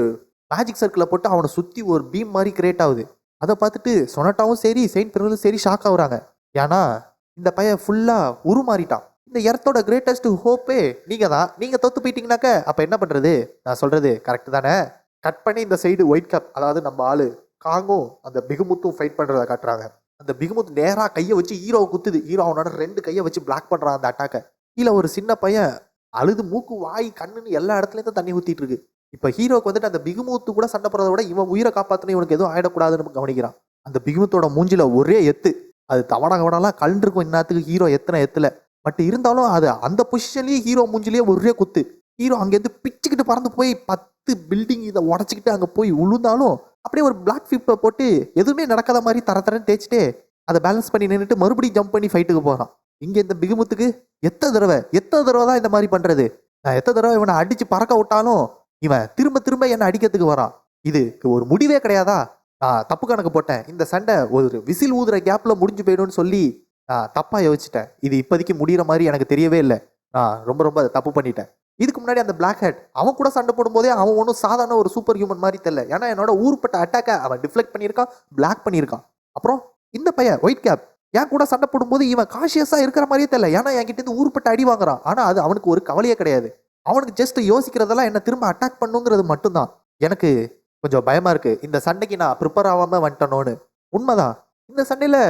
மேஜிக் சர்க்கிளை போட்டு அவனை சுற்றி ஒரு பீம் மாதிரி கிரியேட் ஆகுது. அதை பார்த்துட்டு சொனட்டாவும் சரி செயின்ட் பிரெல்லும் சரி ஷாக் ஆகுறாங்க. ஏன்னா இந்த பையன் ஃபுல்லாக உருமாறிட்டான். இந்த எர்த்தோட கிரேட்டஸ்ட் ஹோப்பே நீங்கள் தான். நீங்கள் தோத்து போயிட்டீங்கன்னாக்க அப்போ என்ன பண்ணுறது? நான் சொல்கிறது கரெக்டு தானே? கட் பண்ணி இந்த சைடு ஒயிட் கேப், அதாவது நம்ம ஆளு காங்கும் அந்த பிகுமுத்தும் ஃபைட் பண்ணுறதை காட்டுறாங்க. அந்த பிகுமுத் நேராக கையை வச்சு ஹீரோவை குத்துது. ஹீரோ அவனோட 2 கையை வச்சு பிளாக் பண்ணுறான் அந்த அட்டாக்கை. கீழே ஒரு சின்ன பையன் அழுது மூக்கு வாய் கண்ணுன்னு எல்லா இடத்துலேருந்து தண்ணி ஊற்றிட்டு இருக்கு. இப்போ ஹீரோக்கு வந்துட்டு அந்த பிகுமுத்து கூட சண்டை போடுறத விட இவன் உயிரை காப்பாற்றணும், இவனுக்கு எதுவும் ஆகிடக்கூடாதுன்னு கவனிக்கிறான். அந்த பிகுமுத்தோட மூஞ்சில ஒரே எத்து, அது கவனலாம் கல்ன்றிருக்கும் இன்னத்துக்கு ஹீரோ எத்தல. பட் இருந்தாலும் அது அந்த பொசிஷன்லேயே ஹீரோ மூஞ்சிலேயே ஒரே குத்து. ஹீரோ அங்கேருந்து பிச்சுக்கிட்டு பறந்து போய் 10 பில்டிங் இதை உடச்சிக்கிட்டு அங்கே போய் விழுந்தாலும் அப்படியே ஒரு பிளாக் ஃபிப்பை போட்டு எதுவுமே நடக்காத மாதிரி தரன்னு தேய்ச்சிட்டு அதை பேலன்ஸ் பண்ணி நின்றுட்டு மறுபடியும் ஜம்ப் பண்ணி ஃபைட்டுக்கு போகிறான். இங்கே இந்த பிகுமுத்துக்கு எத்தனை தடவை தான் இந்த மாதிரி பண்ணுறது? நான் எத்தனை தடவை இவனை அடித்து பறக்க விட்டாலும் இவன் திரும்ப என்னை அடிக்கிறதுக்கு வரான். இதுக்கு ஒரு முடிவே கிடையாதா? நான் தப்பு கணக்கு போட்டேன். இந்த சண்டை ஒரு விசில் ஊதுற கேப்பில் முடிஞ்சு போயிடும்னு சொல்லி நான் தப்பாக யோசிச்சிட்டேன். இது இப்போதைக்கு முடிகிற மாதிரி எனக்கு தெரியவே இல்லை. நான் ரொம்ப தப்பு பண்ணிட்டேன். இதுக்கு முன்னாடி அந்த பிளாக் ஹெட் அவன் கூட சண்டை போடும்போதே அவன் ஒன்றும் சாதாரண ஒரு சூப்பர் ஹியூமன் மாதிரி தெரியல. ஏன்னா என்னோட ஊர்பட்ட அட்டாக்கை அவன் டிஃப்ளெக்ட் பண்ணியிருக்கான், பிளாக் பண்ணியிருக்கான். அப்புறம் இந்த பையன் ஒயிட் கேப் என் கூட சண்டை போடும்போது இவன் காஷியஸாக இருக்கிற மாதிரியே தெரியல. ஏன்னா என்கிட்ட இருந்து ஊர்பட்ட அடி வாங்குறான். ஆனால் அது அவனுக்கு ஒரு கவலையே கிடையாது. அவனுக்கு ஜஸ்ட் யோசிக்கிறதெல்லாம் என்ன திரும்ப அட்டாக் பண்ணுங்கிறது மட்டும்தான். எனக்கு கொஞ்சம் பயமாக இருக்குது. இந்த சண்டைக்கு நான் ப்ரிப்பேர் ஆகாமல் வந்துட்டனோன்னு. உண்மைதான், இந்த சண்டையில்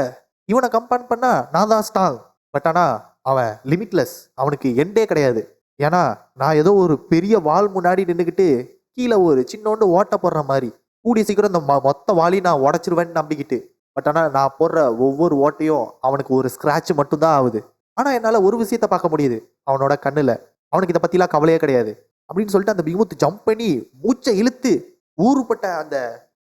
இவனை கம்பேர் பண்ணால் நான் தான் ஸ்ட்ராங். பட் ஆனால் அவன் லிமிட்லெஸ், அவனுக்கு எண்டே கிடையாது. ஏன்னா நான் ஏதோ ஒரு பெரிய வால் முன்னாடி நின்றுக்கிட்டு கீழே ஒரு சின்னோண்டு ஓட்ட போடுற மாதிரி கூடிய சீக்கிரம் இந்த மொத்த வாலையும் நான் உடச்சிருவேன்னு நம்பிக்கிட்டு. பட் ஆனால் நான் போடுற ஒவ்வொரு ஓட்டையும் அவனுக்கு ஒரு ஸ்க்ராட்ச் மட்டும்தான் ஆகுது. ஆனால் என்னால் ஒரு விஷயத்தை பார்க்க முடியுது அவனோட கண்ணில், அவனுக்கு இதை பற்றிலாம் கவலையே கிடையாது. அப்படின்னு சொல்லிட்டு அந்த பிகுமுத்து ஜம்ப் பண்ணி மூச்சை இழுத்து ஊறுப்பட்ட அந்த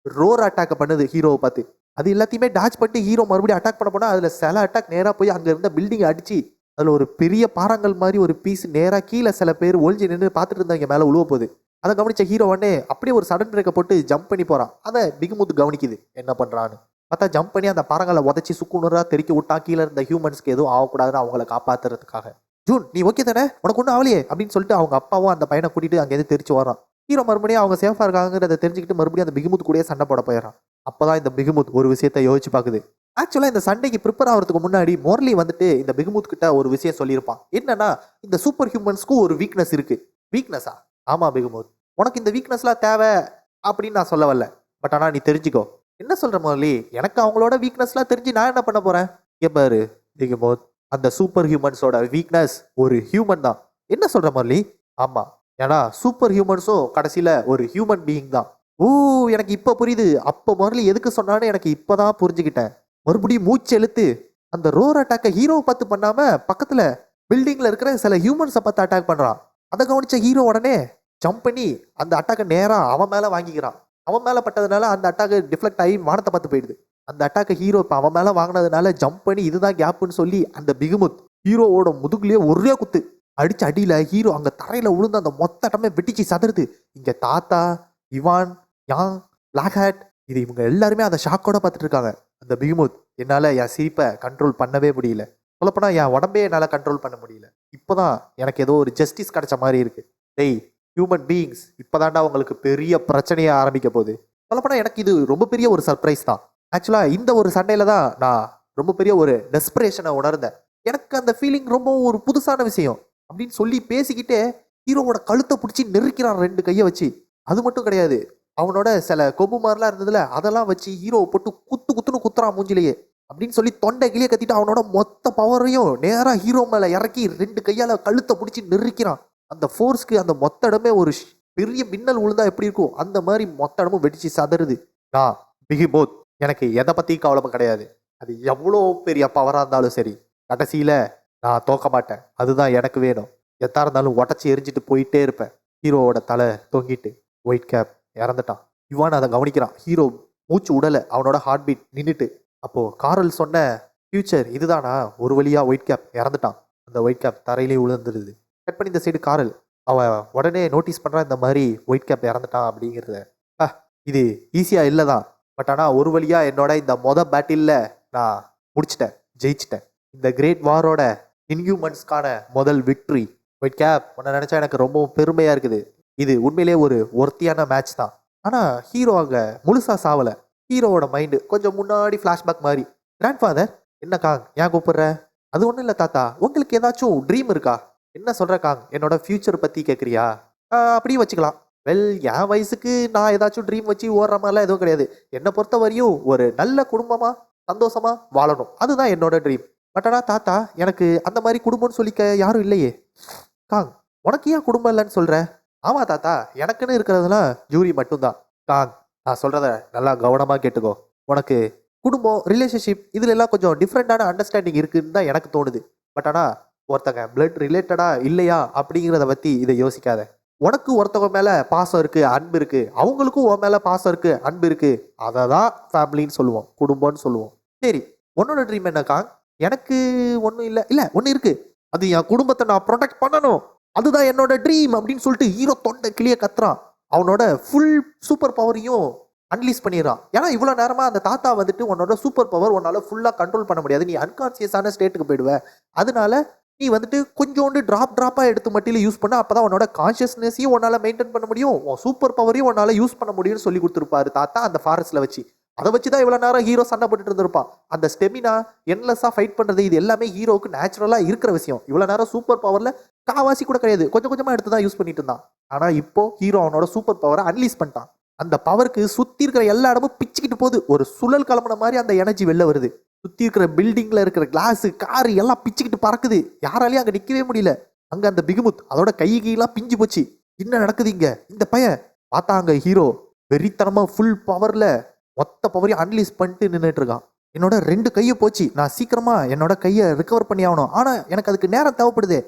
ரோர் அட்டாக்கை பண்ணுது ஹீரோவை பார்த்து. அது எல்லாத்தையுமே டாச் பண்ணிட்டு ஹீரோ மறுபடியும் அட்டாக் பண்ண போனால் அதில் சில அட்டாக் நேராக போய் அங்கே இருந்த பில்டிங்கை அடித்து அதில் ஒரு பெரிய பாறாங்கல் மாதிரி ஒரு பீஸ் நேராக கீழே சில பேர் ஒழிஞ்சு நின்று பார்த்துட்டு இருந்தவங்க மேலே உழுவ போகுது. அதை கவனிச்ச ஹீரோ உடனே அப்படியே ஒரு சடன் பிரேக்கை போட்டு ஜம்ப் பண்ணி போகிறான். அதை பிகுமுத்து கவனிக்குது என்ன பண்ணுறான்னு. பார்த்தா ஜம்ப் பண்ணி அந்த பாறாங்கலை உதச்சி சுக்குநூறாக தெறிக்க விட்டான். கீழே இருந்த ஹியூமன்ஸ்க்கு எதுவும் ஆகக்கூடாதுன்னு அவங்கள காப்பாற்றுறதுக்காக. ஜூன் நீ ஓகே தானே, உனக்கு ஒன்றும் ஆகலையே அப்படின்னு சொல்லிட்டு அவங்க அப்பாவும் அந்த பையனை கூட்டிகிட்டு அங்கேருந்து தெரிச்சு வரான். ஹீரோ மறுபடியும் அவங்க சேஃபாக இருக்காங்கிறத தெரிஞ்சுக்கிட்டு மறுபடியும் அந்த பிகுமுத்து கூடயே சண்டை போட போயிடறான். அப்போ தான் இந்த பிகுமுத் ஒரு விஷயத்தை யோசிச்சு பார்க்குது. ஆக்சுவலாக இந்த சண்டைக்கு ப்ரிப்பேர் ஆகிறதுக்கு முன்னாடி மோர்லி வந்துட்டு இந்த பிகுமுத் கிட்ட ஒரு விஷயம் சொல்லியிருப்பான். என்னன்னா இந்த சூப்பர் ஹியூமன்ஸ்க்கும் ஒரு வீக்னஸ் இருக்குது. வீக்னஸா? ஆமாம் பிகுமுத், உனக்கு இந்த வீக்னஸ்லாம் தேவை அப்படின்னு நான் சொல்ல வரல. பட் ஆனால் நீ தெரிஞ்சுக்கோ. என்ன சொல்கிற மோர்லி, எனக்கு அவங்களோட வீக்னஸ்லாம் தெரிஞ்சு நான் என்ன பண்ண போகிறேன்? பாரு பிகுமுத், அந்த சூப்பர் ஹியூமன்ஸோட வீக்னஸ் ஒரு ஹியூமன் தான். என்ன சொல்ற முரளி? ஆமா, ஏன்னா சூப்பர் ஹியூமன்ஸும் கடைசியில ஒரு ஹியூமன் பீயிங் தான். ஓ, எனக்கு இப்ப புரியுது. அப்ப முரளி எதுக்கு சொன்னான்னு எனக்கு இப்பதான் புரிஞ்சுக்கிட்டேன். மறுபடியும் மூச்சு எழுத்து அந்த ரோர் அட்டாக்கை ஹீரோவை பார்த்து பண்ணாம பக்கத்துல பில்டிங்ல இருக்கிற சில ஹியூமன்ஸை பார்த்து அட்டாக் பண்றான். அதை கவனிச்ச ஹீரோ உடனே ஜம்ப் பண்ணி அந்த அட்டாக்கை நேரா அவன் மேல வாங்கிக்கிறான். அவன் மேல பட்டதுனால அந்த அட்டாக்கு டிஃப்ளெக்ட் ஆகி வானத்தை பார்த்து போயிடுது. அந்த அட்டாக்கை ஹீரோ இப்போ அவன் மேல வாங்கினதுனால ஜம்ப் பண்ணி இதுதான் கேப்புன்னு சொல்லி அந்த பிகுமுத் ஹீரோவோட முதுகுலயே ஒரே குத்து அடிச்ச அடியில ஹீரோ அங்க தரையில விழுந்து அந்த மொத்த இடமே வெட்டிச்சு சதுருது. இங்க தாத்தா, இவான், யாங், பிளாக் ஹேட் இது இவங்க எல்லாருமே அந்த ஷாக்கோட பார்த்துட்டு இருக்காங்க. அந்த பிகுமுத் என்னால என் சிரிப்பை கண்ட்ரோல் பண்ணவே முடியல. சொல்லப்போனா என் உடம்பே என்னால் கண்ட்ரோல் பண்ண முடியல. இப்போதான் எனக்கு ஏதோ ஒரு ஜஸ்டிஸ் கிடைச்ச மாதிரி இருக்கு. டேய் ஹியூமன் பீயிங்ஸ், இப்போதாண்டா உங்களுக்கு பெரிய பிரச்சனையை ஆரம்பிக்க போகுது. சொல்லப்போனா எனக்கு இது ரொம்ப பெரிய ஒரு சர்ப்ரைஸ் தான். ஆக்சுவலாக இந்த ஒரு சண்டையில தான் நான் ரொம்ப பெரிய ஒரு டெஸ்பிரேஷனை உணர்ந்தேன். எனக்கு அந்த ஃபீலிங் ரொம்ப ஒரு புதுசான விஷயம் அப்படின்னு சொல்லி பேசிக்கிட்டே ஹீரோவோட கழுத்தை பிடிச்சி நெருக்கிறான் 2 கையை வச்சு. அது மட்டும் கிடையாது, அவனோட சில கொம்பு மாதிரிலாம் இருந்ததுல அதெல்லாம் வச்சு ஹீரோவை போட்டு குத்துன்னு குத்துறான் மூஞ்சிலேயே அப்படின்னு சொல்லி தொண்டை கிளியே கத்திட்டு அவனோட மொத்த பவரையும் நேரா ஹீரோ மேல இறக்கி 2 கையால கழுத்தை பிடிச்சி நெருக்கிறான். அந்த ஃபோர்ஸ்க்கு அந்த மொத்த இடமே ஒரு பெரிய மின்னல் விழுந்தா எப்படி இருக்கும் அந்த மாதிரி மொத்த இடமும் வெடிச்சு சதறுது. நான் பிகிமோத், எனக்கு எதை பத்தி கவலை கிடையாது. அது எவ்வளோ பெரிய பவரா இருந்தாலும் சரி, கடைசியில நான் தோக்க மாட்டேன். அதுதான் எனக்கு வேணும். எதா இருந்தாலும் உடச்சி எரிஞ்சிட்டு போயிட்டே இருப்பேன். ஹீரோவோட தலை தொங்கிட்டு ஒயிட் கேப் இறந்துட்டான். இவான் அதை கவனிக்கிறான். ஹீரோ மூச்சு உடலை, அவனோட ஹார்ட் பீட் நின்றுட்டு. அப்போ காரல் சொன்ன ஃபியூச்சர் இதுதானா? ஒரு வழியா ஒயிட் கேப் இறந்துட்டான். அந்த ஒயிட் கேப் தரையிலே விழுந்துருது. கட் பண்ணி இந்த சைடு காரல் அவன் உடனே நோட்டீஸ் பண்றான் இந்த மாதிரி ஒயிட் கேப் இறந்துட்டான் அப்படிங்கிறத. இது ஈஸியா இல்லைதான், பட் ஆனால் ஒரு வழியா என்னோட இந்த பேட்டில்ல நான் முடிச்சிட்டேன், ஜெயிச்சிட்டேன். இந்த கிரேட் வாரோட இன்ஹியூமன்ஸ்க்கான முதல் விக்ட்ரி. ஒயிட் கேப், உன்னை நினைச்சா எனக்கு ரொம்பவும் பெருமையா இருக்குது. இது உண்மையிலேயே ஒரு ஒர்த்தியான மேட்ச் தான். ஆனா ஹீரோ அங்க முழுசா சாவல. ஹீரோவோட மைண்டு கொஞ்சம் முன்னாடி ஃப்ளாஷ்பேக் மாதிரி. கிராண்ட் ஃபாதர், என்ன காங் ஏன் கூப்பிடுற? அது ஒன்றும் இல்லை தாத்தா, உங்களுக்கு ஏதாச்சும் ட்ரீம் இருக்கா? என்ன சொல்ற காங், என்னோட ஃபியூச்சர் பத்தி கேட்குறியா? அப்படியும் வச்சுக்கலாம். வெல், என் வயசுக்கு நான் ஏதாச்சும் ட்ரீம் வச்சு ஓடுற மாதிரிலாம் எதுவும் கிடையாது. என்னை பொறுத்த வரையும் ஒரு நல்ல குடும்பமா சந்தோஷமா வாழணும், அதுதான் என்னோட ட்ரீம். பட் ஆனால் தாத்தா, எனக்கு அந்த மாதிரி குடும்பம்னு சொல்லிக்க யாரும் இல்லையே. காங், உனக்கு ஏன் குடும்பம் இல்லைன்னு சொல்ற? ஆமா தாத்தா, எனக்குன்னு இருக்கிறதுலாம் ஜூரி மட்டும்தான். காங், நான் சொல்றத நல்லா கவனமா கேட்டுக்கோ. உனக்கு குடும்பம், ரிலேஷன்ஷிப் இதுல எல்லாம் கொஞ்சம் டிஃப்ரெண்டான அண்டர்ஸ்டாண்டிங் இருக்குன்னு தான் எனக்கு தோணுது. பட் ஆனால் ஒருத்தங்க பிளட் ரிலேட்டடா இல்லையா அப்படிங்கிறத பத்தி இதை யோசிக்காத. உனக்கு ஒருத்தவங்க மேல பாசம் இருக்கு, அன்பு இருக்கு, அவங்களுக்கும் உன் மேல பாசம் இருக்கு, அன்பு இருக்கு. அதை தான் ஃபேமிலின்னு சொல்லுவோம், குடும்பம்னு சொல்லுவோம். சரி, உன்னோட ட்ரீம் என்ன காங்? எனக்கு ஒன்றும் இல்லை. இல்லை, ஒன்று இருக்கு. அது என் குடும்பத்தை நான் ப்ரொடெக்ட் பண்ணணும், அதுதான் என்னோட ட்ரீம் அப்படின்னு சொல்லிட்டு ஹீரோ தொண்டை கிளிய கத்துறான். அவனோட ஃபுல் சூப்பர் பவரையும் அன்லீஸ் பண்ணிடுறான். ஏன்னா இவ்வளோ நேரமா அந்த தாத்தா வந்துட்டு உன்னோட சூப்பர் பவர் உன்னால ஃபுல்லாக கண்ட்ரோல் பண்ண முடியாது, நீ அன்கான்சியஸான ஸ்டேட்டுக்கு போயிடுவ, அதனால நீ வந்துட்டு கொஞ்சோண்டு ட்ராப்பாக எடுத்து மட்டும் யூஸ் பண்ண, அப்பதான் உன்னோட கான்சியஸ்னஸையும் உன்னால மெயின்டைன் பண்ண முடியும், உன் சூப்பர் பவரையும் உன்னால யூஸ் பண்ண முடியும்னு சொல்லி கொடுத்துருப்பாரு தாத்தா அந்த ஃபாரஸ்ட்ல வச்சு. அதை வச்சு தான் இவ்வளோ நேரம் ஹீரோ சண்டை போட்டுட்டு இருந்திருப்பான். அந்த ஸ்டெமினா, என்லெஸ்ஸாக ஃபைட் பண்ணுறது, இது எல்லாமே ஹீரோவுக்கு நேச்சுரலாக இருக்கிற விஷயம். இவ்வளோ நேரம் சூப்பர் பவரில் காவாசி கூட கிடையாது, கொஞ்சம் கொஞ்சமாக எடுத்து தான் யூஸ் பண்ணிட்டு இருந்தான். ஆனால் இப்போ ஹீரோ அவனோட சூப்பர் பவரை அன்லீஸ் பண்ணிட்டான். அந்த பவருக்கு சுற்றி இருக்கிற எல்லா இடமும் பிச்சுக்கிட்டு போகுது. ஒரு சுழல் கிளம்புன மாதிரி அந்த எனர்ஜி வெளில வருது. சுற்றி இருக்கிற பில்டிங்கில் இருக்கிற கிளாஸு, காரு எல்லாம் பிச்சுக்கிட்டு பறக்குது. யாராலையும் அங்கே நிற்கவே முடியல. அங்கே அந்த பிகுமுத் அதோட கையெல்லாம் பிஞ்சு போச்சு. என்ன நடக்குது இங்கே? இந்த பையன் பார்த்தா அங்கே ஹீரோ வெறித்தனமாக ஃபுல் பவரில் மொத்த பவரையும் அன்லீஸ் பண்ணிட்டு நின்றுட்டு இருக்கான். என்னோட 2 கையை போச்சு, நான் சீக்கிரமா என்னோட கையை ரிகவர் பண்ணி ஆகணும். ஆனால் எனக்கு அதுக்கு நேரம் தேவைப்படுது.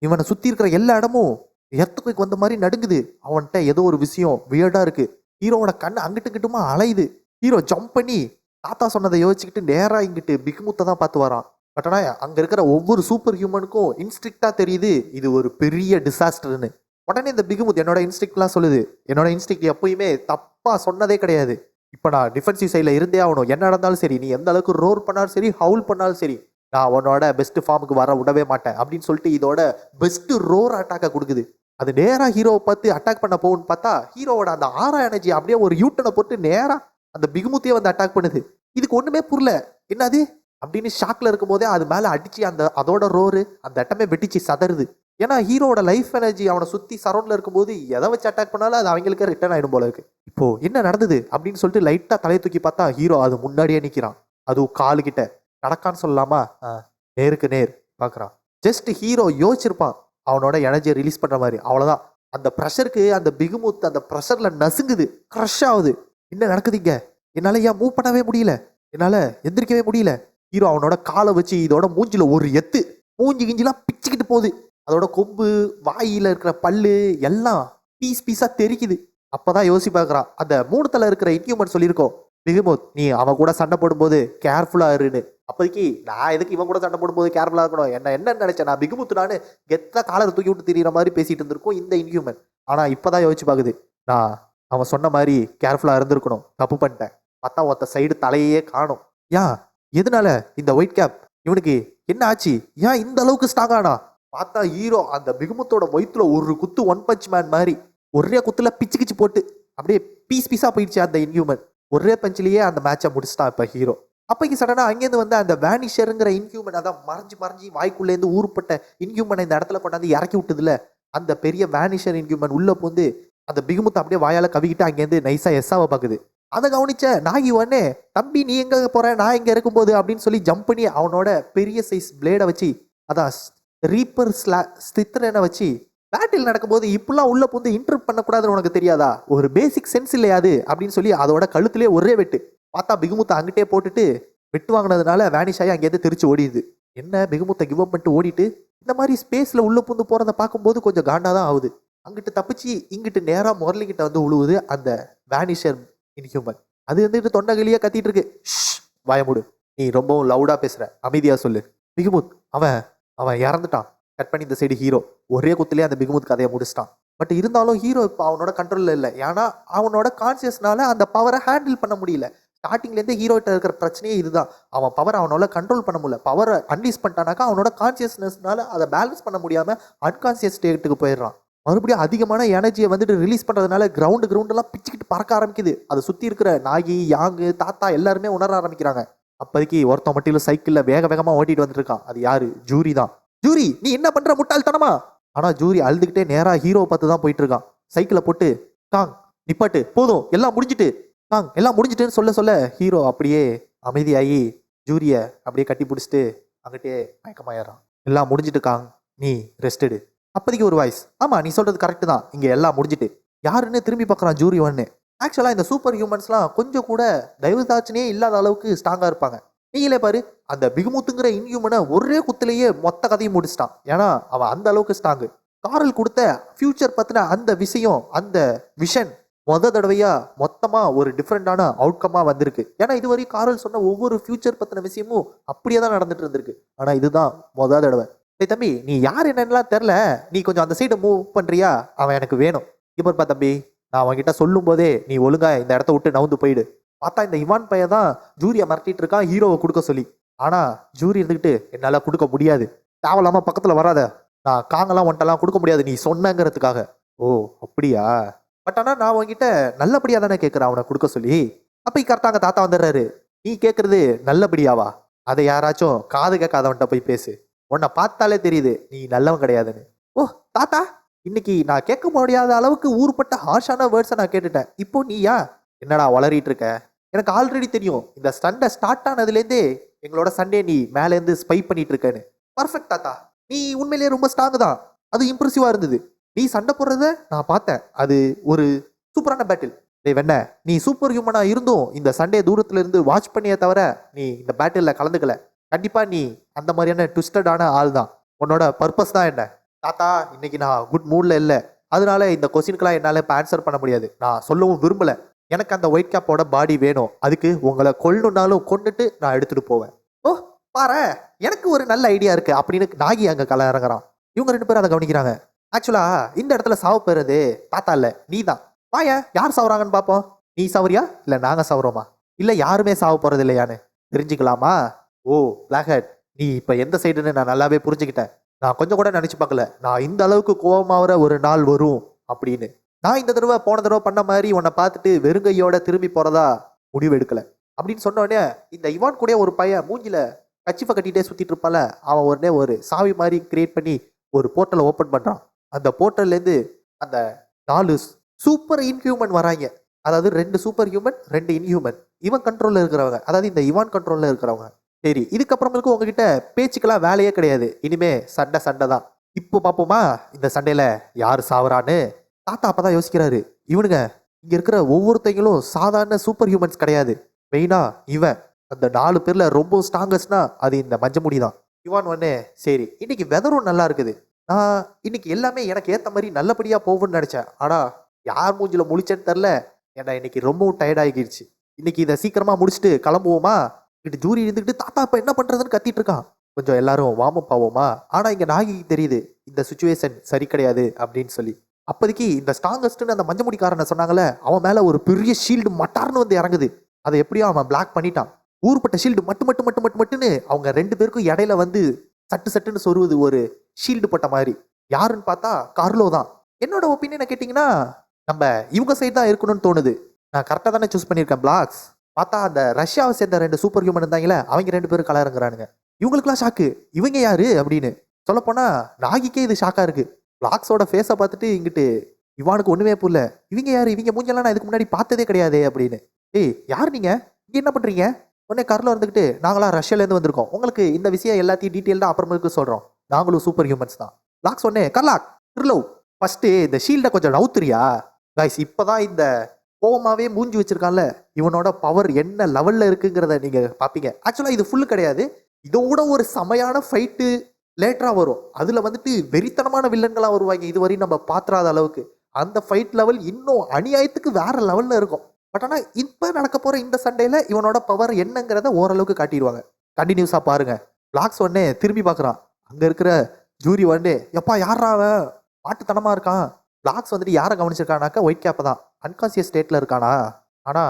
இவனை சுற்றி இருக்கிற எல்லா இடமும் எர்த்குவேக் வந்த மாதிரி நடுங்குது. அவன்கிட்ட ஏதோ ஒரு விஷயம் வியர்டா இருக்கு. ஹீரோவோட கண்ணு அங்கிட்டு கிட்டுமா அலையுது. ஹீரோ ஜம்ப் பண்ணி தாத்தா சொன்னதை யோசிச்சுக்கிட்டு நேரா இங்கிட்டு பிகுமுத்தை தான் பார்த்து வரான். பட் ஆனால் அங்கே இருக்கிற ஒவ்வொரு சூப்பர் ஹியூமனுக்கும் இன்ஸ்டிக்டா தெரியுது இது ஒரு பெரிய டிசாஸ்டர்னு. உடனே இந்த பிகுமுத் என்னோட இன்ஸ்டிக்ட்லாம் சொல்லுது. என்னோட இன்ஸ்டிக்ட் எப்பயுமே தப்பா சொன்னதே கிடையாது. இப்போ நான் டிஃபென்சிவ் சைடில் இருந்தே ஆகணும். என்ன நடந்தாலும் சரி, நீ எந்த அளவுக்கு ரோர் பண்ணாலும் சரி, ஹவுல் பண்ணாலும் சரி, நான் உன்னோட பெஸ்ட் ஃபார்முக்கு வர விடவே மாட்டேன் அப்படின்னு சொல்லிட்டு இதோட பெஸ்ட் ரோர் அட்டாக்கை கொடுக்குது. அது நேராக ஹீரோவை பார்த்து அட்டாக் பண்ண போகும்னு பார்த்தா ஹீரோவோட அந்த ஆரா எனர்ஜி அப்படியே ஒரு யூட்டனை போட்டு நேராக அந்த பிகுமுத்தையே வந்து அட்டாக் பண்ணுது. இதுக்கு ஒன்றுமே புரியல, என்னது அப்படின்னு ஷாக்ல இருக்கும் போதே அது மேலே அடிச்சு அதோட ரோரு அந்த இடமே வெட்டிச்சு சதறுது. ஏன்னா ஹீரோட லைஃப் எனர்ஜி அவனை சுற்றி சரௌண்டில் இருக்கும்போது எதை வச்சு அட்டாக் பண்ணாலும் அது அவங்களுக்கு ரிட்டர்ன் ஆகிடும் போல இருக்கு. இப்போ என்ன நடந்தது அப்படின்னு சொல்லிட்டு லைட்டாக தலையை தூக்கி பார்த்தா ஹீரோ அது முன்னாடியே நிற்கிறான். அதுவும் காலுக்கிட்ட. நடக்கான்னு சொல்லலாமா? நேருக்கு நேர் பார்க்குறான். ஜஸ்ட் ஹீரோ யோசிச்சிருப்பான் அவனோட எனர்ஜியை ரிலீஸ் பண்ணுற மாதிரி, அவ்வளோதான். அந்த ப்ரெஷருக்கு அந்த பிகுமுத் அந்த ப்ரெஷரில் நசுங்குது, க்ரஷ் ஆகுது. என்ன நடக்குதுங்க, என்னால் ஏன் மூவ் பண்ணவே முடியல, என்னால் எந்திரிக்கவே முடியல. ஹீரோ அவனோட காலை வச்சு இதோட மூஞ்சில ஒரு எத்து, மூஞ்சி கிஞ்சிலாம் பிச்சுக்கிட்டு போகுது. அதோட கொம்பு, வாயில இருக்கிற பல்லு எல்லாம் பீஸ் பீஸா தெரிக்குது. அப்பதான் யோசி பார்க்குறான், அந்த 3 தலை இருக்கிற இன்ஹியூமன் சொல்லியிருக்கோம், பிகுமுத் நீ அவன் கூட சண்டை போடும்போது கேர்ஃபுல்லா இருன்னு. அப்போதைக்கு நான் எதுக்கு இவன் கூட சண்டை போடும்போது கேர்ஃபுல்லா இருக்கணும், என்ன நினைச்சேன் நான் பிகுமுத்து நான் கெத்தா காலரை தூக்கி விட்டு திரியிற மாதிரி பேசிட்டு இருந்திருக்கும் இந்த இன்ஹியூமன். ஆனா இப்பதான் யோசிச்சு பாக்குது, நான் அவன் சொன்ன மாதிரி கேர்ஃபுல்லா இருந்திருக்கணும், தப்பு பண்ணிட்டேன். பார்த்தா ஒருத்த சைடு தலையே காணும். ஏன் எதனால இந்த ஒயிட் கேப் இவனுக்கு என்ன ஆச்சு, ஏன் இந்த அளவுக்கு ஸ்ட்ராங் ஆனா? பார்த்தா ஹீரோ அந்த பிகுமுத்தோட வயிற்றுல ஒரு குத்து ஒன் பஞ்ச் மேன் மாதிரி ஒரே குத்துல பிச்சு கிச்சு போட்டு அப்படியே பீஸ் பீஸா போயிடுச்சு அந்த இன்ஹியூமன். ஒரே பஞ்சிலேயே அந்த மேட்சை முடிச்சிட்டான் இப்போ ஹீரோ. அப்போக்கு சடனாக அங்கேருந்து வந்து அந்த வேனிஷருங்கிற இன்ஹியூமன், அதான் மறைஞ்சு வாய்க்குள்ளேருந்து ஊருப்பட்ட இன்ஹியூமனை இந்த இடத்துல கொண்டாந்து இறக்கி விட்டதுல அந்த பெரிய வேனிஷர் இன்ஹியூமன் உள்ள போந்து அந்த பிகுமுத்தை அப்படியே வாயால கவிக்கிட்டு அங்கேருந்து நைஸா எஸ்ஸாவை பார்க்குது. அதை கவனிச்ச நாகி உடனே, தம்பி நீ எங்க போற, நான் எங்க இருக்கும்போது அப்படின்னு சொல்லி ஜம்ப் பண்ணி அவனோட பெரிய சைஸ் பிளேடை வச்சு, அதான் ரீப்பர் ஸ்தித்ரனை வச்சு பேட்டில் நடக்கும்போது இப்பெல்லாம் உள்ள புந்து இன்டர்ப்ட் பண்ணக்கூடாதுன்னு உனக்கு தெரியாதா, ஒரு பேசிக் சென்ஸ் இல்லையாது அப்படின்னு சொல்லி அதோட கழுத்துலேயே ஒரே வெட்டு. பார்த்தா பிகுமுத்தை அங்கிட்டே போட்டுட்டு வெட்டு வாங்கினதுனால வேனிஷ் ஆகி அங்கேருந்து திருச்சி ஓடிடுது. என்ன பிகுமுத்தை கிவ் அப் பண்ணிட்டு ஓடிட்டு இந்த மாதிரி ஸ்பேஸில் உள்ள புந்து போகிறத பார்க்கும்போது கொஞ்சம் காண்டாதான் ஆகுது. அங்கிட்டு தப்பிச்சு இங்கிட்டு நேராக முரளிக்கிட்ட வந்து உழுவுது அந்த வேனிஷர் இன்ஹியூமன். அது வந்துட்டு தொண்டைகளியே கத்திட்டு இருக்கு, வாயமுடு, நீ ரொம்பவும் லவுடா பேசுற, அமைதியா சொல்லு. பிகுமுத் அவன் அவன் இறந்துட்டான். கட் பண்ணி இந்த சைடு ஹீரோ ஒரே குத்துலேயே அந்த பிகுமுத் கதையை முடிச்சிட்டான். பட் இருந்தாலும் ஹீரோ இப்போ அவனோட கண்ட்ரோலில் இல்லை. ஏன்னா அவனோட கான்சியஸ்னால அந்த பவரை ஹேண்டில் பண்ண முடியல. ஸ்டார்டிங்லேருந்து ஹீரோட்ட இருக்கிற பிரச்சனையே இதுதான், அவன் பவர் அவனால கண்ட்ரோல் பண்ண முடியல. பவரை அன்லீஸ் பண்ணிட்டானாக்கா அவனோட கான்சியஸ்னஸ்னால அதை பேலன்ஸ் பண்ண முடியாமல் அன்கான்சியஸ் ஸ்டேட்டுக்கு போயிடுறான். மறுபடியும் அதிகமான எனர்ஜியை வந்துட்டு ரிலீஸ் பண்ணுறதுனால கிரவுண்டெல்லாம் பிச்சுக்கிட்டு பறக்க ஆரம்பிக்குது. அதை சுற்றி இருக்கிற நாகி, யாங்கு, தாத்தா எல்லாருமே உணர ஆரம்பிக்கிறாங்க. அப்போதைக்கு ஒருத்தன் மட்டும் சைக்கிளில் வேகமாக ஓட்டிட்டு வந்துட்டு இருக்கான். அது யாரு? ஜூரி தான். ஜூரி நீ என்ன பண்ற முட்டாள்தனமா? ஆனா ஜூரி அழுதுகிட்டே நேரா ஹீரோ பார்த்து தான் போயிட்டு இருக்கான். சைக்கிளை போட்டு, காங் நிப்பாட்டு, போதும் எல்லாம் முடிஞ்சிட்டு, காங் எல்லாம் முடிஞ்சிட்டுன்னு சொல்ல ஹீரோ அப்படியே அமைதியாகி ஜூரியை அப்படியே கட்டி பிடிச்சிட்டு அங்கிட்டே மயக்கமாயிடுறான். எல்லாம் முடிஞ்சிட்டு காங், நீ ரெஸ்ட் எடு. அப்போதைக்கு ஒரு வாய்ஸ், ஆமா நீ சொல்றது கரெக்டு தான், இங்க எல்லாம் முடிஞ்சிட்டு. யாருன்னு திரும்பி பார்க்குறான் ஜூரி ஒன்று. ஆக்சுவலாக இந்த சூப்பர் ஹியூமன்ஸ்லாம் கொஞ்சம் கூட தயவுதாட்சணையே இல்லாத அளவுக்கு ஸ்ட்ராங்காக இருப்பாங்க. நீங்களே பாரு, அந்த பிகுமுத்துங்கிற இன்ஹியூமனை ஒரே குத்துலேயே மொத்த கதையும் முடிச்சிட்டான். ஏன்னா அவன் அந்த அளவுக்கு ஸ்ட்ராங்கு. காரல் கொடுத்த ஃபியூச்சர் பற்றின அந்த விஷயம், அந்த விஷன் தடவையா மொத்தமாக ஒரு டிஃப்ரெண்டான அவுட்கமாக வந்திருக்கு. ஏன்னா இதுவரை காரல் சொன்ன ஒவ்வொரு ஃபியூச்சர் பற்றின விஷயமும் அப்படியே தான் நடந்துட்டு இருந்திருக்கு. ஆனால் இதுதான் தடவை. தம்பி நீ யார் என்னென்னலாம் தெரில, நீ கொஞ்சம் அந்த சைடை மூவ் பண்ணுறியா, அவன் எனக்கு வேணும். இப்போப்பா தம்பி, நான் அவன்கிட்ட சொல்லும் போதே நீ ஒழுங்கா இந்த இடத்த விட்டு நவுந்து போயிடு. பார்த்தா இந்த இவான் பையன் தான் ஜூரியை மிரட்டிட்டு இருக்கான் ஹீரோவை கொடுக்க சொல்லி. ஆனா ஜூரி இருந்துக்கிட்டு என்னால கொடுக்க முடியாது, தேவையில்லாம பக்கத்துல வராத, நான் காங்கெல்லாம் ஒன்ட்டெல்லாம் கொடுக்க முடியாது நீ சொன்னங்கிறதுக்காக. ஓ அப்படியா? பட் ஆனா நான் உங்ககிட்ட நல்லபடியா தானே கேட்கிறேன் அவனை கொடுக்க சொல்லி. அப்ப கரெக்டாங்க தாத்தா வந்துடுறாரு. நீ கேட்கறது நல்லபடியாவா? அதை யாராச்சும் காது கேட்காதவன்ட்ட போய் பேசு, உன்னை பார்த்தாலே தெரியுது நீ நல்லவன் கிடையாதுன்னு. ஓ தாத்தா, இன்னைக்கு நான் கேட்க முடியாத அளவுக்கு ஊர்பட்ட ஹார்ஷான வேர்ட்ஸை நான் கேட்டுட்டேன். இப்போ நீயா என்னடா வளரிட்டு இருக்க? எனக்கு ஆல்ரெடி தெரியும் இந்த சண்டை ஸ்டார்ட் ஆனதுலேருந்தே எங்களோட சண்டே நீ மேலேருந்து ஸ்பை பண்ணிட்டு இருக்கேன்னு. பர்ஃபெக்ட் தாத்தா, நீ உண்மையிலேயே ரொம்ப ஸ்ட்ராங்கு தான். அது இம்ப்ரெசிவா இருந்தது. நீ சண்டை போடுறத நான் பார்த்தேன், அது ஒரு சூப்பரான பேட்டில். டேய் வெண்ண, நீ சூப்பர் ஹியூமனா இருந்தும் இந்த சண்டே தூரத்துல இருந்து வாட்ச் பண்ணியே தவிர நீ இந்த பேட்டில்ல கலந்துக்கல. கண்டிப்பா நீ அந்த மாதிரியான ட்விஸ்டடான ஆள் தான். உன்னோட பர்பஸ் தான் என்ன? தாத்தா இன்னைக்கு நான் குட் மூட்ல இல்லை, அதனால இந்த கொஸ்டினுக்கெல்லாம் என்னால் இப்போ ஆன்சர் பண்ண முடியாது. நான் சொல்லவும் விரும்பலை. எனக்கு அந்த ஒயிட் கேப்போட பாடி வேணும். அதுக்கு உங்களை கொல்லணுன்னாலும் கொண்டுட்டு நான் எடுத்துட்டு போவேன். ஓ பாரு, எனக்கு ஒரு நல்ல ஐடியா இருக்கு அப்படின்னு நாகி அங்கே கள இறங்குறான். இவங்க 2 பேரும் அதை கவனிக்கிறாங்க. ஆக்சுவலா இந்த இடத்துல சாவு பெறுறது தாத்தா இல்லை, நீ தான். வாய, யார் சாவுறாங்கன்னு பார்ப்போம். நீ சாவறியா இல்லை நாங்கள் சாவுறோமா? இல்லை யாருமே சாவு போறது இல்லையான்னு தெரிஞ்சுக்கலாமா? ஓ பிளாக் ஹெட், நீ இப்போ எந்த சைடுன்னு நான் நல்லாவே புரிஞ்சுக்கிட்டேன். நான் கொஞ்சம் கூட நினச்சி பார்க்கல நான் இந்த அளவுக்கு கோபமாகிற ஒரு நாள் வரும் அப்படின்னு. நான் இந்த தடவை போன தடவை பண்ண மாதிரி உன்னை பார்த்துட்டு வெறுங்கையோட திரும்பி போகிறதா முடிவு எடுக்கலை அப்படின்னு சொன்னோடனே இந்த இவான் கூட ஒரு பையன் மூஞ்சில கச்சிஃபை கட்டிகிட்டே சுற்றிட்டு இருப்பால, அவன் உடனே ஒரு சாவி மாதிரி கிரியேட் பண்ணி ஒரு போர்ட்டலை ஓப்பன் பண்ணுறான். அந்த போர்ட்டல்லேருந்து அந்த 4 சூப்பர் இன்ஹியூமன் வராங்க. அதாவது 2 சூப்பர் ஹியூமன் 2 இன்ஹியூமன் இவன் கண்ட்ரோலில் இருக்கிறவங்க, அதாவது இந்த இவான் கண்ட்ரோலில் இருக்கிறவங்க. சரி, இதுக்கப்புறமேலுக்கு உங்ககிட்ட பேச்சுக்கெல்லாம் வேலையே கிடையாது. இனிமே சண்டை சண்டை தான். இப்போ பார்ப்போமா இந்த சண்டையில யார் சாவறான்னு. தாத்தா அப்பதான் யோசிக்கிறாரு. இவனுங்க இங்க இருக்கிற ஒவ்வொருத்தங்களும் சாதாரண சூப்பர் ஹியூமன்ஸ் கிடையாது. மெயினா இவன் அந்த 4 பேர்ல ரொம்ப ஸ்ட்ராங்கஸ்ட்னா அது இந்த மஞ்சமுடி தான். இவான் ஒன்னே சரி இன்னைக்கு வெதரும் நல்லா இருக்குது. நான் இன்னைக்கு எல்லாமே எனக்கு ஏத்த மாதிரி நல்லபடியா போகும்னு நினைச்சேன். ஆனா யார் மூஞ்சில முழிச்சேன்னு தெரில. ஏன்னா இன்னைக்கு ரொம்பவும் டயர்ட் ஆகிடுச்சு. இன்னைக்கு இதை சீக்கிரமா முடிச்சுட்டு கிளம்புவோமா. இட்டு ஜூரி இருந்துக்கிட்டு தாத்தா இப்ப என்ன பண்றதுன்னு கத்திட்டு இருக்கான். கொஞ்சம் எல்லாரும் வார்ம் அப் ஆவோமா. ஆனா இங்க நாகிக்கு தெரியுது இந்த சுச்சுவேஷன் சரி கிடையாது அப்படின்னு சொல்லி. அப்போதைக்கு இந்த ஸ்ட்ராங்கஸ்ட்னு அந்த மஞ்சமுடிக்காரனை சொன்னாங்கல்ல, அவன் மேல ஒரு பெரிய ஷீல்டு மட்டார்னு வந்து இறங்குது. அதை எப்படியோ அவன் பிளாக் பண்ணிட்டான். ஊர்பட்ட ஷீல்டு மட்டுன்னு அவங்க 2 பேருக்கும் இடையில வந்து சட்டு சட்டுன்னு சொருவுது ஒரு ஷீல்டு போட்ட மாதிரி. யாருன்னு பார்த்தா கார்லோ தான். என்னோட ஒப்பீனியனை கேட்டிங்கன்னா நம்ம இவங்க சைடு தான் இருக்கணும்னு தோணுது. நான் கரெக்டாக தானே சூஸ் பண்ணியிருக்கேன் பிளாக்ஸ். பார்த்தா அந்த ரஷ்யாவை சேர்ந்த 2 சூப்பர் ஹியூமன் இருந்தாங்களே, அவங்க 2 பேரும் கலருங்கிறானுங்க. இவங்களுக்குலாம் ஷாக்கு. இவங்க யாரு அப்படின்னு சொல்லப்போனா நாகிக்கே இது ஷாக்கா இருக்கு. பிளாக்ஸோட ஃபேஸை பார்த்துட்டு இங்கிட்டு இவானுக்கு ஒண்ணுமே புரியல. இவங்க யாரு, இவங்க மூஞ்செல்லாம் நான் இதுக்கு முன்னாடி பார்த்ததே கிடையாதே அப்படின்னு. ஏய் யார் நீங்க, இங்க என்ன பண்றீங்க? உடனே கர்ல இருந்துக்கிட்டு நாங்களாம் ரஷ்யாலேருந்து வந்திருக்கோம், உங்களுக்கு இந்த விஷயம் எல்லாத்தையும் டீட்டெயில்டாக அப்புறமேலுக்கு சொல்றோம், நாங்களும் சூப்பர் ஹியூமன்ஸ் தான். பிளாக்ஸ் உடனே கர்லாக் ட்ரிலோ ஃபர்ஸ்ட் இந்த ஷீல்டை கொஞ்சம் நவுத்துறியா கைஸ். இப்பதான் இந்த கோவமாவே மூஞ்சி வச்சிருக்கான்ல, இவனோட பவர் என்ன லெவல்ல இருக்குங்கிறத நீங்க பாப்பீங்க. ஆக்சுவலா இது ஃபுல்லு கிடையாது. இதோட ஒரு செமையான ஃபைட்டு லேட்டரா வரும். அதுல வந்துட்டு வெறித்தனமான வில்லன்களா வருவாங்க, இதுவரையும் நம்ம பாத்திராத அளவுக்கு. அந்த ஃபைட் லெவல் இன்னும் அநியாயத்துக்கு வேற லெவல்ல இருக்கும். பட் ஆனா இப்ப நடக்க போற இந்த சண்டையில இவனோட பவர் என்னங்கிறத ஓரளவுக்கு காட்டிடுவாங்க. கண்டினியூஸா பாருங்க. பிளாக்ஸ் உடனே திரும்பி பாக்குறான். அங்க இருக்கிற ஜூரி வந்து எப்பா யாரா அவன் மாட்டுத்தனமா இருக்கான். பிளாக்ஸ் வந்துட்டு யாரை கவனிச்சிருக்கானாக்கா ஒயிட் கேப்பை தான். அன்கான்சியஸ் ஸ்டேட்ல இருக்கானா. ஆனா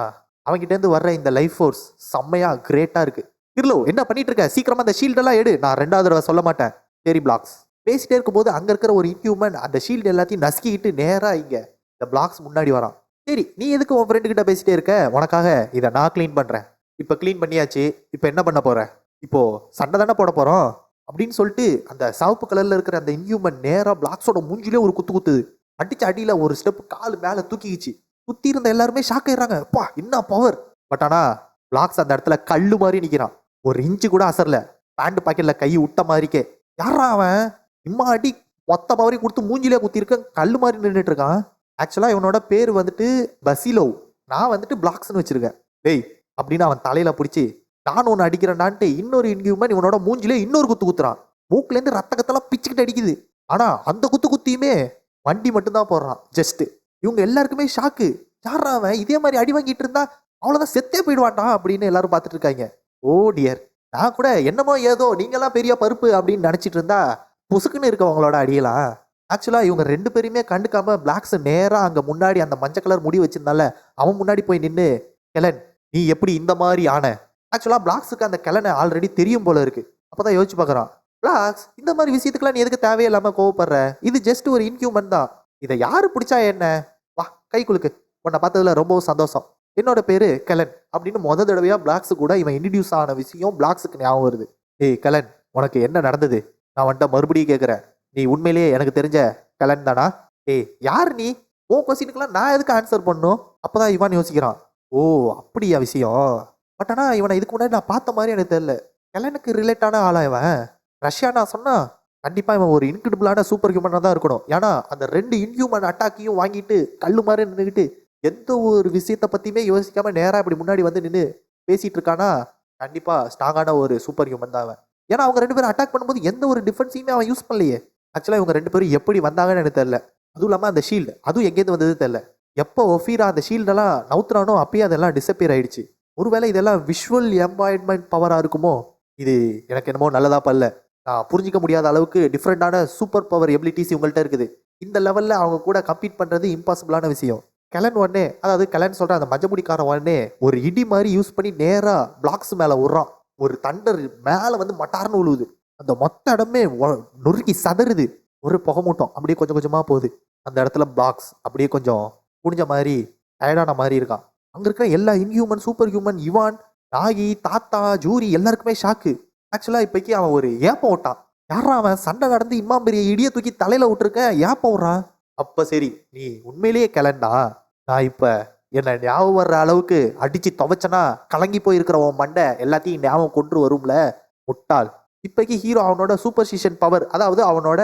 அவங்கிட்ட இருந்து வர்ற இந்த லைஃப் ஃபோர்ஸ் செம்மையா கிரேட்டா இருக்கு. கிர்லோ என்ன பண்ணிட்டு இருக்க, சீக்கிரமா அந்த ஷீல்டெல்லாம் எடு, நான் 2வது தடவை சொல்ல மாட்டேன். சரி பிளாக்ஸ். பேசிட்டே இருக்கும்போது அங்க இருக்கிற ஒரு இன்ஹியூமன் அந்த ஷீல்டு எல்லாத்தையும் நசுக்கிட்டு நேரா இங்க இந்த பிளாக்ஸ் முன்னாடி வரான். சரி நீ எதுக்கு உன் ஃப்ரெண்டு கிட்ட பேசிட்டே இருக்க, உனக்காக இதை நான் க்ளீன் பண்றேன். இப்ப க்ளீன் பண்ணியாச்சு, இப்ப என்ன பண்ண போற, இப்போ சண்டை தானே போட போறோம் அப்படின்னு சொல்லிட்டு அந்த சிவப்பு கலர்ல இருக்கிற அந்த இன்ஹியூமன் நேரா பிளாக்ஸோட மூஞ்சிலே ஒரு குத்து குத்துது. அடிச்ச அடியில ஒரு ஸ்டெப் கால் மேல தூக்கிச்சு. சுத்தி இருந்த எல்லாருமே ஷாக் ஆயிடுறாங்க. பா என்ன பவர். பட் ஆனா பிளாக்ஸ் அந்த இடத்துல கல்லு மாதிரி நிக்கிறான். ஒரு இன்ச்சு கூட அசரல. பேண்ட் பாக்கெட்ல கை விட்ட மாதிரிக்கே. யாரா அவன் இம்மா அடி மொத்த பவரையும் கொடுத்து மூஞ்சிலே குத்தி இருக்க கல்லு மாதிரி நின்றுட்டு இருக்கான். ஆக்சுவலா இவனோட பேர் வந்துட்டு பசிலோவ். நான் வந்துட்டு பிளாக்ஸ்னு வச்சிருக்கேன். டேய் அப்படின்னு அவன் தலையில பிடிச்சி நான் ஒன்று அடிக்கிறேன்டான்ட்டு இன்னொரு இன்ஹியூமன் இவனோட மூஞ்சிலே இன்னொரு குத்து குத்துறான். மூக்குல இருந்து ரத்த கத்தெல்லாம் பிச்சுக்கிட்டு அடிக்குது. ஆனா அந்த குத்து குத்தியுமே வண்டி மட்டும்தான் போடுறான். ஜஸ்ட் இவங்க எல்லாருக்குமே ஷாக்கு. யாரா அவன் இதே மாதிரி அடி வாங்கிட்டு இருந்தா அவ்வளவுதான் செத்தே போயிடுவான்டா அப்படின்னு எல்லாரும் பார்த்துட்டு இருக்காங்க. ஓ டியர், நான் கூட என்னமோ ஏதோ நீங்கெல்லாம் பெரிய பருப்பு அப்படின்னு நினைச்சிட்டு இருந்தா புசுக்குன்னு இருக்கவங்களோட அடியலாம். ஆக்சுவலா இவங்க 2 பேருமே கண்டுக்காம பிளாக்ஸ் நேரா அங்க முன்னாடி அந்த மஞ்சள் கலர் முடி வச்சிருந்தால அவன் முன்னாடி போய் நின்று கெலன் நீ எப்படி இந்த மாதிரி ஆன. ஆக்சுவலா பிளாக்ஸுக்கு அந்த கெலனை ஆல்ரெடி தெரியும் போல இருக்கு. அப்பதான் யோசிச்சு பார்க்கறான். பிளாக்ஸ் இந்த மாதிரி விஷயத்துக்குலாம் நீ எதுக்கு தேவையில்லாம கோவப்படுற, இது ஜஸ்ட் ஒரு இன்ஹியூமன் தான், இதை யாரு பிடிச்சா என்ன, வா கை குலுக்கு, உன்னை பார்த்ததுல ரொம்பவும் சந்தோஷம், என்னோட பேரு கெலன் அப்படின்னு தடவையா பிளாக்ஸ் கூட இவன் இன்ட்ரடியூஸ் ஆன விஷயம் பிளாக்ஸுக்கு ஞாபகம் வருது. ஏய் கெலன் உனக்கு என்ன நடந்தது, நான் வந்துட்டு மறுபடியும் கேட்குறேன், நீ உண்மையிலேயே எனக்கு தெரிஞ்ச கெலன் தானா? ஏய் யார் நீ, ஓ கொஸ்டினுக்குலாம் நான் எதுக்கு ஆன்சர் பண்ணும். அப்பதான் இவன் யோசிக்கிறான். ஓ அப்படியா விஷயம். பட் ஆனா இவனை இதுக்கு முன்னாடி நான் பார்த்த மாதிரி எனக்கு தெரியல. கெலனுக்கு ரிலேட்டான ஆளா இவன். ரஷ்யா நான் சொன்னா கண்டிப்பா இவன் ஒரு இன்கிரெடிபிளான சூப்பர் ஹியூமனா தான் இருக்கணும். ஏன்னா அந்த 2 இன்ஹியூமன் அட்டாக்கையும் வாங்கிட்டு கல்லு மாதிரி நின்றுக்கிட்டு எந்த ஒரு விஷயத்த பத்தியுமே யோசிக்காம நேரா இப்படி முன்னாடி வந்து நின்று பேசிட்டு இருக்கானா, கண்டிப்பா ஸ்ட்ராங்கான ஒரு சூப்பர் ஹியூமன் தான் அவன். ஏன்னா அவங்க 2 பேரும் அட்டாக் பண்ணும்போது எந்த ஒரு டிஃபென்ஸையுமே அவன் யூஸ் பண்ணலையே. ஆக்சுவலா இவங்க 2 பேரும் எப்படி வந்தாங்கன்னு எனக்கு தெரியல. அதுவும் இல்லாம அந்த ஷீல்டு அதுவும் எங்கேருந்து வந்தது தெரியல. எப்போ ஒஃபீரா அந்த ஷீல்டெல்லாம் நவுத்துறானோ அப்பயே அதெல்லாம் டிசப்பியர் ஆயிடுச்சு. ஒருவேளை இதெல்லாம் விஷுவல் எம்பாயின்மெண்ட் பவரா இருக்குமோ. இது எனக்கு என்னமோ நல்லதா பல்ல. நான் புரிஞ்சிக்க முடியாத அளவுக்கு டிஃப்ரெண்டான சூப்பர் பவர் எபிலிட்டிஸ் இவங்கள்ட்ட இருக்குது. இந்த லெவல்ல அவங்க கூட கம்பீட் பண்றது இம்பாசிபிளான விஷயம். கெலன் உடனே அதாவது கெலன் சொல்ற அந்த மஞ்சமுடிக்காரன் உடனே ஒரு இடி மாதிரி யூஸ் பண்ணி நேரா பிளாக்ஸ் மேல விடுறான். ஒரு தண்டர் மேல வந்து மட்டார்னு விழுவுது. அந்த மொத்த இடமே நொறுக்கி சதறுது. ஒரு புகை மூட்டம் அப்படியே கொஞ்சம் கொஞ்சமா போகுது. அந்த இடத்துல பிளாக்ஸ் அப்படியே கொஞ்சம் குனிஞ்ச மாதிரி டயர்டான மாதிரி இருக்கான். அங்க இருக்கிற எல்லா இன்ஹியூமன் சூப்பர் ஹியூமன் இவான் நாகி தாத்தா ஜூரி எல்லாருக்குமே ஷாக்கு. ஆக்சுவலா இப்போக்கி அவன் ஒரு ஏப்பம் விட்டான். யாரா அவன் சண்டை நடந்து இம்மா பெரிய இடியை தூக்கி தலையில விட்டுருக்க ஏப்பம் விட்றான். அப்ப சரி நீ உண்மையிலேயே கிளண்டா, நான் இப்ப என்ன ஞாபகம் வர்ற அளவுக்கு அடிச்சு துவைச்சனா கலங்கி போயிருக்கிற உன் மண்டை எல்லாத்தையும் ஞாபகம் கொண்டு வரும்ல முட்டாள். இப்போக்கி ஹீரோ அவனோட சூப்பர்ஸ்டிஷன் பவர், அதாவது அவனோட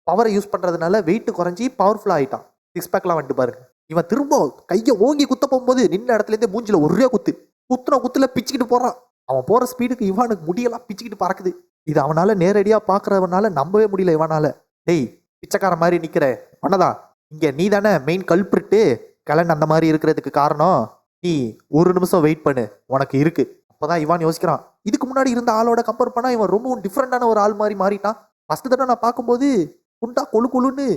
பவரை யூஸ் பண்றதுனால வெயிட் குறைஞ்சி பவர்ஃபுல் ஆயிட்டான். சிக்ஸ் பேக்லாம் வந்துட்டு பாருங்க. இவன் திரும்ப கையை ஓங்கி குத்த போகும்போது நின்ன இடத்துல இருந்தே மூஞ்சில ஒரே குத்துல பிச்சுக்கிட்டு போறான். அவன் போற ஸ்பீடுக்கு இவனுக்கு முடியெல்லாம் பிச்சுக்கிட்டு பறக்குது. இது அவனால நேரடியா பாக்குறவனால நம்பவே முடியல. இவனால டேய் பிச்சைக்கார மாதிரி நிக்கிற பண்ணதான் இங்க நீ தானே மெயின் கல்பிரிட்டு. கலன் அந்த மாதிரி இருக்கிறதுக்கு காரணம் நீ ஒரு நிமிஷம் வெயிட் பண்ணு, உனக்கு இருக்கு. அப்பதான் இவான் யோசிக்கிறான், இதுக்கு முன்னாடி இருந்த ஆளோட கம்பேர் பண்ணா இவன் ரொம்பவும் டிஃப்ரெண்டான ஒரு ஆள் மாதிரி மாறிட்டான். ஃபர்ஸ்ட் தடவை நான் பார்க்கும்போது குண்டா கொழுன்னு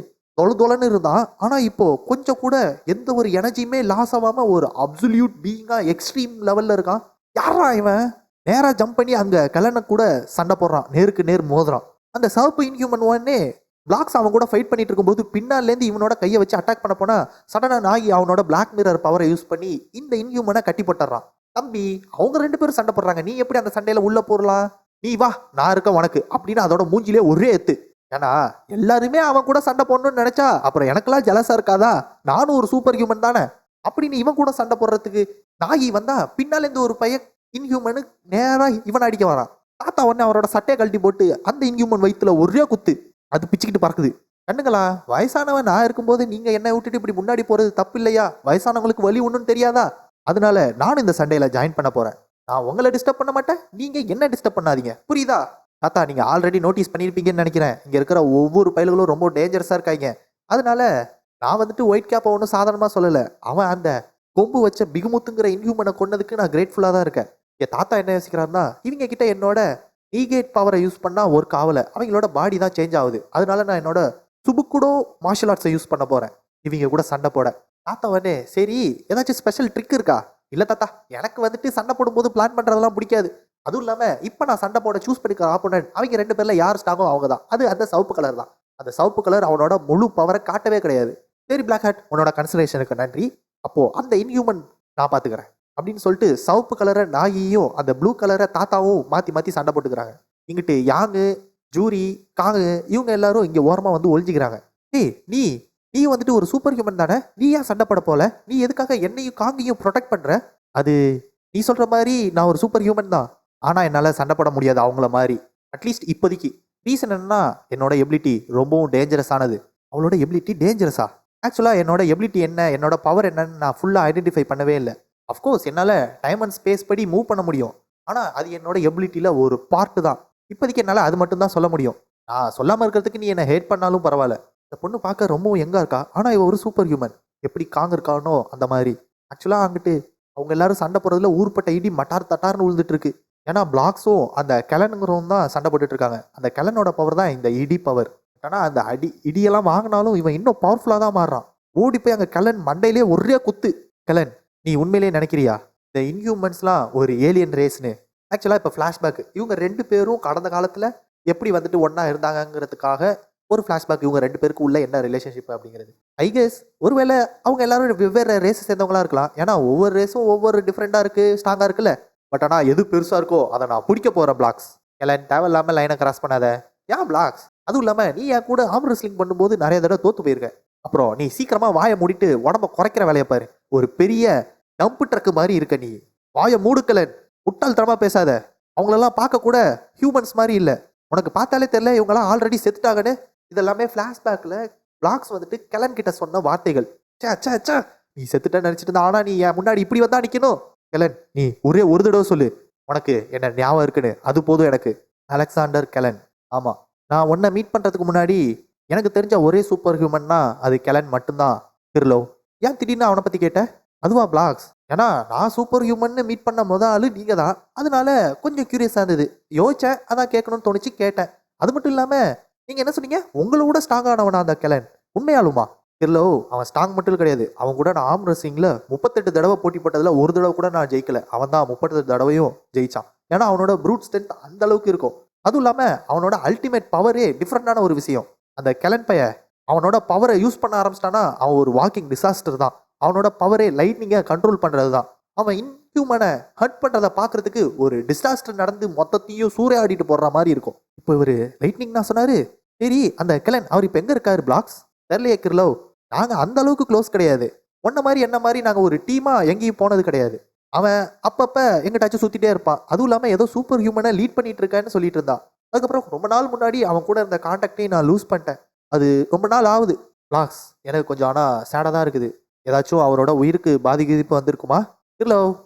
தொலைன்னு இருந்தான். ஆனா இப்போ கொஞ்சம் கூட எந்த ஒரு எனர்ஜியுமே லாஸ் ஆகாம ஒரு அப்சல்யூட் பீயிங்கா எக்ஸ்ட்ரீம் லெவல்ல இருக்கான். யாரா இவன்? நேரா ஜம்ப் பண்ணி அங்க கலனை கூட சண்டை போடுறான், நேருக்கு நேர் மோதுறான். அந்த சர்ப்பு இன்ஹியூமன் ஒன்னே பிளாக்ஸ் அவன் கூட ஃபைட் பண்ணிட்டு இருக்கும்போது பின்னாலேருந்து இவனோட கையை வச்சு அட்டாக் பண்ண போனா சடனா நாகி அவனோட பிளாக் மிரர் பவரை யூஸ் பண்ணி இந்த இன்ஹியூமனை கட்டி போட்டுறான். தம்பி அவங்க 2 பேரும் சண்டை போடுறாங்க, நீ எப்படி அந்த சண்டையில உள்ள போடலாம்? நீ வா, நான் இருக்க உனக்கு அப்படின்னு அதோட மூஞ்சிலே ஒரே எத்து. ஏன்னா எல்லாருமே அவன் கூட சண்டை போடணும்னு நினைச்சா அப்புறம் எனக்கெல்லாம் ஜலசா இருக்காதா? நானும் ஒரு சூப்பர் ஹியூமன் தானே. அப்படின்னு இவன் கூட சண்டை போடுறதுக்கு நாகி வந்தா பின்னால இருந்து ஒரு பையன் இன்ஹியூமனு நேரா இவன் அடிக்க வரான். தாத்தா உடனே அவரோட சட்டையை கழட்டி போட்டு அந்த இன்ஹியூமன் வயிற்றுல ஒரே குத்து. அது பிச்சுக்கிட்டு பறக்குது. கண்ணுங்களா, வயசானவன் நான் இருக்கும்போது நீங்க என்ன விட்டுட்டு இப்படி முன்னாடி போறது தப்பு இல்லையா? வயசானவங்களுக்கு வலி ஒன்றும் தெரியாதா? அதனால நானும் இந்த சண்டையில ஜாயின் பண்ண போறேன். நான் உங்களை டிஸ்டர்ப் பண்ண மாட்டேன், நீங்க என்ன டிஸ்டர்ப் பண்ணாதீங்க, புரியுதா? தாத்தா நீங்க ஆல்ரெடி நோட்டீஸ் பண்ணியிருப்பீங்கன்னு நினைக்கிறேன், இங்க இருக்கிற ஒவ்வொரு பயல்களும் ரொம்ப டேஞ்சரஸா இருக்காங்க. அதனால நான் வந்துட்டு ஒயிட் கேப்பை ஒன்றும் சாதாரணமா சொல்லல. அவன் அந்த கொம்பு வச்ச பிகுமுத்துங்கிற இன்ஹியூமனை கொன்னதுக்கு நான் கிரேட்ஃபுல்லா தான் இருக்கேன். என் தாத்தா என்ன யோசிக்கிறாருன்னா, இவங்க கிட்ட என்னோட நீகேட் பவரை யூஸ் பண்ணா ஒரு காவலை அவங்களோட பாடி தான் சேஞ்ச் ஆகுது. அதனால நான் என்னோட சுபுக்குடோ மார்ஷல் ஆர்ட்ஸை யூஸ் பண்ண போறேன் இவங்க கூட சண்டை போட. தாத்தா வந்து சரி ஏதாச்சும் ஸ்பெஷல் ட்ரிக் இருக்கா? இல்ல தாத்தா, எனக்கு வந்துட்டு சண்டை போடும்போது பிளான் பண்றதெல்லாம் பிடிக்காது. அதுவும் இல்லாம இப்ப நான் சண்டை போட சூஸ் பண்ணிக்கிற ஆப்போனன்ட் அவங்க 2 பேர்ல யார் ஸ்ட்ராங்கோ அவங்க தான். அது அந்த சிவப்பு கலர் தான். அந்த சிவப்பு கலர் அவனோட முழு பவரை காட்டவே கிடையாது. சரி பிளாக் ஹேட், உன்னோட கன்சிடரேஷனுக்கு நன்றி. அப்போ அந்த இன்ஹியூமன் நான் பாத்துக்கிறேன் அப்படின்னு சொல்லிட்டு சிவப்பு கலரை நாகியும் அந்த ப்ளூ கலரை தாத்தாவும் மாத்தி சண்டை போட்டுக்கிறாங்க. இங்கிட்டு யாங்கு, ஜூரி, காங்கு இவங்க எல்லாரும் இங்க ஓரமா வந்து ஒழிஞ்சிக்கிறாங்க. ஏய் நீ வந்துட்டு ஒரு சூப்பர் ஹியூமன் தானே, நீ ஏன் சண்டை போட போல? நீ எதுக்காக என்னையும் காங்கையும் ப்ரொடெக்ட் பண்ற? அது நீ சொல்ற மாதிரி நான் ஒரு சூப்பர் ஹியூமன் தான், ஆனா என்னால சண்டை போட முடியாது அவங்கள மாதிரி, அட்லீஸ்ட் இப்போதைக்கு. ரீசன் என்னன்னா என்னோட எபிலிட்டி ரொம்பவும் டேஞ்சரஸ் ஆனது. அவளோட எபிலிட்டி டேஞ்சரஸா? ஆக்சுவலா என்னோட எபிலிட்டி என்ன, என்னோட பவர் என்னன்னு நான் ஃபுல்லா ஐடென்டிஃபை பண்ணவே இல்லை. அஃப்கோர்ஸ் என்னால் டைம் அண்ட் ஸ்பேஸ் படி மூவ் பண்ண முடியும், ஆனால் அது என்னோட எபிலிட்டியில் ஒரு பார்ட்டு தான். இப்போதைக்கு என்னால் அது மட்டும் தான் சொல்ல முடியும். நான் சொல்லாமல் இருக்கிறதுக்கு நீ என்னை ஹேட் பண்ணாலும் பரவாயில்ல. இந்த பொண்ணு பார்க்க ரொம்பவும் எங்கே இருக்கா, ஆனால் இவ ஒரு சூப்பர் ஹியூமன். எப்படி காங்க இருக்கானோ அந்த மாதிரி. ஆக்சுவலாக அங்கிட்டு அவங்க எல்லாரும் சண்டை போடுறதுல ஊர்பட்ட இடி மட்டார் தட்டார்னு விழுந்துட்டு இருக்கு. ஏன்னா பிளாக்ஸும் அந்த கிளனுங்கிறவங்க தான் சண்டை போட்டுட்டு இருக்காங்க. அந்த கிளனோட பவர் தான் இந்த இடி பவர். ஆனால் அந்த இடியெல்லாம் வாங்கினாலும் இவன் இன்னும் பவர்ஃபுல்லாக தான் மாறுறான். ஓடி போய் அங்கே கிளன் மண்டையிலே ஒரே குத்து. கிளன், நீ உண்மையிலேயே நினைக்கிறியா இந்த இன்ஹியூமன்ஸ்லாம் ஒரு ஏலியன் ரேஸ்னு? ஆக்சுவலாக இப்போ ஃப்ளாஷ்பேக், இவங்க 2 பேரும் கடந்த காலத்தில் எப்படி வந்துட்டு ஒன்றா இருந்தாங்கிறதுக்காக ஒரு ஃப்ளாஷ்பேக். இவங்க 2 பேருக்கு உள்ள என்ன ரிலேஷன்ஷிப் அப்படிங்கிறது. ஐ கெஸ் ஒருவேளை அவங்க எல்லாரும் வெவ்வேறு ரேஸை சேர்ந்தவங்களா இருக்கலாம். ஏன்னா ஒவ்வொரு ரேஸும் ஒவ்வொரு டிஃப்ரெண்டாக இருக்குது, ஸ்ட்ராங்காக இருக்குல்ல. பட் ஆனால் எது பெருசாக இருக்கோ அதை நான் பிடிக்க போகிறேன் பிளாக்ஸ். எல்லாம் தேவையில்லாமல் லைனை கிராஸ் பண்ணாத. ஏன் பிளாக்ஸ்? அதுவும் இல்லாமல் நீ என் கூட ஆர்ம் ரெஸ்லிங் பண்ணும்போது நிறைய தடவை தோற்று போயிருக்க. அப்புறம் நீ சீக்கிரமாக வாயை மூடிட்டு உடம்ப குறைக்கிற வேலையை பாரு. ஒரு பெரிய டம்ப் ட்ரக்கு மாதிரி இருக்க நீ. வாயை மூடுக்கலன், முட்டாள்தனமா பேசாத. அவங்களெல்லாம் பார்க்க கூட ஹியூமன்ஸ் மாதிரி இல்லை. உனக்கு பார்த்தாலே தெரியல இவங்கெல்லாம் ஆல்ரெடி செத்துட்டாங்கன்னு. இதெல்லாமே ஃப்ளாஷ்பேக்கில் பிளாக்ஸ் வந்துட்டு கிளன் கிட்ட சொன்ன வார்த்தைகள். சே நீ செத்துட்டேன்னு நினச்சிட்டு இருந்தா, ஆனால் நீ என் முன்னாடி இப்படி வந்தா நிற்கணும். கெலன், நீ ஒரே ஒரு தடவை சொல்லு உனக்கு என்ன ஞாபகம் இருக்குன்னு, அது போதும் எனக்கு. Alexander Helen. ஆமாம், நான் உன்னை மீட் பண்ணுறதுக்கு முன்னாடி எனக்கு தெரிஞ்ச ஒரே சூப்பர் ஹியூமன்னா அது கெலன் மட்டும்தான். கிர்லோ, ஏன் திடீர்னு அவனை பற்றி கேட்ட? அதுவா பிளாக்ஸ்? ஏன்னா நான் சூப்பர் ஹியூமன்னு மீட் பண்ண ஆளு நீங்கள் தான். அதனால கொஞ்சம் கியூரியஸாக இருந்தது, யோசிச்சேன், அதான் கேட்கணும்னு தோணுச்சு, கேட்டேன். அது மட்டும் இல்லாமல் நீங்கள் என்ன சொன்னீங்க, உங்களோட ஸ்ட்ராங் ஆனவனா அந்த கெலன்? உண்மையாலுமா? கிர்லோ, அவன் ஸ்ட்ராங் மட்டும் கிடையாது, அவன் கூட நான் ஆர்ம் ரெஸ்லிங்கில் 38 தடவை போட்டி போட்டதில் ஒரு தடவை கூட நான் ஜெயிக்கல. அவன் தான் 38 தடவையும் ஜெயிச்சான். ஏன்னா அவனோட ப்ரூட் ஸ்ட்ரென்த் அந்த அளவுக்கு இருக்கும். அதுவும் இல்லாமல் அவனோட அல்டிமேட் பவரே டிஃப்ரெண்டான ஒரு விஷயம். அந்த கெலன் பைய அவனோட பவரை யூஸ் பண்ண ஆரம்பிச்சிட்டானா அவன் ஒரு வாக்கிங் டிசாஸ்டர் தான். அவனோட பவரே லைட்னிங்கை கண்ட்ரோல் பண்ணுறது தான். அவன் இன்ஹியூமனை ஹர்ட் பண்ணுறதை பார்க்கறதுக்கு ஒரு டிசாஸ்டர் நடந்து மொத்தத்தையும் சூறையாடிட்டு போடுற மாதிரி இருக்கும். இப்போ இவர் லைட்னிங் நான் சொன்னாரு. சரி, அந்த கெலன் அவர் இப்போ எங்கே இருக்காரு பிளாக்ஸ்? தெரியலையே கிர்லோ, நாங்கள் அந்த அளவுக்கு க்ளோஸ் கிடையாது. உன்ன மாதிரி என்ன மாதிரி நாங்கள் ஒரு டீமாக எங்கேயும் போனது கிடையாது. அவன் அப்பப்போ எங்கிட்டாச்சும் சுற்றிட்டே இருப்பான். அதுவும் இல்லாமல் ஏதோ சூப்பர் ஹியூமனை லீட் பண்ணிட்டு இருக்கேன்னு சொல்லிட்டு இருந்தான். அதுக்கப்புறம் ரொம்ப நாள் முன்னாடி அவன் கூட இருந்த கான்டாக்டையும் நான் லூஸ் பண்ணிட்டேன். அது ரொம்ப நாள் ஆகுது லாக்ஸ். எனக்கு கொஞ்சம் ஆனால் சேடாக தான் இருக்குது. ஏதாச்சும் அவரோட உயிருக்கு பாதிப்பு வந்திருக்குமா? இல்லை,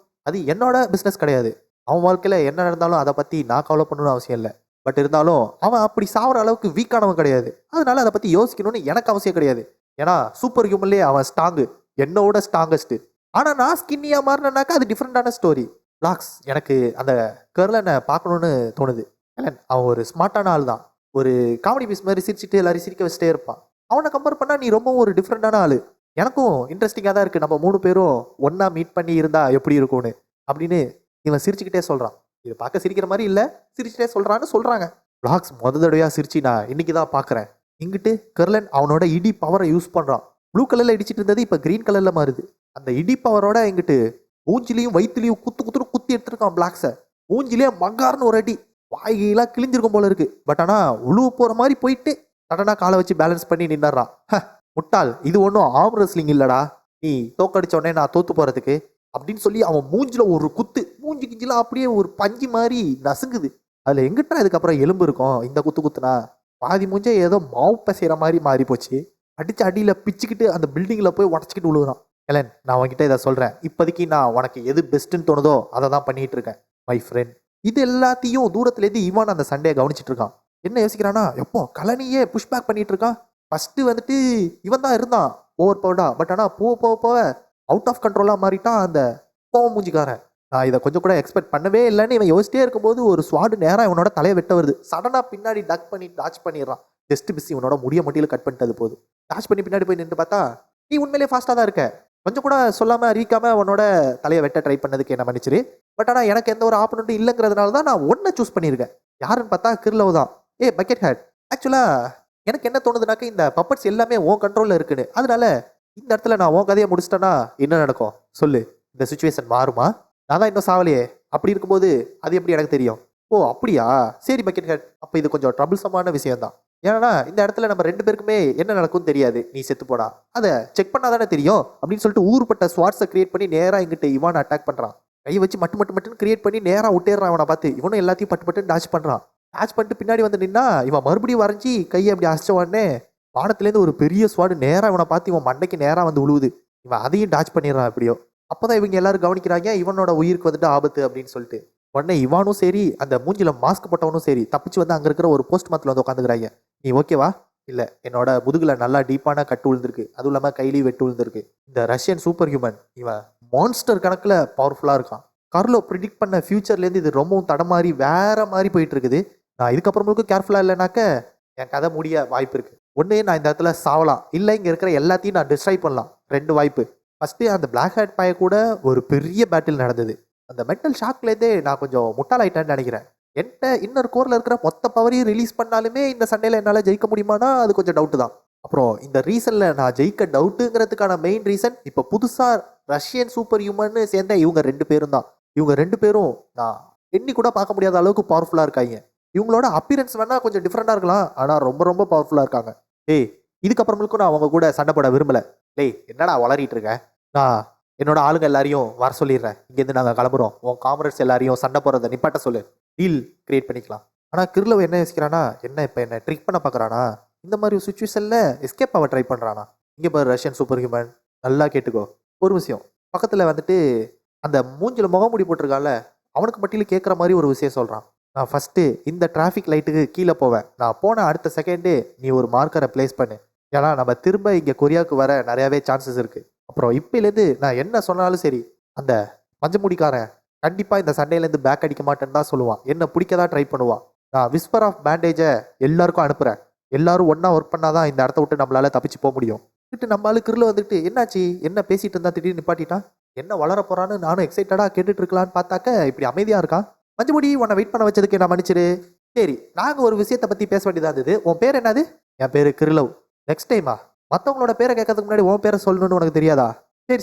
அது என்னோட பிஸ்னஸ் கிடையாது. அவன் வாழ்க்கையில் என்ன நடந்தாலும் அதை பற்றி நான் கவலை பண்ணணும்னு அவசியம் இல்லை. பட் இருந்தாலும் அவன் அப்படி சாகிற அளவுக்கு வீக்கானவன் கிடையாது. அதனால அதை பற்றி யோசிக்கணும்னு எனக்கு அவசியம் கிடையாது. ஏன்னா சூப்பர் ஹியூமன்லேயே அவன் ஸ்ட்ராங்கு, என்னோட ஸ்ட்ராங்கஸ்ட்டு. ஆனால் நான் ஸ்கின்னியாக மாறினாக்கா அது டிஃப்ரெண்டான ஸ்டோரி. லாக்ஸ், எனக்கு அந்த கர்லனை பார்க்கணுன்னு தோணுது. இல்லன், அவன் ஒரு ஸ்மார்ட்டான ஆள் தான். ஒரு காமெடி பீஸ் மாதிரி சிரிச்சுட்டு எல்லாரையும் சிரிக்க வச்சுட்டே இருப்பான். அவனை கம்பேர் பண்ணால் நீ ரொம்ப ஒரு டிஃப்ரெண்டான ஆள். எனக்கும் இன்ட்ரெஸ்டிங்காக தான் இருக்குது, நம்ம 3 பேரும் ஒன்றா மீட் பண்ணி இருந்தால் எப்படி இருக்கும்னு அப்படின்னு இவன் சிரிச்சுக்கிட்டே சொல்கிறான். இது பார்க்க சிரிக்கிற மாதிரி இல்லை, சிரிச்சுட்டே சொல்கிறான்னு சொல்கிறாங்க. லாக்ஸ், தடவையாக சிரிச்சு நான் இன்னைக்கு தான் பார்க்குறேன். இங்கிட்டு கர்லன் அவனோட இடி பவரை யூஸ் பண்ணுறான். ப்ளூ கலரில் இடிச்சிட்டு இருந்தது இப்போ க்ரீன் கலரில் மாறுது. அந்த இடி பவரோட எங்கிட்டு மூஞ்சிலையும் வயிற்றுலையும் குத்தி எடுத்துருக்கான் பிளாக்ஸை. மூஞ்சிலேயே மங்கார்னு ஒரு அடி, வாய்கெல்லாம் கிழிஞ்சிருக்கும் போல இருக்கு. பட் ஆனால் உழுவு போகிற மாதிரி போயிட்டு சடனாக காலை வச்சு பேலன்ஸ் பண்ணி நின்னுறான். முட்டாள், இது ஒன்றும் ஆர்ம் ரெஸ்லிங் இல்லடா, நீ தோக்கடிச்ச உடனே நான் தோத்து போகிறதுக்கு அப்படின்னு சொல்லி அவன் மூஞ்சில ஒரு குத்து. மூஞ்சி கிஞ்சிலாம் அப்படியே ஒரு பஞ்சு மாதிரி நசுங்குது. அதில் எங்கிட்டா இதுக்கப்புறம் எலும்பு இருக்கும்? இந்த குத்துனா பாதி மூஞ்சே ஏதோ மாவு பசைகிற மாதிரி மாறி போச்சு. அடிச்சு அடியில் பிச்சுக்கிட்டு அந்த பில்டிங்கில் போய் உடச்சிக்கிட்டு விழுகுறான். எலன், நான் உன்கிட்ட இதை சொல்கிறேன். இப்போதைக்கு நான் உனக்கு எது பெஸ்ட்டுன்னு தோணுதோ அதை தான் பண்ணிகிட்டு இருக்கேன் மை ஃப்ரெண்ட். இது எல்லாத்தையும் தூரத்துலேருந்து இவான் அந்த சண்டையை கவனிச்சிட்டு இருக்கான். என்ன யோசிக்கிறானா, எப்போ கலனியே புஷ்பேக் பண்ணிட்டு இருக்கான். ஃபஸ்ட்டு வந்துட்டு இவன் தான் இருந்தான் ஓவர் பவர்டா. பட் ஆனால் போக அவுட் ஆஃப் கண்ட்ரோலாக மாறிட்டான் அந்த கோவம் மூஞ்சிக்காரன். நான் இதை கொஞ்சம் கூட எக்ஸ்பெக்ட் பண்ணவே இல்லைன்னு இவன் யோசிச்சிட்டே இருக்கும்போது ஒரு ஸ்வாடு நேராக இவனோட தலையை வெட்ட வருது. சடனாக பின்னாடி டாச் பண்ணிடுறான். ஜஸ்ட் பிஸ் இவனோட முடியல கட் பண்ணிட்டது போது. டாச் பண்ணி பின்னாடி போய் நின்று பார்த்தா, நீ உண்மையிலே ஃபாஸ்ட்டாக தான் இருக்க, கொஞ்சம் கூட சொல்லாமல் அறிவிக்காமல் அவனோட தலையை வெட்ட ட்ரை பண்ணதுக்கு என்ன மன்னிச்சிரு. பட் ஆனால் எனக்கு எந்த ஒரு ஆப்பர்ச்சுனிட்டி இல்லைங்கிறதுனால தான் நான் ஒன்றை சூஸ் பண்ணியிருக்கேன். யாருன்னு பார்த்தா கிர்லவ் தான். பக்கெட் ஹேட், ஆக்சுவலாக எனக்கு என்ன தோணுதுனாக்க இந்த பப்பட்ஸ் எல்லாமே உன் கண்ட்ரோலில் இருக்குன்னு. அதனால இந்த இடத்துல நான் உன் கதையை முடிச்சிட்டேன்னா என்ன நடக்கும் சொல்லு? இந்த சுச்சுவேஷன் மாறுமா? நான் தான் இன்னும் சாவலையே. அப்படி இருக்கும்போது அது எப்படி எனக்கு தெரியும்? ஓ அப்படியா, சரி பக்கெட் ஹேட், அப்போ இது கொஞ்சம் ட்ரபிள்சமான விஷயம் தான். ஏன்னா இந்த இடத்துல நம்ம 2 பேருக்குமே என்ன நடக்கும்னு தெரியாது. நீ செத்து போடா, அதை செக் பண்ணா தானே தெரியும் அப்படின்னு சொல்லிட்டு ஊர்பட்ட ஸ்வாட்ஸை கிரியேட் பண்ணி நேராக இங்கிட்ட இவான் அட்டாக் பண்ணுறான். கை வச்சு மட்டுன்னு கிரியேட் பண்ணி நேராக விட்டேறான். அவனை பார்த்து இவனும் எல்லாத்தையும் பட்டு டாச் பண்ணுறான். டாச் பண்ணிட்டு பின்னாடி வந்து நின்னா இவன் மறுபடியும் வரைஞ்சி கையை அப்படி அசைச்ச உடனே வானத்துலேருந்து ஒரு பெரிய ஸ்வாடு நேராக இவனை பார்த்து இவன் மண்டைக்கு நேராக வந்து விழுவுது. இவன் அதையும் டாச் பண்ணிடுறான். எப்படியோ அப்போதான் இவங்க எல்லாரும் கவனிக்கிறாங்க இவனோட உயிருக்கு வந்துட்டு ஆபத்து அப்படின்னு சொல்லிட்டு. உடனே இவானும் சரி அந்த மூஞ்சில மாஸ்க் போட்டவனும் சரி தப்பிச்சு வந்து அங்கே இருக்கிற ஒரு போஸ்ட் மரத்தில் வந்து உட்காந்துக்கிறாங்க. நீ ஓகேவா? இல்லை, என்னோட முதுகுல நல்லா டீப்பான கட்டு விழுந்திருக்கு, அதுவும் இல்லாமல் கையிலையும் வெட்டு விழுந்திருக்கு. இந்த ரஷ்யன் சூப்பர் ஹியூமன் இவன் மான்ஸ்டர் கணக்கில் பவர்ஃபுல்லாக இருக்கான். கார்லோ ப்ரிடிக்ட் பண்ண ஃபியூச்சர்லேருந்து இது ரொம்பவும் தடமாறி வேற மாதிரி போயிட்டு இருக்குது. நான் இதுக்கப்புறமும் கேர்ஃபுல்லாக இல்லைனாக்க என் கதை முடிய வாய்ப்பு இருக்குது. ஒன்று, நான் இந்த இடத்துல சாவலாம், இல்லை இங்கே இருக்கிற எல்லாத்தையும் நான் டிஸ்ட்ராய் பண்ணலாம். 2 வாய்ப்பு. ஃபஸ்ட்டு அந்த பிளாக் ஹேட் பாய கூட ஒரு பெரிய பேட்டில் நடந்தது. அந்த மென்டல் ஷாக்லேருந்தே நான் கொஞ்சம் முட்டாளாயிட்டேன்னு நினைக்கிறேன். என்கிட்ட இன்னொரு கோரில் இருக்கிற மொத்த பவரையும் ரிலீஸ் பண்ணாலுமே இந்த சண்டையில் என்னால் ஜெயிக்க முடியுமானா அது கொஞ்சம் டவுட்டு தான். அப்புறம் இந்த ரீசனில் நான் ஜெயிக்க டவுட்டுங்கிறதுக்கான மெயின் ரீசன் இப்போ புதுசாக ரஷ்யன் சூப்பர் ஹியூமன்னு சேர்ந்த இவங்க 2 பேரும் தான். இவங்க 2 பேரும் நான் எண்ணி கூட பார்க்க முடியாத அளவுக்கு பவர்ஃபுல்லாக இருக்காங்க. இவங்களோட அப்பியரன்ஸ் வேணால் கொஞ்சம் டிஃப்ரெண்டாக இருக்கலாம், ஆனால் ரொம்ப பவர்ஃபுல்லாக இருக்காங்க. இதுக்கப்புறமேலுக்கும் நான் அவங்க கூட சண்டை போட விரும்பலை. என்னடா வளரிட்டு இருக்கேன், நான் என்னோட ஆளுங்க எல்லாரையும் வர சொல்லிடுறேன், இங்கேருந்து நாங்கள் கிளம்புறோம், உன் காமரேட்ஸ் எல்லாரையும் சண்டை போடுறதை நிப்பாட்ட சொல்லு, டீல் கிரியேட் பண்ணிக்கலாம். ஆனால் கிர்லவ் என்ன யோசிக்கிறானா, இப்போ என்ன ட்ரிக் பண்ண பார்க்குறானா, இந்த மாதிரி சுச்சுவேஷனில் எஸ்கேப் ஆக ட்ரை பண்ணுறானா. இங்கே பாரு ரஷ்யன் சூப்பர் ஹியூமன், நல்லா கேட்டுக்கோ ஒரு விஷயம். பக்கத்தில் வந்துட்டு அந்த மூஞ்சில் முகமூடி போட்டிருக்கான்ல, அவனுக்கு மட்டியில் கேட்குற மாதிரி ஒரு விஷயம் சொல்கிறான். நான் ஃபஸ்ட்டு இந்த டிராஃபிக் லைட்டுக்கு கீழே போவேன், நான் போன அடுத்த செகண்டே நீ ஒரு மார்க்கரை பிளேஸ் பண்ணு, ஏன்னா நம்ம திரும்ப இங்கே கொரியாவுக்கு வர நிறையாவே சான்சஸ் இருக்குது. அப்புறம் இப்போலேருந்து நான் என்ன சொன்னாலும் சரி, அந்த மஞ்சமுடிக்காரன் கண்டிப்பாக இந்த சண்டையிலேருந்து பேக் அடிக்க மாட்டேன்னு தான் சொல்லுவான், என்ன பிடிக்க தான் ட்ரை பண்ணுவான். நான் விஸ்பர் ஆஃப் பேண்டேஜை எல்லாருக்கும் அனுப்புகிறேன், எல்லாரும் ஒன்றா ஒர்க் பண்ணால் தான் இந்த இடத்த விட்டு நம்மளால் தப்பிச்சு போக முடியும். நம்ம ஆளு கிரில் வந்துட்டு என்னாச்சு என்ன பேசிகிட்டு இருந்தா திடீர்னு நிப்பாட்டிட்டான், என்ன வளர போகிறான்னு நானும் எக்ஸைட்டடாக கேட்டுட்டு இருக்கலான்னு பார்த்தாக்க இப்படி அமைதியாக இருக்கான். மஞ்சமுடி, உன்னை வெயிட் பண்ண வச்சதுக்கு நான் மன்னிச்சிரு. சரி, நாங்கள் ஒரு விஷயத்தை பற்றி பேச வேண்டியதாக இருந்தது. உன் பேர் என்னது? என் பேர் கிரிலவ். நெக்ஸ்ட் டைமா மற்றவங்களோட பேரை கேட்கறதுக்கு முன்னாடி உன் பேரை சொல்லணும்னு உனக்கு தெரியாதா?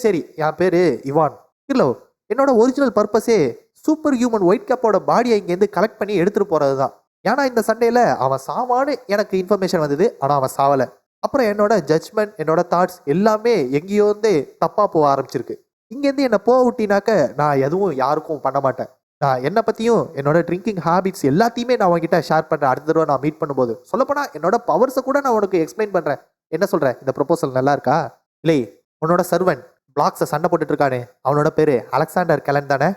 சரி, என் பேர் இவான். கிரிலவ், என்னோட ஒரிஜினல் பர்பஸே சூப்பர் ஹியூமன் ஒயிட் கேப்போட பாடியை இங்கேருந்து கலெக்ட் பண்ணி எடுத்துகிட்டு போகிறது தான். ஏன்னா இந்த சண்டையில் அவன் சாவான்னு எனக்கு இன்ஃபர்மேஷன் வந்தது, ஆனால் அவன் சாவலை. அப்புறம் என்னோட ஜட்ஜ்மெண்ட், என்னோட தாட்ஸ் எல்லாமே எங்கேயோ இருந்தே தப்பாக போக ஆரம்பிச்சிருக்கு. இங்கேருந்து என்னை போக விட்டினாக்க நான் எதுவும் யாருக்கும் பண்ண மாட்டேன். நான் என்னை பற்றியும் என்னோட ட்ரிங்கிங் ஹேபிட்ஸ் எல்லாத்தையுமே நான் உங்ககிட்ட ஷேர் பண்ணுறேன். அடுத்த தடவை நான் மீட் பண்ணும்போது சொல்லப்போனால் என்னோட பவர்ஸை கூட நான் உனக்கு எக்ஸ்பிளைன் பண்ணுறேன். என்ன சொல்கிறேன், இந்த ப்ரொபோசல் நல்லா இருக்கா? இல்லை, உன்னோட சர்வன் பிளாக்ஸை சண்டை போட்டுட்டு இருக்கானே, அவனோட பேர் அலெக்சாண்டர் கெலன் தானே?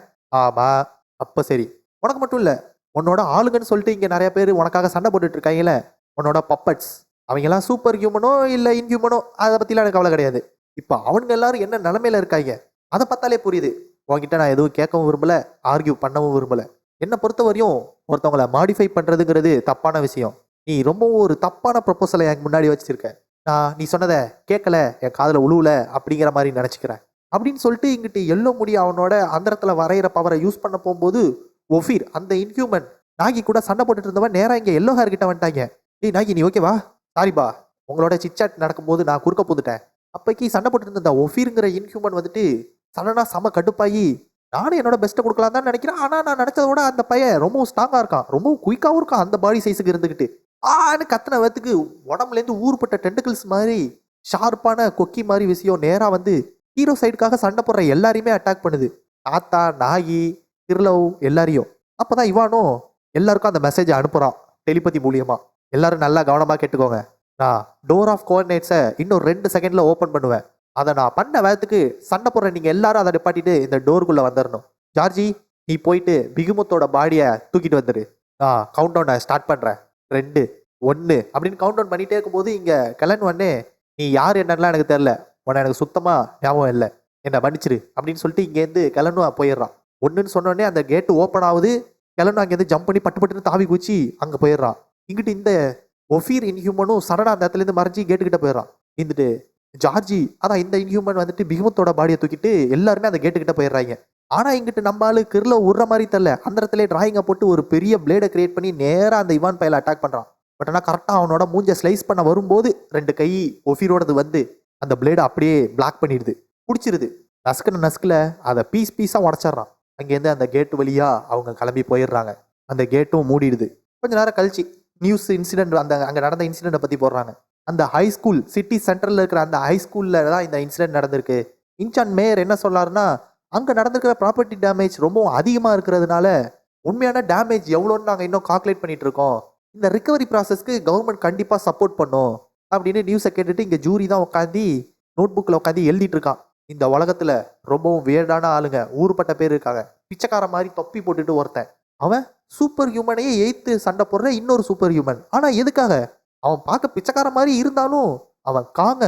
ஆமாம். அப்போ சரி, உனக்கு மட்டும் இல்லை, உன்னோட ஆளுங்கன்னு சொல்லிட்டு இங்கே நிறைய பேர் உனக்காக சண்டை போட்டுட்டு இருக்காங்கல்ல, உன்னோட பப்பட்ஸ், அவங்கெல்லாம் சூப்பர் ஹியூமனோ இல்லை இன்ஹியூமனோ அதை பற்றிலாம் எனக்கு கவலை கிடையாது. இப்போ அவனுங்க எல்லாரும் என்ன நிலமையில இருக்காங்க அதை பார்த்தாலே புரியுது. உங்ககிட்ட நான் எதுவும் கேட்கவும் விரும்பலை, ஆர்கியூ பண்ணவும் விரும்பலை. என்னை பொறுத்த வரையும் ஒருத்தவங்களை மாடிஃபை பண்ணுறதுங்கிறது தப்பான விஷயம். நீ ரொம்பவும் ஒரு தப்பான ப்ரொபோசலை எனக்கு முன்னாடி வச்சிருக்க. நான் நீ சொன்னதை கேட்கல, என் காதில் உழுவல அப்படிங்கிற மாதிரி நினச்சிக்கிறேன் அப்படின்னு சொல்லிட்டு இங்கிட்டு எல்லோ முடி அவனோட அந்தரத்தில் வரைகிற பவரை யூஸ் பண்ண போகும்போது ஒஃபீர் அந்த இன்ஹியூமன் நாகி கூட சண்டை போட்டுட்டு இருந்தவன் நேராக இங்கே எல்லோ ஹேர் கிட்ட வந்துட்டாங்க. டேய் நாகி, நீ ஓகேவா? சாரிபா, உங்களோட சிச்சாட் நடக்கும்போது நான் குறுக்க போந்துட்டேன். அப்போக்கி சண்டை போட்டுட்டு இருந்த ஒஃபீருங்கிற இன்ஹியூமன் வந்துட்டு சடனாக செம கடுப்பாகி நானும் என்னோட பெஸ்ட்டை கொடுக்கலாம் தான் நினைக்கிறேன். ஆனால் நான் நினச்சத விட அந்த பையன் ரொம்பவும் ஸ்ட்ராங்காக இருக்கான், ரொம்பவும் குயிக்காகவும் இருக்கான். அந்த பாடி சைஸுக்கு இருந்துக்கிட்டு கத்தின வேத்துக்கு உடம்புலேருந்து ஊறுப்பட்ட டென்டிகிள்ஸ் மாதிரி ஷார்ப்பான கொக்கி மாதிரி விஷயம் நேராக வந்து ஹீரோ சைடுக்காக சண்டை போடுற எல்லாரையுமே அட்டாக் பண்ணுது. தாத்தா, நாயி, திருளவ் எல்லாரையும். அப்போ தான் இவானும் எல்லாருக்கும் அந்த மெசேஜை அனுப்புகிறான் டெலிபதி மூலியமாக. எல்லாரும் நல்லா கவனமாக கேட்டுக்கோங்க, நான் டோர் ஆஃப் கோஆர்டினேட்ஸை இன்னும் 2 செகண்டில் ஓப்பன் பண்ணுவேன். அதை நான் பண்ண வேகத்துக்கு சண்டை போடுற நீங்கள் எல்லாரும் அதை நிப்பாட்டிட்டு இந்த டோருக்குள்ளே வந்துடணும். ஜார்ஜி, நீ போயிட்டு பிகுமுத்தோட பாடியை தூக்கிட்டு வந்துடு. நான் கவுண்ட் டவுனை ஸ்டார்ட் பண்ணுறேன். 2, 1 அப்படின்னு கவுண்ட் டவுன் பண்ணிகிட்டே இருக்கும்போது இங்கே கலன் வந்தே, நீ யார் என்னன்னா எனக்கு தெரில, உன்னை எனக்கு சுத்தமாக ஞாபகம் இல்லை, என்னை மன்னிச்சிரு அப்படின்னு சொல்லிட்டு இங்கேருந்து கிளனும் போயிடுறான். 1ன்னு சொன்னோடனே அந்த கேட்டு ஓப்பன் ஆகுது. கிளனும் அங்கேருந்து ஜம்ப் பண்ணி பட்டு பட்டுன்னு தாவி குச்சி அங்கே போயிடுறான். இங்கிட்டு இந்த ஒஃபீர் இன்ஹியூமனும் சடனாக அந்த இடத்துலேருந்து மறைஞ்சி கேட்டுக்கிட்ட போயிடுறான். இருந்துட்டு ஜார்ஜி, அதான் இந்த இன்ஹியூமன் வந்துட்டு பிகுமத்தோட பாடியை தூக்கிட்டு எல்லாருமே அந்த கேட்டுக்கிட்ட போயிடுறாங்க. ஆனால் இங்கிட்டு நம்ம ஆளு கிரில உர்ற மாதிரி தெரில, அந்த இடத்துல டிராயிங்கை போட்டு ஒரு பெரிய பிளேடை கிரியேட் பண்ணி நேராக அந்த இவான் பையில அட்டாக் பண்ணுறான். பட் ஆனால் கரெக்டாக அவனோட மூஞ்சை ஸ்லைஸ் பண்ண வரும்போது 2 கை ஒஃபீரோடது வந்து அந்த பிளேடை அப்படியே பிளாக் பண்ணிடுது, பிடிச்சிருது. நசுக்குன நசுக்கில் அதை பீஸ் பீஸாக உடச்சிட்றான். அங்கேருந்து அந்த கேட்டு வழியாக அவங்க கிளம்பி போயிடுறாங்க. அந்த கேட்டும் மூடிடுது. கொஞ்ச நேரம் கழிச்சு நியூஸ் இன்சிடென்ட் அந்த அங்கே நடந்த இன்சிடென்ட்டை பற்றி போடுறாங்க. அந்த ஹை ஸ்கூல் சிட்டி சென்ட்ரலில் இருக்கிற அந்த ஹை ஸ்கூலில் தான் இந்த இன்சிடென்ட் நடந்திருக்கு. இன்சான் மேயர் என்ன சொல்லாருன்னா, அங்கே நடந்திருக்கிற ப்ராப்பர்ட்டி டேமேஜ் ரொம்பவும் அதிகமாக இருக்கிறதுனால உண்மையான டேமேஜ் எவ்வளோன்னு நாங்கள் இன்னும் கால்குலேட் பண்ணிட்டு இருக்கோம். இந்த ரிகவரி ப்ராசஸ்க்கு கவர்மெண்ட் கண்டிப்பாக சப்போர்ட் பண்ணும் அப்படின்னு நியூஸை கேட்டுட்டு இங்கே ஜூரி தான் உட்காந்து நோட் புக்கில் உட்காந்து எழுதிட்டு இருக்கான். இந்த உலகத்தில் ரொம்பவும் வேர்டான ஆளுங்க ஊருப்பட்ட பேர் இருக்காங்க. பிச்சைக்கார மாதிரி தொப்பி போட்டுட்டு ஒருத்தன், அவன் சூப்பர் ஹியூமனையே எய்த்து சண்டை போடுற இன்னொரு சூப்பர் ஹியூமன். ஆனால் எதுக்காக? அவன் பார்க்க பிச்சைக்கார மாதிரி இருந்தாலும் அவன் காங்க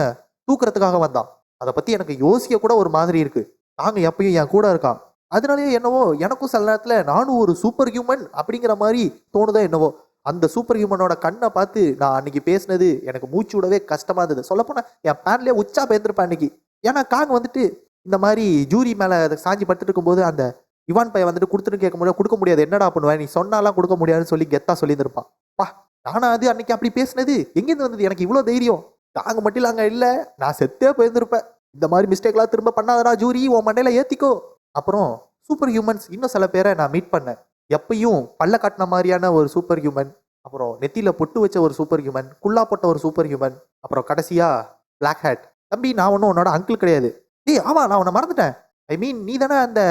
தூக்குறதுக்காக வந்தான். அதை பற்றி எனக்கு யோசிக்க கூட ஒரு மாதிரி இருக்கு. காங்க எப்பயும் என் கூட இருக்கான். அதனாலேயே என்னவோ எனக்கும் சில நேரத்தில் நானும் ஒரு சூப்பர் ஹியூமன் அப்படிங்கிற மாதிரி தோணுதோ என்னவோ. அந்த சூப்பர் ஹியூமனோட கண்ணை பார்த்து நான் அன்னைக்கு பேசினது எனக்கு மூச்சு விடவே கஷ்டமாக இருந்தது. சொல்லப்போனால் என் பேன்லேயே உச்சா பேர்ந்துருப்பேன் அன்னைக்கு. ஏன்னா காங்க வந்துட்டு இந்த மாதிரி ஜூரி மேலே சாஞ்சி படுத்துட்டு இருக்கும்போது அந்த இவான் பையன் வந்துட்டு கொடுத்துட்டு கொடுக்க முடியாது, என்னடா பண்ணுவேன், நீ சொன்னாலாம் கொடுக்க முடியாதுன்னு சொல்லி கெத்தா சொல்லியிருந்திருப்பான். பா, நானா அது அன்னைக்கு அப்படி பேசினது எங்கேருந்து வந்தது எனக்கு இவ்வளோ தைரியம்? தாங்க மட்டும் இல்லை, அங்கே இல்லை, நான் செத்தே போயிருந்திருப்பேன். இந்த மாதிரி மிஸ்டேக்லாம் திரும்ப பண்ணாதடா ஜூரி, உன் மண்டையில ஏற்றிக்கோ. அப்புறம் சூப்பர் ஹியூமன்ஸ் இன்னும் சில பேரை நான் மீட் பண்ணேன். எப்பயும் பல்ல காட்டின மாதிரியான ஒரு சூப்பர் ஹியூமன், அப்புறம் நெத்தியில் பொட்டு வச்ச ஒரு சூப்பர் ஹியூமன், குள்ளா போட்ட ஒரு சூப்பர் ஹியூமன், அப்புறம் கடைசியாக பிளாக் ஹேட். தம்பி, நான் ஒன்றும் உன்னோட அங்கிள் கிடையாது. டேய் ஆமா, நான் உன்னை மறந்துட்டேன். ஐ மீன், நீ தானே அந்த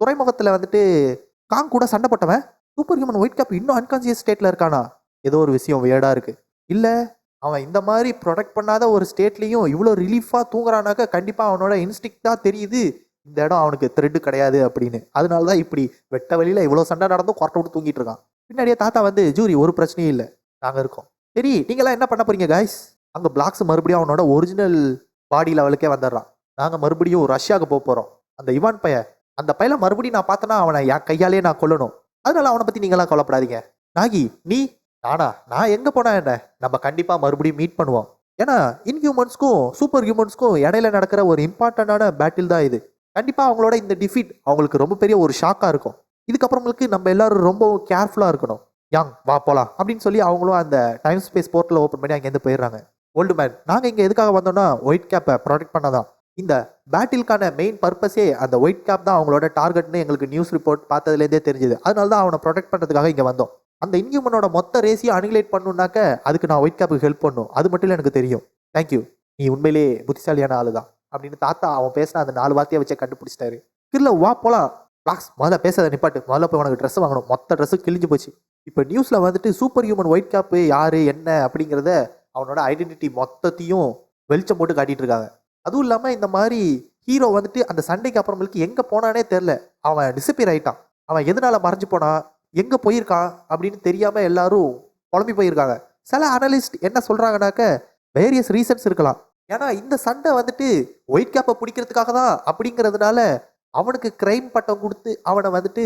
துறைமுகத்தில் வந்துட்டு காங் கூட சண்டை போட்டவன்? சூப்பர் ஹியூமன் ஒயிட் கேப் இன்னும் அன்கான்சியஸ் ஸ்டேட்டில் இருக்கானா? ஏதோ ஒரு விஷயம் வேர்டாக இருக்குது. இல்லை, அவன் இந்த மாதிரி ப்ரொடெக்ட் பண்ணாத ஒரு ஸ்டேட்லேயும் இவ்வளோ ரிலீஃபாக தூங்குறானாக்க கண்டிப்பாக அவனோட இன்ஸ்டிக்டாக தெரியுது இந்த இடம் அவனுக்கு த்ரெட்டு கிடையாது அப்படின்னு. அதனால தான் இப்படி வெட்ட வழியில் இவ்வளோ சண்டை நடந்தும் கொரட்டை விட்டு தூங்கிட்டு இருக்கான். பின்னாடியே தாத்தா வந்து, ஜூரி ஒரு பிரச்சனையும் இல்லை, நாங்கள் இருக்கோம். சரி, நீங்களாம் என்ன பண்ண போறீங்க காய்ஸ்? அங்கே பிளாக்ஸ் மறுபடியும் அவனோட ஒரிஜினல் பாடி லெவலுக்கே வந்துடுறான். நாங்கள் மறுபடியும் ரஷ்யாவுக்கு போக போகிறோம். அந்த இவான் அந்த பையனை மறுபடியும் நான் பார்த்தேன்னா அவனை என் கையாலே நான் கொல்லணும். அதனால அவனை பற்றி நீங்களாம் கவலைப்படாதீங்க. நாகி, நீ நான் எங்கே போனா என்ன, நம்ம கண்டிப்பாக மறுபடியும் மீட் பண்ணுவோம். ஏன்னா இன்ஹியூமன்ஸ்க்கும் சூப்பர் ஹியூமன்ஸ்க்கும் இடையில நடக்கிற ஒரு இம்பார்ட்டண்டான பேட்டில் தான் இது. கண்டிப்பாக அவங்களோட இந்த டிஃபீட் அவங்களுக்கு ரொம்ப பெரிய ஒரு ஷாக்காக இருக்கும். இதுக்கப்புறங்களுக்கு நம்ம எல்லாரும் ரொம்ப கேர்ஃபுல்லாக இருக்கணும். யாங், வா போகலாம் அப்படின்னு சொல்லி அவங்களும் அந்த டைம் ஸ்பேஸ் போர்ட்டில் ஓப்பன் பண்ணி அங்கேருந்து போயிடுறாங்க. ஓல்டு மேன், நாங்கள் இங்கே எதுக்காக வந்தோம்னா ஒயிட் கேப்பை ப்ரொடெக்ட் பண்ணதான். இந்த பேட்டிலுக்கான மெயின் பர்பஸே அந்த ஒயிட் கேப் தான் அவங்களோட டார்கெட்னு எங்களுக்கு நியூஸ் ரிப்போர்ட் பார்த்ததுலேருந்தே தெரிஞ்சுது. அதனால தான் அவனை ப்ரொடெக்ட் பண்ணுறதுக்காக இங்கே வந்தோம். அந்த இன்ஹியூமனோட மொத்த ரேஸையும் அனிகுலேட் பண்ணணும்னாக்க அதுக்கு நான் ஒயிட் கேப்புக்கு ஹெல்ப் பண்ணும். அது மட்டும் இல்லை எனக்கு தெரியும். தேங்க்யூ, நீ உண்மையிலேயே புத்திசாலியான ஆளு தான் அப்படின்னு தாத்தா அவன் பேசின அந்த 4 வார்த்தையை வச்சே கண்டுபிடிச்சிட்டாரு. கிரில்ல வா போலாம். பிளாக்ஸ் முதல்ல பேசாத நிப்பாட்டு. முதல்ல போய் உனக்கு ட்ரெஸ் வாங்கணும். மொத்த ட்ரெஸ்ஸு கிழிஞ்சு போச்சு. இப்போ நியூஸில் வந்துட்டு சூப்பர் ஹியூமன் ஒயிட் கேப்பு யாரு என்ன அப்படிங்கிறத அவனோட ஐடென்டிட்டி மொத்தத்தையும் வெளிச்சம் போட்டு காட்டிட்டு இருக்காங்க. அதுவும் இல்லாமல் இந்த மாதிரி ஹீரோ வந்துட்டு அந்த சண்டைக்கு அப்புறமேலுக்கு எங்கே போனானே தெரில. அவன் டிசப்பியர் ஆகிட்டான். அவன் எதனால மறைஞ்சு போனான், எங்கே போயிருக்கான் அப்படின்னு தெரியாமல் எல்லாரும் குழம்பி போயிருக்காங்க. சில அனலிஸ்ட் என்ன சொல்கிறாங்கனாக்க வேரியஸ் ரீசன்ஸ் இருக்கலாம். ஏன்னா இந்த சண்டை வந்துட்டு ஒயிட் கேப்பை பிடிக்கிறதுக்காக தான் அப்படிங்கிறதுனால அவனுக்கு கிரைம் பட்டம் கொடுத்து அவனை வந்துட்டு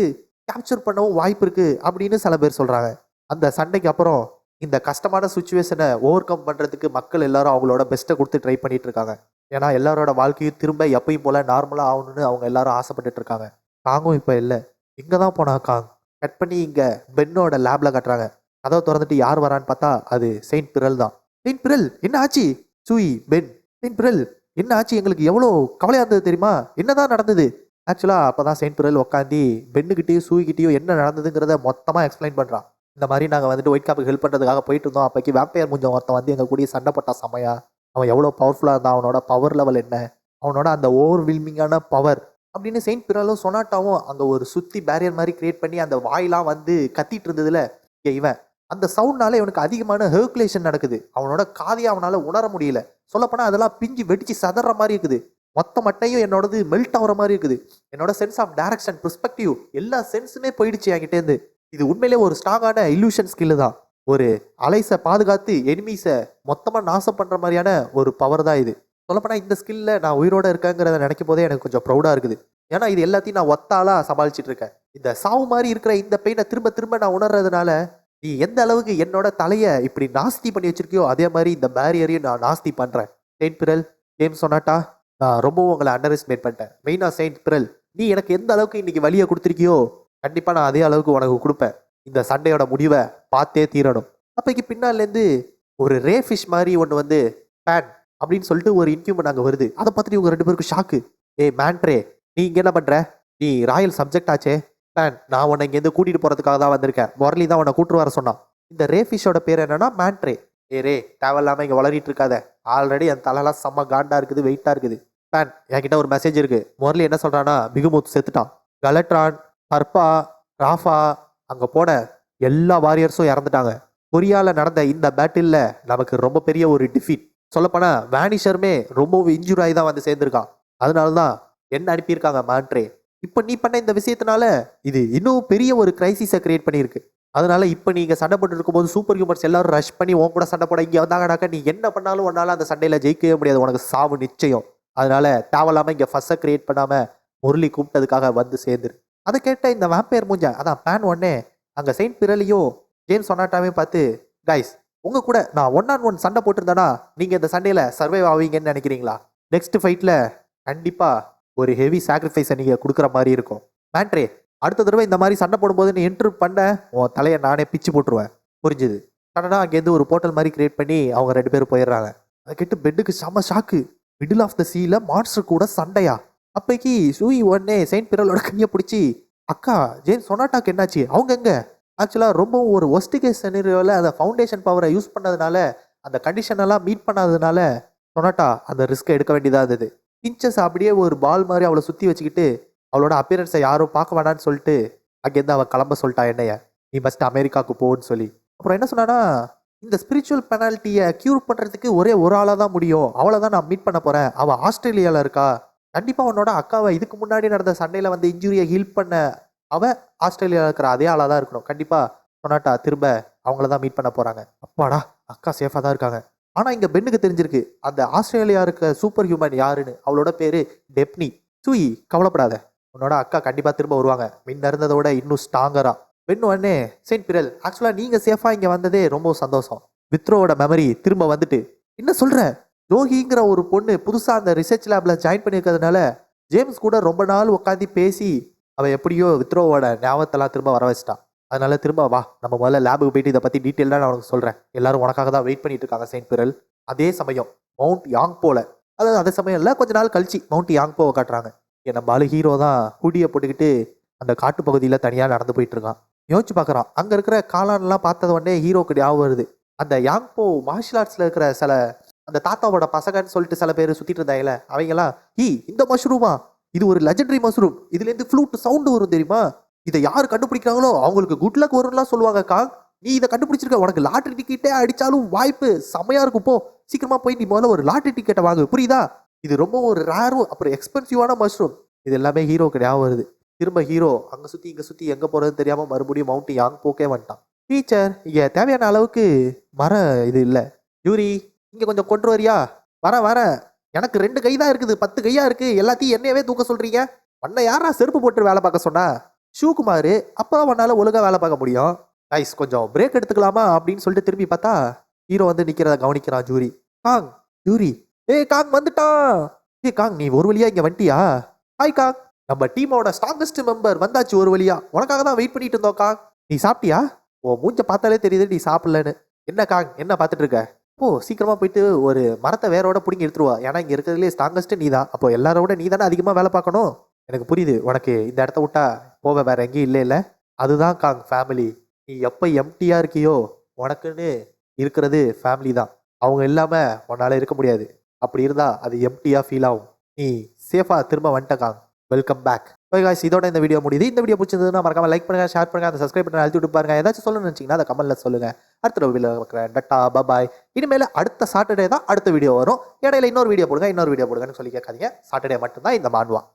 கேப்சர் பண்ணவும் வாய்ப்பு இருக்குது அப்படின்னு சில பேர் சொல்கிறாங்க. அந்த சண்டைக்கு அப்புறம் இந்த கஷ்டமான சுச்சுவேஷனை ஓவர் கம் பண்ணுறதுக்கு மக்கள் எல்லாரும் அவங்களோட பெஸ்ட்டை கொடுத்து ட்ரை பண்ணிட்டு இருக்காங்க. ஏன்னா எல்லாரோட வாழ்க்கையும் திரும்ப எப்பயும் போல் நார்மலாக ஆகணும்னு அவங்க எல்லாரும் ஆசைப்பட்டுட்டு இருக்காங்க. காங்கும் இப்போ இல்லை. இங்கே தான் போனா காங். கட் பண்ணி இங்கே பென்னோட லேபில் கட்டுறாங்க. கதவை திறந்துட்டு யார் வரான்னு பார்த்தா அது செயின்ட் பிரெல் தான். செயின்ட் பிரெல் என்ன ஆச்சு? Chewy, pen. செயின்ட் பிரெல் என்ன ஆச்சு? எங்களுக்கு எவ்வளோ கவலையாக இருந்தது தெரியுமா? என்னதான் நடந்தது? ஆக்சுவலாக அப்போ தான் செயின்ட் பிரெல் உட்காந்து பென்னுக்கிட்டேயும் சூயிக்கிட்டேயும் என்ன நடந்ததுங்கிறத மொத்தமாக எக்ஸ்பிளைன் பண்ணுறான். இந்த மாதிரி நாங்கள் வந்துட்டு ஒயிட் கேப்புக்கு ஹெல்ப் பண்ணுறதுக்காக போயிட்டு இருந்தோம். அப்போக்கி வேம்பையர் முஞ்சம் ஒருத்தன் வந்து எங்கள் கூடிய சண்டை போட்டா செமையா. அவன் எவ்வளோ பவர்ஃபுல்லாக இருந்தான், அவனோட பவர் லெவல் என்ன, அவனோட அந்த ஓவர்வீல்மிங்கான பவர் அப்படின்னு செயின்ட் பிரெலும் சொனாட்டாவும் அங்கே ஒரு சுற்றி பேரியர் மாதிரி கிரியேட் பண்ணி அந்த வாயெலாம் வந்து கத்திட்டு இருந்ததுல இவன் அந்த சவுண்ட்னால இவனுக்கு அதிகமான ஹெர்குலேஷன் நடக்குது. அவனோட காதையை அவனால் உணர முடியல. சொல்லப்போனால் அதெல்லாம் பிஞ்சு வெடிச்சு சதற மாதிரி இருக்குது. மொத்த மட்டையும் என்னோடது மெல்ட் ஆகிற மாதிரி இருக்குது. என்னோட சென்ஸ் ஆஃப் டைரக்ஷன், பெர்ஸ்பெக்டிவ் எல்லா சென்ஸுமே போயிடுச்சு என்கிட்டேருந்து. இது உண்மையிலே ஒரு ஸ்ட்ராங்கான இல்லூஷன் ஸ்கில்லு தான். ஒரு அலைஸை பாதுகாத்து எனிமீஸை மொத்தமாக நாசம் பண்ணுற மாதிரியான ஒரு பவர் தான் இது. சொல்லப்போனால் இந்த ஸ்கில்ல நான் உயிரோடு இருக்கேங்கிறத நினைக்கும் போதே எனக்கு கொஞ்சம் ப்ரௌடாக இருக்குது. ஏன்னா இது எல்லாத்தையும் நான் ஒத்தாலாக சமாளிச்சுட்டு இருக்கேன். இந்த சாவு மாதிரி இருக்கிற இந்த பெயினை திரும்ப திரும்ப நான் உணர்றதுனால நீ எந்த அளவுக்கு என்னோட தலையை இப்படி நாஸ்தி பண்ணி வச்சிருக்கியோ அதே மாதிரி இந்த பேரியரையும் நான் நாஸ்தி பண்ணுறேன். செயின்ட் பிரெல், கேம் சொன்னாட்டா, நான் ரொம்பவும் உங்களை அண்டர் எஸ்டிமேட் பண்ணிட்டேன். மெயினாக செயின்ட் பிரெல், நீ எனக்கு எந்த அளவுக்கு இன்னைக்கு வழியை கொடுத்துருக்கியோ கண்டிப்பாக நான் அதே அளவுக்கு உனக்கு கொடுப்பேன். இந்த சண்டையோட முடிவை பார்த்தே தீரணும். அப்போக்கு பின்னாலேருந்து ஒரு ரே ஃபிஷ் மாதிரி ஒன்று வந்து பேன் அப்படின்னு சொல்லிட்டு ஒரு இன்ஹியூமன் அங்கே வருது. அதை பார்த்துட்டு இவங்க 2 பேருக்கும் ஷாக்கு. மேன்ட்ரே, நீ இங்கே என்ன பண்ணுற? நீ ராயல் சப்ஜெக்ட் ஆச்சே. பேன், நான் உன்னை இங்கேருந்து கூட்டிகிட்டு போகிறதுக்காக தான் வந்திருக்கேன். முரளி தான் உன்னை கூட்டு வர சொன்னான். இந்த ரே ஃபிஷ்ஷோட பேர் என்னன்னா மேன்ட்ரே. ரே, தேவையில்லாமல் இங்கே வளரிட்டு இருக்காத. ஆல்ரெடி என் தலைலாம் செம்ம காண்டாக இருக்குது, வெயிட்டாக இருக்குது. பேன், என்கிட்ட ஒரு மெசேஜ் இருக்குது. முரளி என்ன சொல்கிறான்னா பிகுமுத் செத்துட்டான். கலட்ரான், ஹர்பா, ராஃபா, அங்கே போன எல்லா வாரியர்ஸும் இறந்துட்டாங்க. கொரியாவில் நடந்த இந்த பேட்டிலில் நமக்கு ரொம்ப பெரிய ஒரு டிஃபீட். சொல்லப்போனால் வேனிஷருமே ரொம்ப இன்ஜூர் ஆகி தான் வந்து சேர்ந்துருக்கான். அதனால தான் என்ன அனுப்பியிருக்காங்க மேன்ட்ரே. இப்போ நீ பண்ண இந்த விஷயத்தினால இது இன்னும் பெரிய ஒரு கிரைசிஸை கிரியேட் பண்ணியிருக்கு. அதனால இப்போ நீங்கள் சண்டை போட்டு இருக்கும்போது சூப்பர் ஹியூமன்ஸ் எல்லாரும் ரஷ் பண்ணி உன் கூட சண்டை போட இங்கே வந்தாங்கனாக்கா நீ என்ன பண்ணாலும் உன்னால அந்த சண்டையில் ஜெயிக்கவே முடியாது. உனக்கு சாவு நிச்சயம். அதனால தேவையில்லாமல் இங்கே ஃபஸ்ஸை கிரியேட் பண்ணாமல் முரளி கூப்பிட்டதுக்காக வந்து சேர்ந்துரு. அதை கேட்ட இந்த வேம்பையர் மூஞ்ச அதான் பேன் உடனே அங்கே செயின்ட் பிரெலையும் ஜேம்ஸ் சொன்னாட்டாவையும் பார்த்து, கைஸ், உங்கள் கூட நான் 1-on-1 சண்டை போட்டிருந்தேன்னா நீங்கள் இந்த சண்டையில் சர்வைவ் ஆவீங்கன்னு நினைக்கிறீங்களா? நெக்ஸ்ட் ஃபைட்டில் கண்டிப்பாக ஒரு ஹெவி சாக்ரிஃபைஸை நீங்கள் கொடுக்குற மாதிரி இருக்கும். மேன்ட்ரே, அடுத்த தடவை இந்த மாதிரி சண்டை போடும்போது நீ என்ட்ரு பண்ண உன் தலையை நானே பிச்சு போட்டுருவேன். புரிஞ்சுது? சடனாக அங்கேருந்து ஒரு போர்ட்டல் மாதிரி கிரியேட் பண்ணி அவங்க 2 பேரும் போயிடுறாங்க. அதை கேட்டு பெட்டுக்கு செம்ம ஷாக்கு. மிடில் ஆஃப் த சீல மான்ஸ்டர் கூட சண்டையா? அப்போக்கி சூயி உடனே செயின்ட் பிரெலோட கையை பிடிச்சி, அக்கா ஜேம்ஸ் சொனாட்டாக்கு என்னாச்சு? அவங்க எங்கே? ஆக்சுவலாக ரொம்பவும் ஒரு ஒஸ்ட் கேஸ் சினாரியோவில் அந்த ஃபவுண்டேஷன் பவரை யூஸ் பண்ணதுனால அந்த கண்டிஷனெல்லாம் மீட் பண்ணாததுனால சொனாட்டா அந்த ரிஸ்க்கை எடுக்க வேண்டியதாக இருந்தது. பிஞ்சஸ் அப்படியே ஒரு பால் மாதிரி அவளை சுற்றி வச்சுக்கிட்டு அவளோட அப்பியரன்ஸை யாரும் பார்க்க வேணான்னு சொல்லிட்டு அங்கேருந்து அவள் கிளம்ப சொல்லிட்டா என்னைய, நீ ஃபஸ்ட்டு அமெரிக்காவுக்கு போன்னு சொல்லி. அப்புறம் என்ன சொன்னான்னா, இந்த ஸ்பிரிச்சுவல் பெனால்ட்டியை க்யூர் பண்ணுறதுக்கு ஒரே ஒரு ஆளாக தான் முடியும். அவளை தான் நான் மீட் பண்ண போகிறேன். அவள் ஆஸ்திரேலியாவில் இருக்கா. கண்டிப்பாக உன்னோட அக்காவை இதுக்கு முன்னாடி நடந்த சண்டையில் வந்து இன்ஜுரியை ஹீல் பண்ண அவள் ஆஸ்திரேலியாவில் இருக்கிற அதே ஆளாக தான் இருக்கணும். கண்டிப்பாக சொன்னாட்டா திரும்ப அவங்கள தான் மீட் பண்ண போகிறாங்க. அப்பாடா, அக்கா சேஃபாக தான் இருக்காங்க. ஆனால் இங்கே பெண்ணுக்கு தெரிஞ்சிருக்கு அந்த ஆஸ்திரேலியா இருக்க சூப்பர் ஹியூமன் யாருன்னு. அவளோட பேர் டெப்னி. சூயி, கவலைப்படாத, உன்னோட அக்கா கண்டிப்பாக திரும்ப வருவாங்க, முன்ன இருந்ததோட இன்னும் ஸ்ட்ராங்கரா. பெண் உடனே, செயின்ட் பிரெல், ஆக்சுவலாக நீங்கள் சேஃபாக இங்கே வந்ததே ரொம்ப சந்தோஷம். வித்ரோவோட மெமரி திரும்ப வந்துட்டு. என்ன சொல்கிற? ஜோஹிங்கிற ஒரு பொண்ணு புதுசாக அந்த ரிசர்ச் லேபில் ஜாயின் பண்ணியிருக்கிறதுனால ஜேம்ஸ் கூட ரொம்ப நாள் உட்காந்து பேசி அவள் எப்படியோ வித்ரோவோட ஞாபகத்தெல்லாம் திரும்ப வர வச்சிட்டான். அதனால திரும்ப வா, நம்ம முதல்ல லேபுக்கு போயிட்டு இதை பற்றி டீட்டெயிலாக நான் உனக்கு சொல்கிறேன். எல்லாரும் உனக்காக தான் வெயிட் பண்ணிட்டு இருக்காங்க செயின்ட் பிரெல். அதே சமயம் மவுண்ட் யாங்போல, அதாவது அதே சமயம் இல்லை, கொஞ்ச நாள் கழிச்சு மவுண்ட் யாங்போவை காட்டுறாங்க. நம்ம ஆளு ஹீரோ தான் ஹூடியை போட்டுக்கிட்டு அந்த காட்டு பகுதியில் தனியாக நடந்து போயிட்டு இருக்கான். யோசிச்சு பார்க்குறான். அங்கே இருக்கிற காளான்லாம் பார்த்தது உடனே ஹீரோக்கு ஞாபகம் வருது. அந்த யாங்போ மார்ஷியல் ஆர்ட்ஸில் இருக்கிற சில அந்த தாத்தாவோட பசங்கன்னு சொல்லிட்டு சில பேர் சுற்றிட்டு இருந்தாங்கல்ல, அவங்கெல்லாம் இந்த மஷ்ரூமா, இது ஒரு லெஜெண்டரி மஷ்ரூம், இதுலேருந்து ஃப்ளூட் சவுண்டு வரும் தெரியுமா, இதை யார் கண்டுபிடிக்கிறாங்களோ அவங்களுக்கு குட் லக் வரும்லாம் சொல்லுவாங்கக்கா. நீ இதை கண்டுபிடிச்சிருக்க, உனக்கு லாட்ரி டிக்கெட்டே அடிச்சாலும் வாய்ப்பு செம்மையா இருக்கும். போ சீக்கிரமா போய் நீ முதல்ல ஒரு லாட்ரி டிக்கெட்டை வாங்கு, புரியுதா? இது ரொம்ப ஒரு ரேரும் அப்புறம் எக்ஸ்பென்சிவான மஷ்ரூம். இது எல்லாமே ஹீரோக்கு ஞாபகம் வருது. திரும்ப ஹீரோ அங்கே சுற்றி இங்கே சுற்றி எங்கே போகிறதுன்னு தெரியாமல் மறுபடியும் மவுண்ட் யாங்போக்கே வந்துட்டான். டீச்சர், இங்கே தேவையான அளவுக்கு இது இல்லை. யூரி, இங்கே கொஞ்சம் கொண்டு வரியா? வரேன். எனக்கு 2 கை தான் இருக்குது, 10 கையா இருக்கு, எல்லாத்தையும் என்னையவே தூக்க சொல்றீங்க. உன்னை யாரா செருப்பு போட்டு வேலை பார்க்க சொன்னா? ஷூகுமார், அப்போ உன்னால ஒழுங்கா வேலை பார்க்க முடியும். கைஸ், கொஞ்சம் பிரேக் எடுத்துக்கலாமா அப்படின்னு சொல்லிட்டு திரும்பி பார்த்தா ஹீரோ வந்து நிக்கிறத கவனிக்கிறான் ஜூரி. காங், யூரி, காங் வந்துட்டான். காங், நீ ஒரு வழியா இங்க வந்துட்டியா? ஹாய் காங், நம்ம டீமோட ஸ்ட்ராங்கஸ்ட் மெம்பர் வந்தாச்சு ஒரு வழியா. உனக்காக தான் வெயிட் பண்ணிட்டு இருந்தோம் காங். நீ சாப்பிட்டியா? ஓ மூஞ்ச பார்த்தாலே தெரியுது நீ சாப்பிடலன்னு. என்ன காங், என்ன பார்த்துட்டு இருக்க? சீக்கிரமா போயிட்டு ஒரு மரத்தை வேரோட பிடிங்கி எடுத்துருவா. ஏன்னா இங்க இருக்கிறதுலே ஸ்ட்ராங்கஸ்ட் நீ தான். அப்போ எல்லாரோட நீ தானே அதிகமா வேலை பார்க்கணும். எனக்கு புரியுது, உனக்கு இந்த இடத்த விட்டா போக வேற எங்கேயும் இல்லை. அதுதான் காங் ஃபேமிலி. நீ எப்போ எம்டியா இருக்கியோ உனக்குன்னு இருக்கிறது ஃபேமிலி தான். அவங்க இல்லாம உன்னால இருக்க முடியாது. அப்படி இருந்தா அது எம்டியா ஃபீல் ஆகும். நீ சேஃபா திரும்ப வந்துட்ட காங். Welcome back. இதோட இந்த வீடியோ முடியுது. இந்த வீடியோ பிடிச்சதுன்னா மறக்காம லைக் பண்ணுங்க, ஷேர் பண்ணுங்க, அந்த சப்ஸ்கிரைப் பண்ணி அழுத்தி விட்டு பாருங்க. ஏதாச்சும் சொல்லணும்னு நினைச்சீங்கன்னா அதை கமெண்ட்ல சொல்லுங்க. அடுத்த வீடியோ வைக்கிறேன். டட்டா பாய். இனிமேல் அடுத்த சாட்டர்டே தான் அடுத்த வீடியோ வரும். இடையில இன்னொரு வீடியோ போடுங்கன்னு சொல்லி கேட்காதீங்க. சாட்டர்டே மட்டும்தான் இந்த மான்வா.